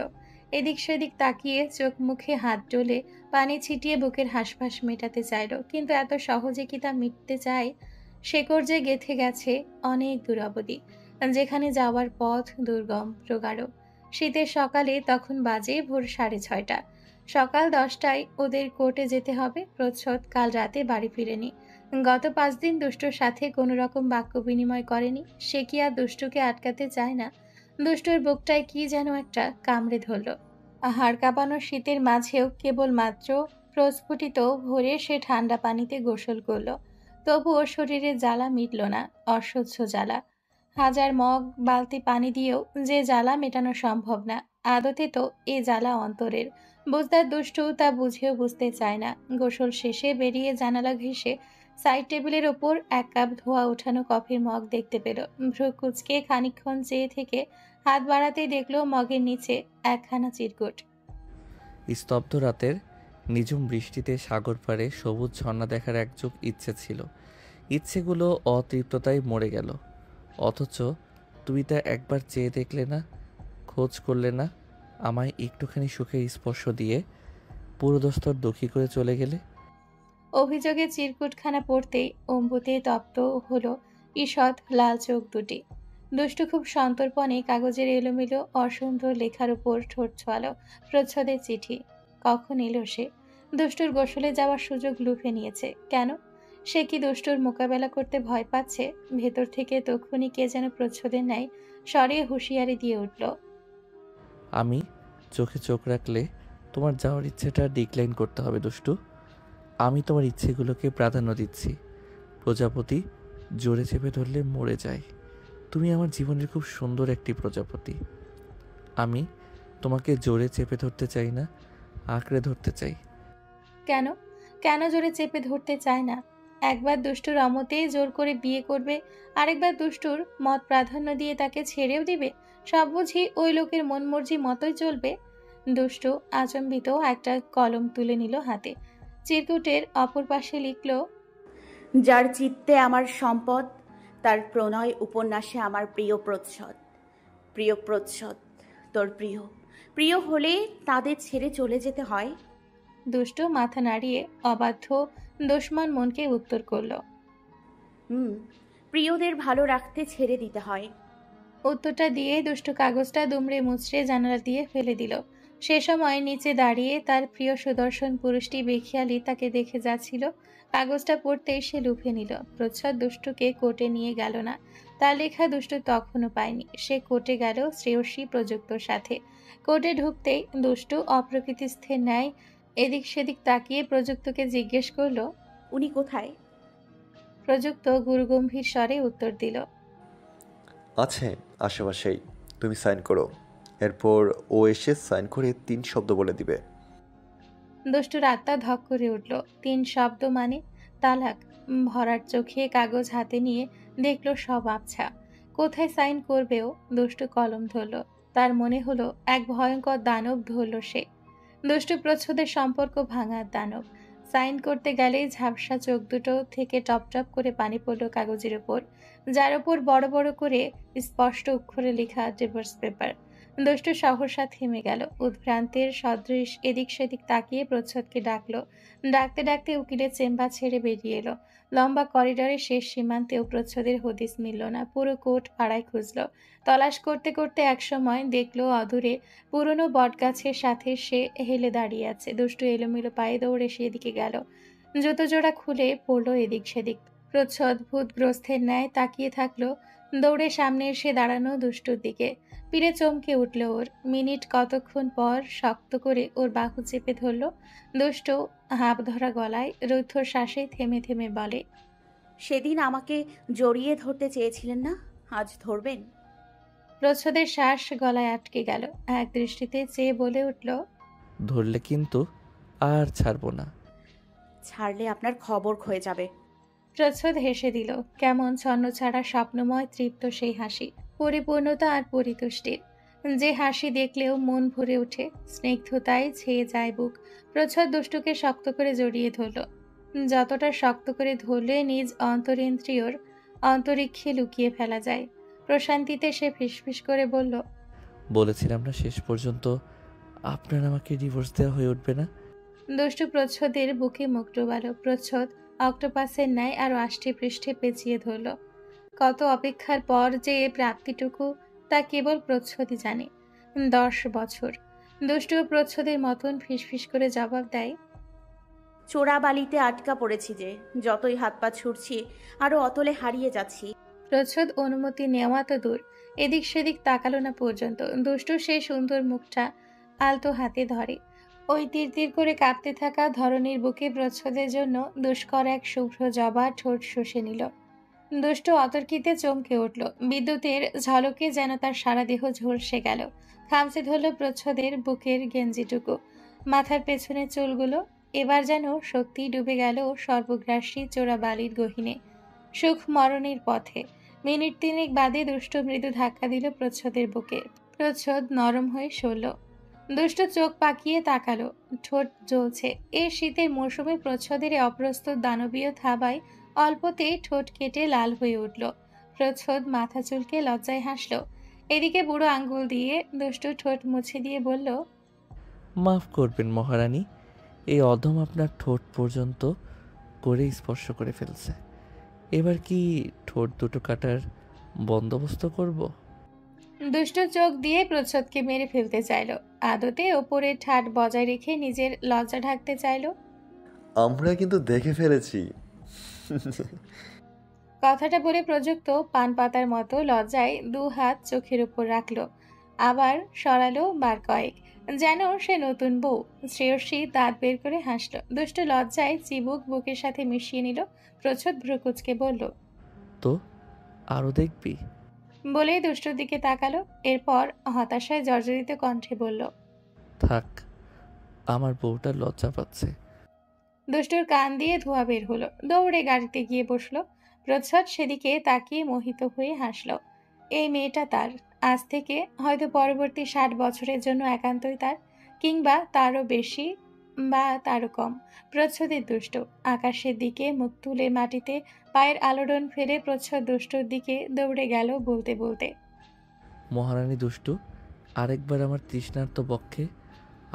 এদিক সেদিক তাকিয়ে চোখ মুখে হাত ডলে পানি ছিটিয়ে বুকের হাঁসফাঁস মেটাতে চাইল, কিন্তু এত সহজে কি তা মিটতে চায়? শেকড় যে গেথে গেছে অনেক দূর অবধি, যেখানে যাওয়ার পথ দুর্গম প্রগাঢ়। শীতের সকালে তখন বাজে ভোর 6:30। সকাল 10টায় ওদের কোর্টে যেতে হবে। প্রচ্ছদ কাল রাতে বাড়ি ফিরেনি। গত 5 দিন দুষ্টুর সাথে কোনো রকম বাক্য বিনিময় করেনি। সে কি আর দুষ্টুকে আটকাতে চায় না? দুষ্টুর বুকটায় কি যেন একটা কামড়ে ধরল। হাড় কাঁপানো শীতের মাঝেও কেবলমাত্র প্রস্ফুটিত ভরে সে ঠান্ডা পানিতে গোসল করল। তবুও শরীরে জ্বালা মিটল না, অসহ্য জ্বালা। হাজার মগ বালতি পানি দিয়েও যে জ্বালা মেটানো সম্ভব না। আদতে তো এ জ্বালা অন্তরের। বুঝদার দুষ্টু তা বুঝেও বুঝতে চায় না। গোসল শেষে বেরিয়ে জানালা ঘেঁষে সাইড টেবিলের ওপর 1 কাপ ধোয়া ওঠানো কফির মগ দেখতে পেল। ভ্রু কুচকে খানিকক্ষণ চেয়ে থেকে হাত বাড়াতেই দেখলো মগের নিচে একখানা চিরকুট। স্তব্ধ রাতের নিঝুম বৃষ্টিতে সাগর পাড়ে সবুজ ঝর্ণা দেখার একযোগ ইচ্ছে ছিল। ইচ্ছেগুলো অতৃপ্ততায় মরে গেল। অথচ তুমি তা একবার চেয়ে দেখলে না, খোঁজ করলে না, আমায় একটুখানি সুখের স্পর্শ দিয়ে পুরোদস্তর দুঃখী করে চলে গেলে। অভিযোগে চিরকুটখানা পড়তেই অম্বুতে তপ্ত হলো ঈষৎ লাল চোখ দুটি। দুষ্টু খুব সন্তর্পণে কাগজের এলোমেলো অসুন্দর লেখার উপর ঠোঁট ছোয়ালো। প্রচ্ছদের চিঠি। কখন এলো সে? দুষ্টুর গোসলে যাওয়ার সুযোগ লুফে নিয়েছে। কেন? সে কি দুষ্টুর মোকাবেলা করতে ভয় পাচ্ছে? ভেতর থেকে তক্ষুনি কে যেন প্রচ্ছদের ন্যায় স্বরে হুঁশিয়ারি দিয়ে উঠল। আমি চোখে চোখ রাখলে তোমার যাওয়ার ইচ্ছেটা ডিক্লাইন করতে হবে দুষ্টু। আমি তোমার ইচ্ছেগুলোকে প্রাধান্য দিচ্ছি। প্রজাপতি জোরে চেপে ধরলে মরে যায়। তুমি আমার জীবনের খুব সুন্দর একটি প্রজাপতি। আমি তোমাকে জোরে চেপে ধরতে চাই না, আঁকড়ে ধরতে চাই। কেন? কেন জোরে চেপে ধরতে চায় না? একবার দুষ্টুর অমতেই জোর করে বিয়ে করবে, আরেকবার দুষ্টুর মত প্রাধান্য দিয়ে তাকে ছেড়েও দিবে। সব বুঝি ওই লোকের মন মর্জি মতোই চলবে। দুষ্টু আচম্বিত একটা কলম তুলে নিল হাতে। চিরকুটের অপর পাশে লিখল, যার চিত্তে আমার সম্পদ, তার প্রণয় উপন্যাসে আমার প্রিয় প্রচ্ছদ। প্রিয় প্রচ্ছদ, তোর প্রিয় প্রিয় হলে তাদের ছেড়ে চলে যেতে হয়। দুষ্টু মাথা নাড়িয়ে অবাধ্য দুশ্মন মনকে উত্তর করল, প্রিয়দের ভালো রাখতে ছেড়ে দিতে হয়। উত্তরটা দিয়ে দুষ্টু কাগজটা দুমড়ে মুচড়ে জানালা দিয়ে ফেলে দিল। সে সময় নিচে দাঁড়িয়ে তার প্রিয় সুদর্শন পুরুষটি বেখিয়ালি তাকে দেখে যাচ্ছিল। কাগজটা পড়তেই সে লুফে নিল। প্রচ্ছদ দুষ্টুকে কোর্টে নিয়ে গেল না। তার লেখা দুষ্টু তখনও পায়নি। সে কোর্টে গেল শ্রেয়সী প্রযুক্তর সাথে। কোর্টে ঢুকতেই দুষ্টু অপ্রকৃতিস্থের ন্যায় এদিক সেদিক তাকিয়ে প্রযুক্তকে জিজ্ঞেস করল, উনি কোথায়? প্রযুক্ত গুরুগম্ভীর স্বরে উত্তর দিল, আছে আশেপাশেই। তুমি সাইন করো, এরপর ও এসে সাইন করে 3 শব্দ বলে দিবে। দুষ্টুর আত্মা ধক করে উঠল। 3 শব্দ মানে? তালাক। ভরার চোখে কাগজ হাতে নিয়ে দেখল সব আবছা। কোথায় সাইন করবেও? দুষ্টু কলম ধরল। তার মনে হলো এক ভয়ঙ্কর দানব ধরল সে। দুষ্টু প্রচ্ছদের সম্পর্ক ভাঙার দানব। সাইন করতে গেলেই ঝাপসা চোখ দুটো থেকে টপ টপ করে পানি পড়ল কাগজের ওপর, যার ওপর বড় বড় করে স্পষ্ট অক্ষরে লেখা ডিভোর্স পেপার। দুষ্টু সহসা থেমে গেল। উদ্ভ্রান্তের সদৃশ এদিক সেদিক তাকিয়ে প্রচ্ছদকে ডাকলো। ডাকতে ডাকতে উকিলের চেম্বার ছেড়ে বেরিয়ে এলো। লম্বা করিডোরের শেষ সীমান্তেও প্রচ্ছদের হদিস মিলল না। পুরো কোর্ট পাড়ায় খুঁজল। তলাশ করতে করতে একসময় দেখলো অদূরে পুরনো বটগাছের সাথে সে হেলে দাঁড়িয়ে আছে। দুষ্টু এলোমেলো পায়ে দৌড়ে সেদিকে গেল। জুতো জোড়া খুলে পড়লো এদিক সেদিক। প্রচ্ছদ ভূতগ্রস্তের ন্যায় তাকিয়ে থাকলো দৌড়ে সামনে এসে দাঁড়ানো দুষ্টুর দিকে। পিড়ে চমকে উঠল ওর। মিনিট কতক্ষণ পর শক্ত করে ওর বাহু চেপে ধরল। দুষ্টু হাঁপ ধরা গলায় রুদ্ধ শ্বাসে থেমে থেমে বলে, সেদিন আমাকে জড়িয়ে ধরতে চেয়েছিলেন না, আজ ধরবেন? প্রচ্ছদের শ্বাস গলায় আটকে গেল। এক দৃষ্টিতে চেয়ে বলে উঠল, ধরলে কিন্তু আর ছাড়বো না। ছাড়লে আপনার খবর হয়ে যাবে। প্রচ্ছদ হেসে দিল। কেমন ছন্নছাড়া স্বপ্নময় তৃপ্ত সেই হাসি, পরিপূর্ণতা আর পরিতুষ্টির। যে হাসি দেখলেও মন ভরে ওঠে, স্নিগ্ধতায় ছেয়ে যায় বুক। প্রচ্ছদ দুষ্টুকে শক্ত করে জড়িয়ে ধরল। যতটা শক্ত করে ধরলে নিজ অন্তরেন্দ্রিয়র অন্তরিক্ষে লুকিয়ে ফেলা যায়। প্রশান্তিতে সে ফিসফিস করে বলল, বলেছিলাম না শেষ পর্যন্ত আপনার আমাকে ডিভোর্স দেওয়া হয়ে উঠবে না। দুষ্টু প্রচ্ছদের বুকে মুখ ডোবালো। প্রচ্ছদ অক্টোপাসের ন্যায় আরো আষ্টে পৃষ্ঠে পেঁচিয়ে ধরল। কত অপেক্ষার পর যে এ প্রাপ্তিটুকু তা কেবল প্রচ্ছদই জানে। 10 বছর। দুষ্টু প্রচ্ছদের মতন ফিসফিস করে জবাব দেয়, চোরাবালিতে আটকা পড়েছি যে, যতই হাত পা ছুড়ছি আরো অতলে হারিয়ে যাচ্ছি। প্রচ্ছদ অনুমতি নেওয়া তো দূর, এদিক সেদিক তাকালো না পর্যন্ত। দুষ্টু সেই সুন্দর মুখটা আলতো হাতে ধরে। ওই তীর তীর করে কাঁপতে থাকা ধরনীর বুকে প্রচ্ছদের জন্য দুষ্কর এক শুভ্র জবা ঠোঁট শুষে নিল। দুষ্টু অতর্কিতে চমকে উঠল। বিদ্যুতের ঝলকে যেন তার সারা দেহ ঝলসে গেল। খামচে ধরল প্রচ্ছদের বুকের গেঞ্জিটুকু, মাথার পেছনে চুলগুলো। এবার যেন সত্যি ডুবে গেল সর্বগ্রাসী চোরা বালির গহীনে, সুখ মরণের পথে। মিনিট তিনেক বাদে দুষ্টু মৃদু ধাক্কা দিল প্রচ্ছদের বুকে। প্রচ্ছদ নরম হয়ে সরল। দুষ্ট চোখ পাকিয়ে তাকালো, ঠোঁট জ্বলছে। এই শীতের মৌসুমে প্রচ্ছদের অপ্রস্তুত দানবীয় থাবায় অল্পতেই ঠোঁট কেটে লাল হয়ে উঠল। প্রচ্ছদ মাথা চুলকে লজ্জায় হাসল। এদিকে বুড়ো আঙ্গুল দিয়ে দুষ্টু ঠোঁট মুছে দিয়ে বলল, মাফ করবেন মহারানী, এই অধম আপনার ঠোঁট পর্যন্ত করে স্পর্শ করে ফেলছে। এবার কি ঠোঁট দুটো কাটার বন্দোবস্ত করব? দুষ্ট চোখ দিয়ে প্রচ্ছদকে মেরে ফেলতে চাইল। আদতে ওপরে ঠাট বজায় রেখে নিজের লজ্জা ঢাকতে চাইল। আমরা কিন্তু দেখে ফেলেছি। কথাটা বলে প্রযুক্ত পান পাতার মতো লজ্জায় দু হাত চোখের উপর রাখলো, আবার সরালো বার কয়েক, যেন সে নতুন বউ। শ্রেয়সী দাঁত বের করে হাসলো। দুষ্ট লজ্জায় চিবুক বুকের সাথে মিশিয়ে নিল। প্রচ্ছদ ভ্রুকুচকে বলল, তো আরও দেখবি? বলেই দুষ্টুর দিকে তাকালো। এরপর হতাশায় জর্জরিত কণ্ঠে বলল, থাক, আমার বউটা লজ্জা পাচ্ছে। দুষ্টুর কান দিয়ে ধোঁয়া বের হলো। দৌড়ে গাড়িতে গিয়ে বসলো। প্রচ্ছদ সেদিকে তাকিয়ে মোহিত হয়ে হাসল। এই মেয়েটা তার, আজ থেকে হয়তো পরবর্তী 60 বছরের জন্য একান্তই তার, কিংবা তারও বেশি বা তারও কম। প্রচ্ছদের দুষ্টু আকাশের দিকে মুখ তুলে মাটিতে পায়ের আলোড়ন ফেলে প্রচ্ছদ দুষ্টুর দিকে দৌড়ে গেল বলতে বলতে, মহারানী দুষ্টু, আরেকবার আমার তৃষ্ণার্ত বক্ষে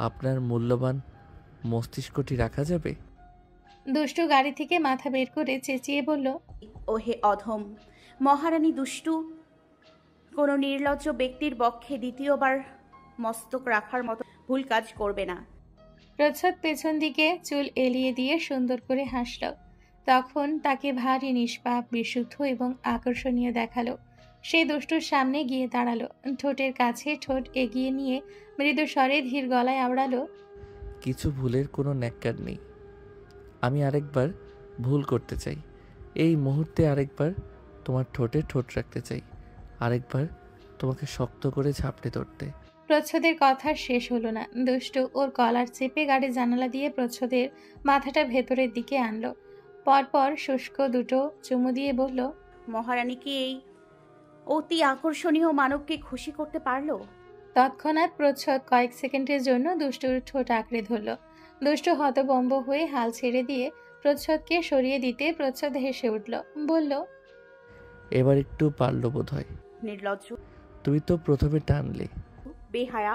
আপনার মূল্যবান মস্তিষ্কটি রাখা যাবে? দুষ্টু গাড়ি থেকে মাথা বের করে চেঁচিয়ে বলল, ওহে অধম মহারানী দুষ্টু, কোনো নির্লজ্জ ব্যক্তির বক্ষে দ্বিতীয়বার মস্তক রাখার মতো ভুল কাজ করবে না। প্রচ্ছদ পেছন দিকে চুল এলিয়ে দিয়ে সুন্দর করে হাসল। তখন তাকে ভারী নিষ্পাপ, বিশুদ্ধ এবং আকর্ষণীয় দেখালো। সে দুষ্টুর সামনে গিয়ে দাঁড়ালো। ঠোঁটের কাছে ঠোঁট এগিয়ে নিয়ে মৃদু স্বরে ধীর গলায় আওড়ালো, কিছু ভুলের কোনো ন্যাক্কার নেই। আমি আরেকবার ভুল করতে চাই। এই মুহূর্তে আরেকবার তোমার ঠোঁটে ঠোঁট রাখতে চাই, আরেকবার তোমাকে শক্ত করে ঝাপটে ধরতে। প্রচ্ছদের কথা শেষ হলো না। দুষ্টু ওর কলার চেপে গাড়ির জানালা দিয়ে প্রচ্ছদের মাথাটা ভেতরের দিকে আনলো। পরপর শুষ্ক দুটো চুমু দিয়ে বলল, মহারানী কি এই অতি আকর্ষণীয় মানবকে খুশি করতে পারলো? তৎক্ষণাৎ প্রচ্ছদ কয়েক সেকেন্ডের জন্য দুষ্টুর ঠোঁট আঁকড়ে ধরল। দুষ্টু হতবম্ব হয়ে হাল ছেড়ে দিয়ে প্রচ্ছদকে সরিয়ে দিতে প্রচ্ছদ হেসে উঠল, বলল, এবার একটু পারল বোধ হয়। নির্লজ্জ, তুমি তো প্রথমে টানলে। বেহায়া।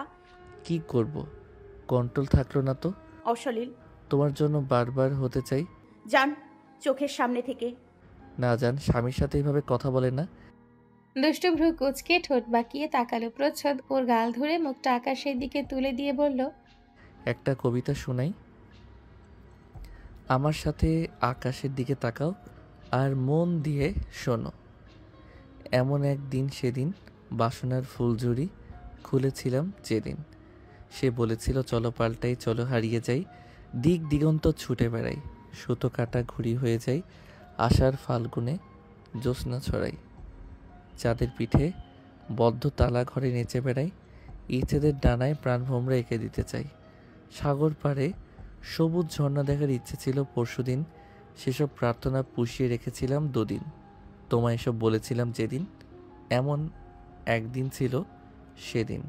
কি করব, কন্ট্রোল থাকলো না তো। অশলীল। তোমার জন্য বারবার হতে চাই। যান চোখের সামনে থেকে। না যান, স্বামীর সাথে এইভাবে কথা বলে না। দুষ্টু ভ্রু কুচকে ঠোঁট বাঁকিয়ে তাকালো। প্রচ্ছদ ওর গাল ধরে মুখটা আকাশের দিকে তুলে দিয়ে বলল, একটা কবিতা শোনাই। আমার সাথে আকাশের দিকে তাকাও আর মন দিয়ে শোনো। এমন একদিন সেদিন বাসনার ফুলঝুরি খুলেছিলাম যেদিন, সে বলেছিল চলো পাল্টাই, চলো হারিয়ে যাই, দিক দিগন্ত ছুটে বেড়াই, সুতো কাটা ঘুড়ি হয়ে যাই, আষাঢ় ফাল্গুনে জ্যোৎস্না ছড়াই, চাঁদের পিঠে বদ্ধ তালা ঘরে নেচে বেড়াই, ইচ্ছেদের ডানায় প্রাণ ভোমরা এঁকে দিতে চাই, সাগর পাড়ে সবুজ ঝর্ণা দেখার ইচ্ছে ছিল পরশুদিন, সেসব প্রার্থনা পুষিয়ে রেখেছিলাম দুদিন, তোমায় এসব বলেছিলাম যেদিন, এমন একদিন ছিল সেদিন।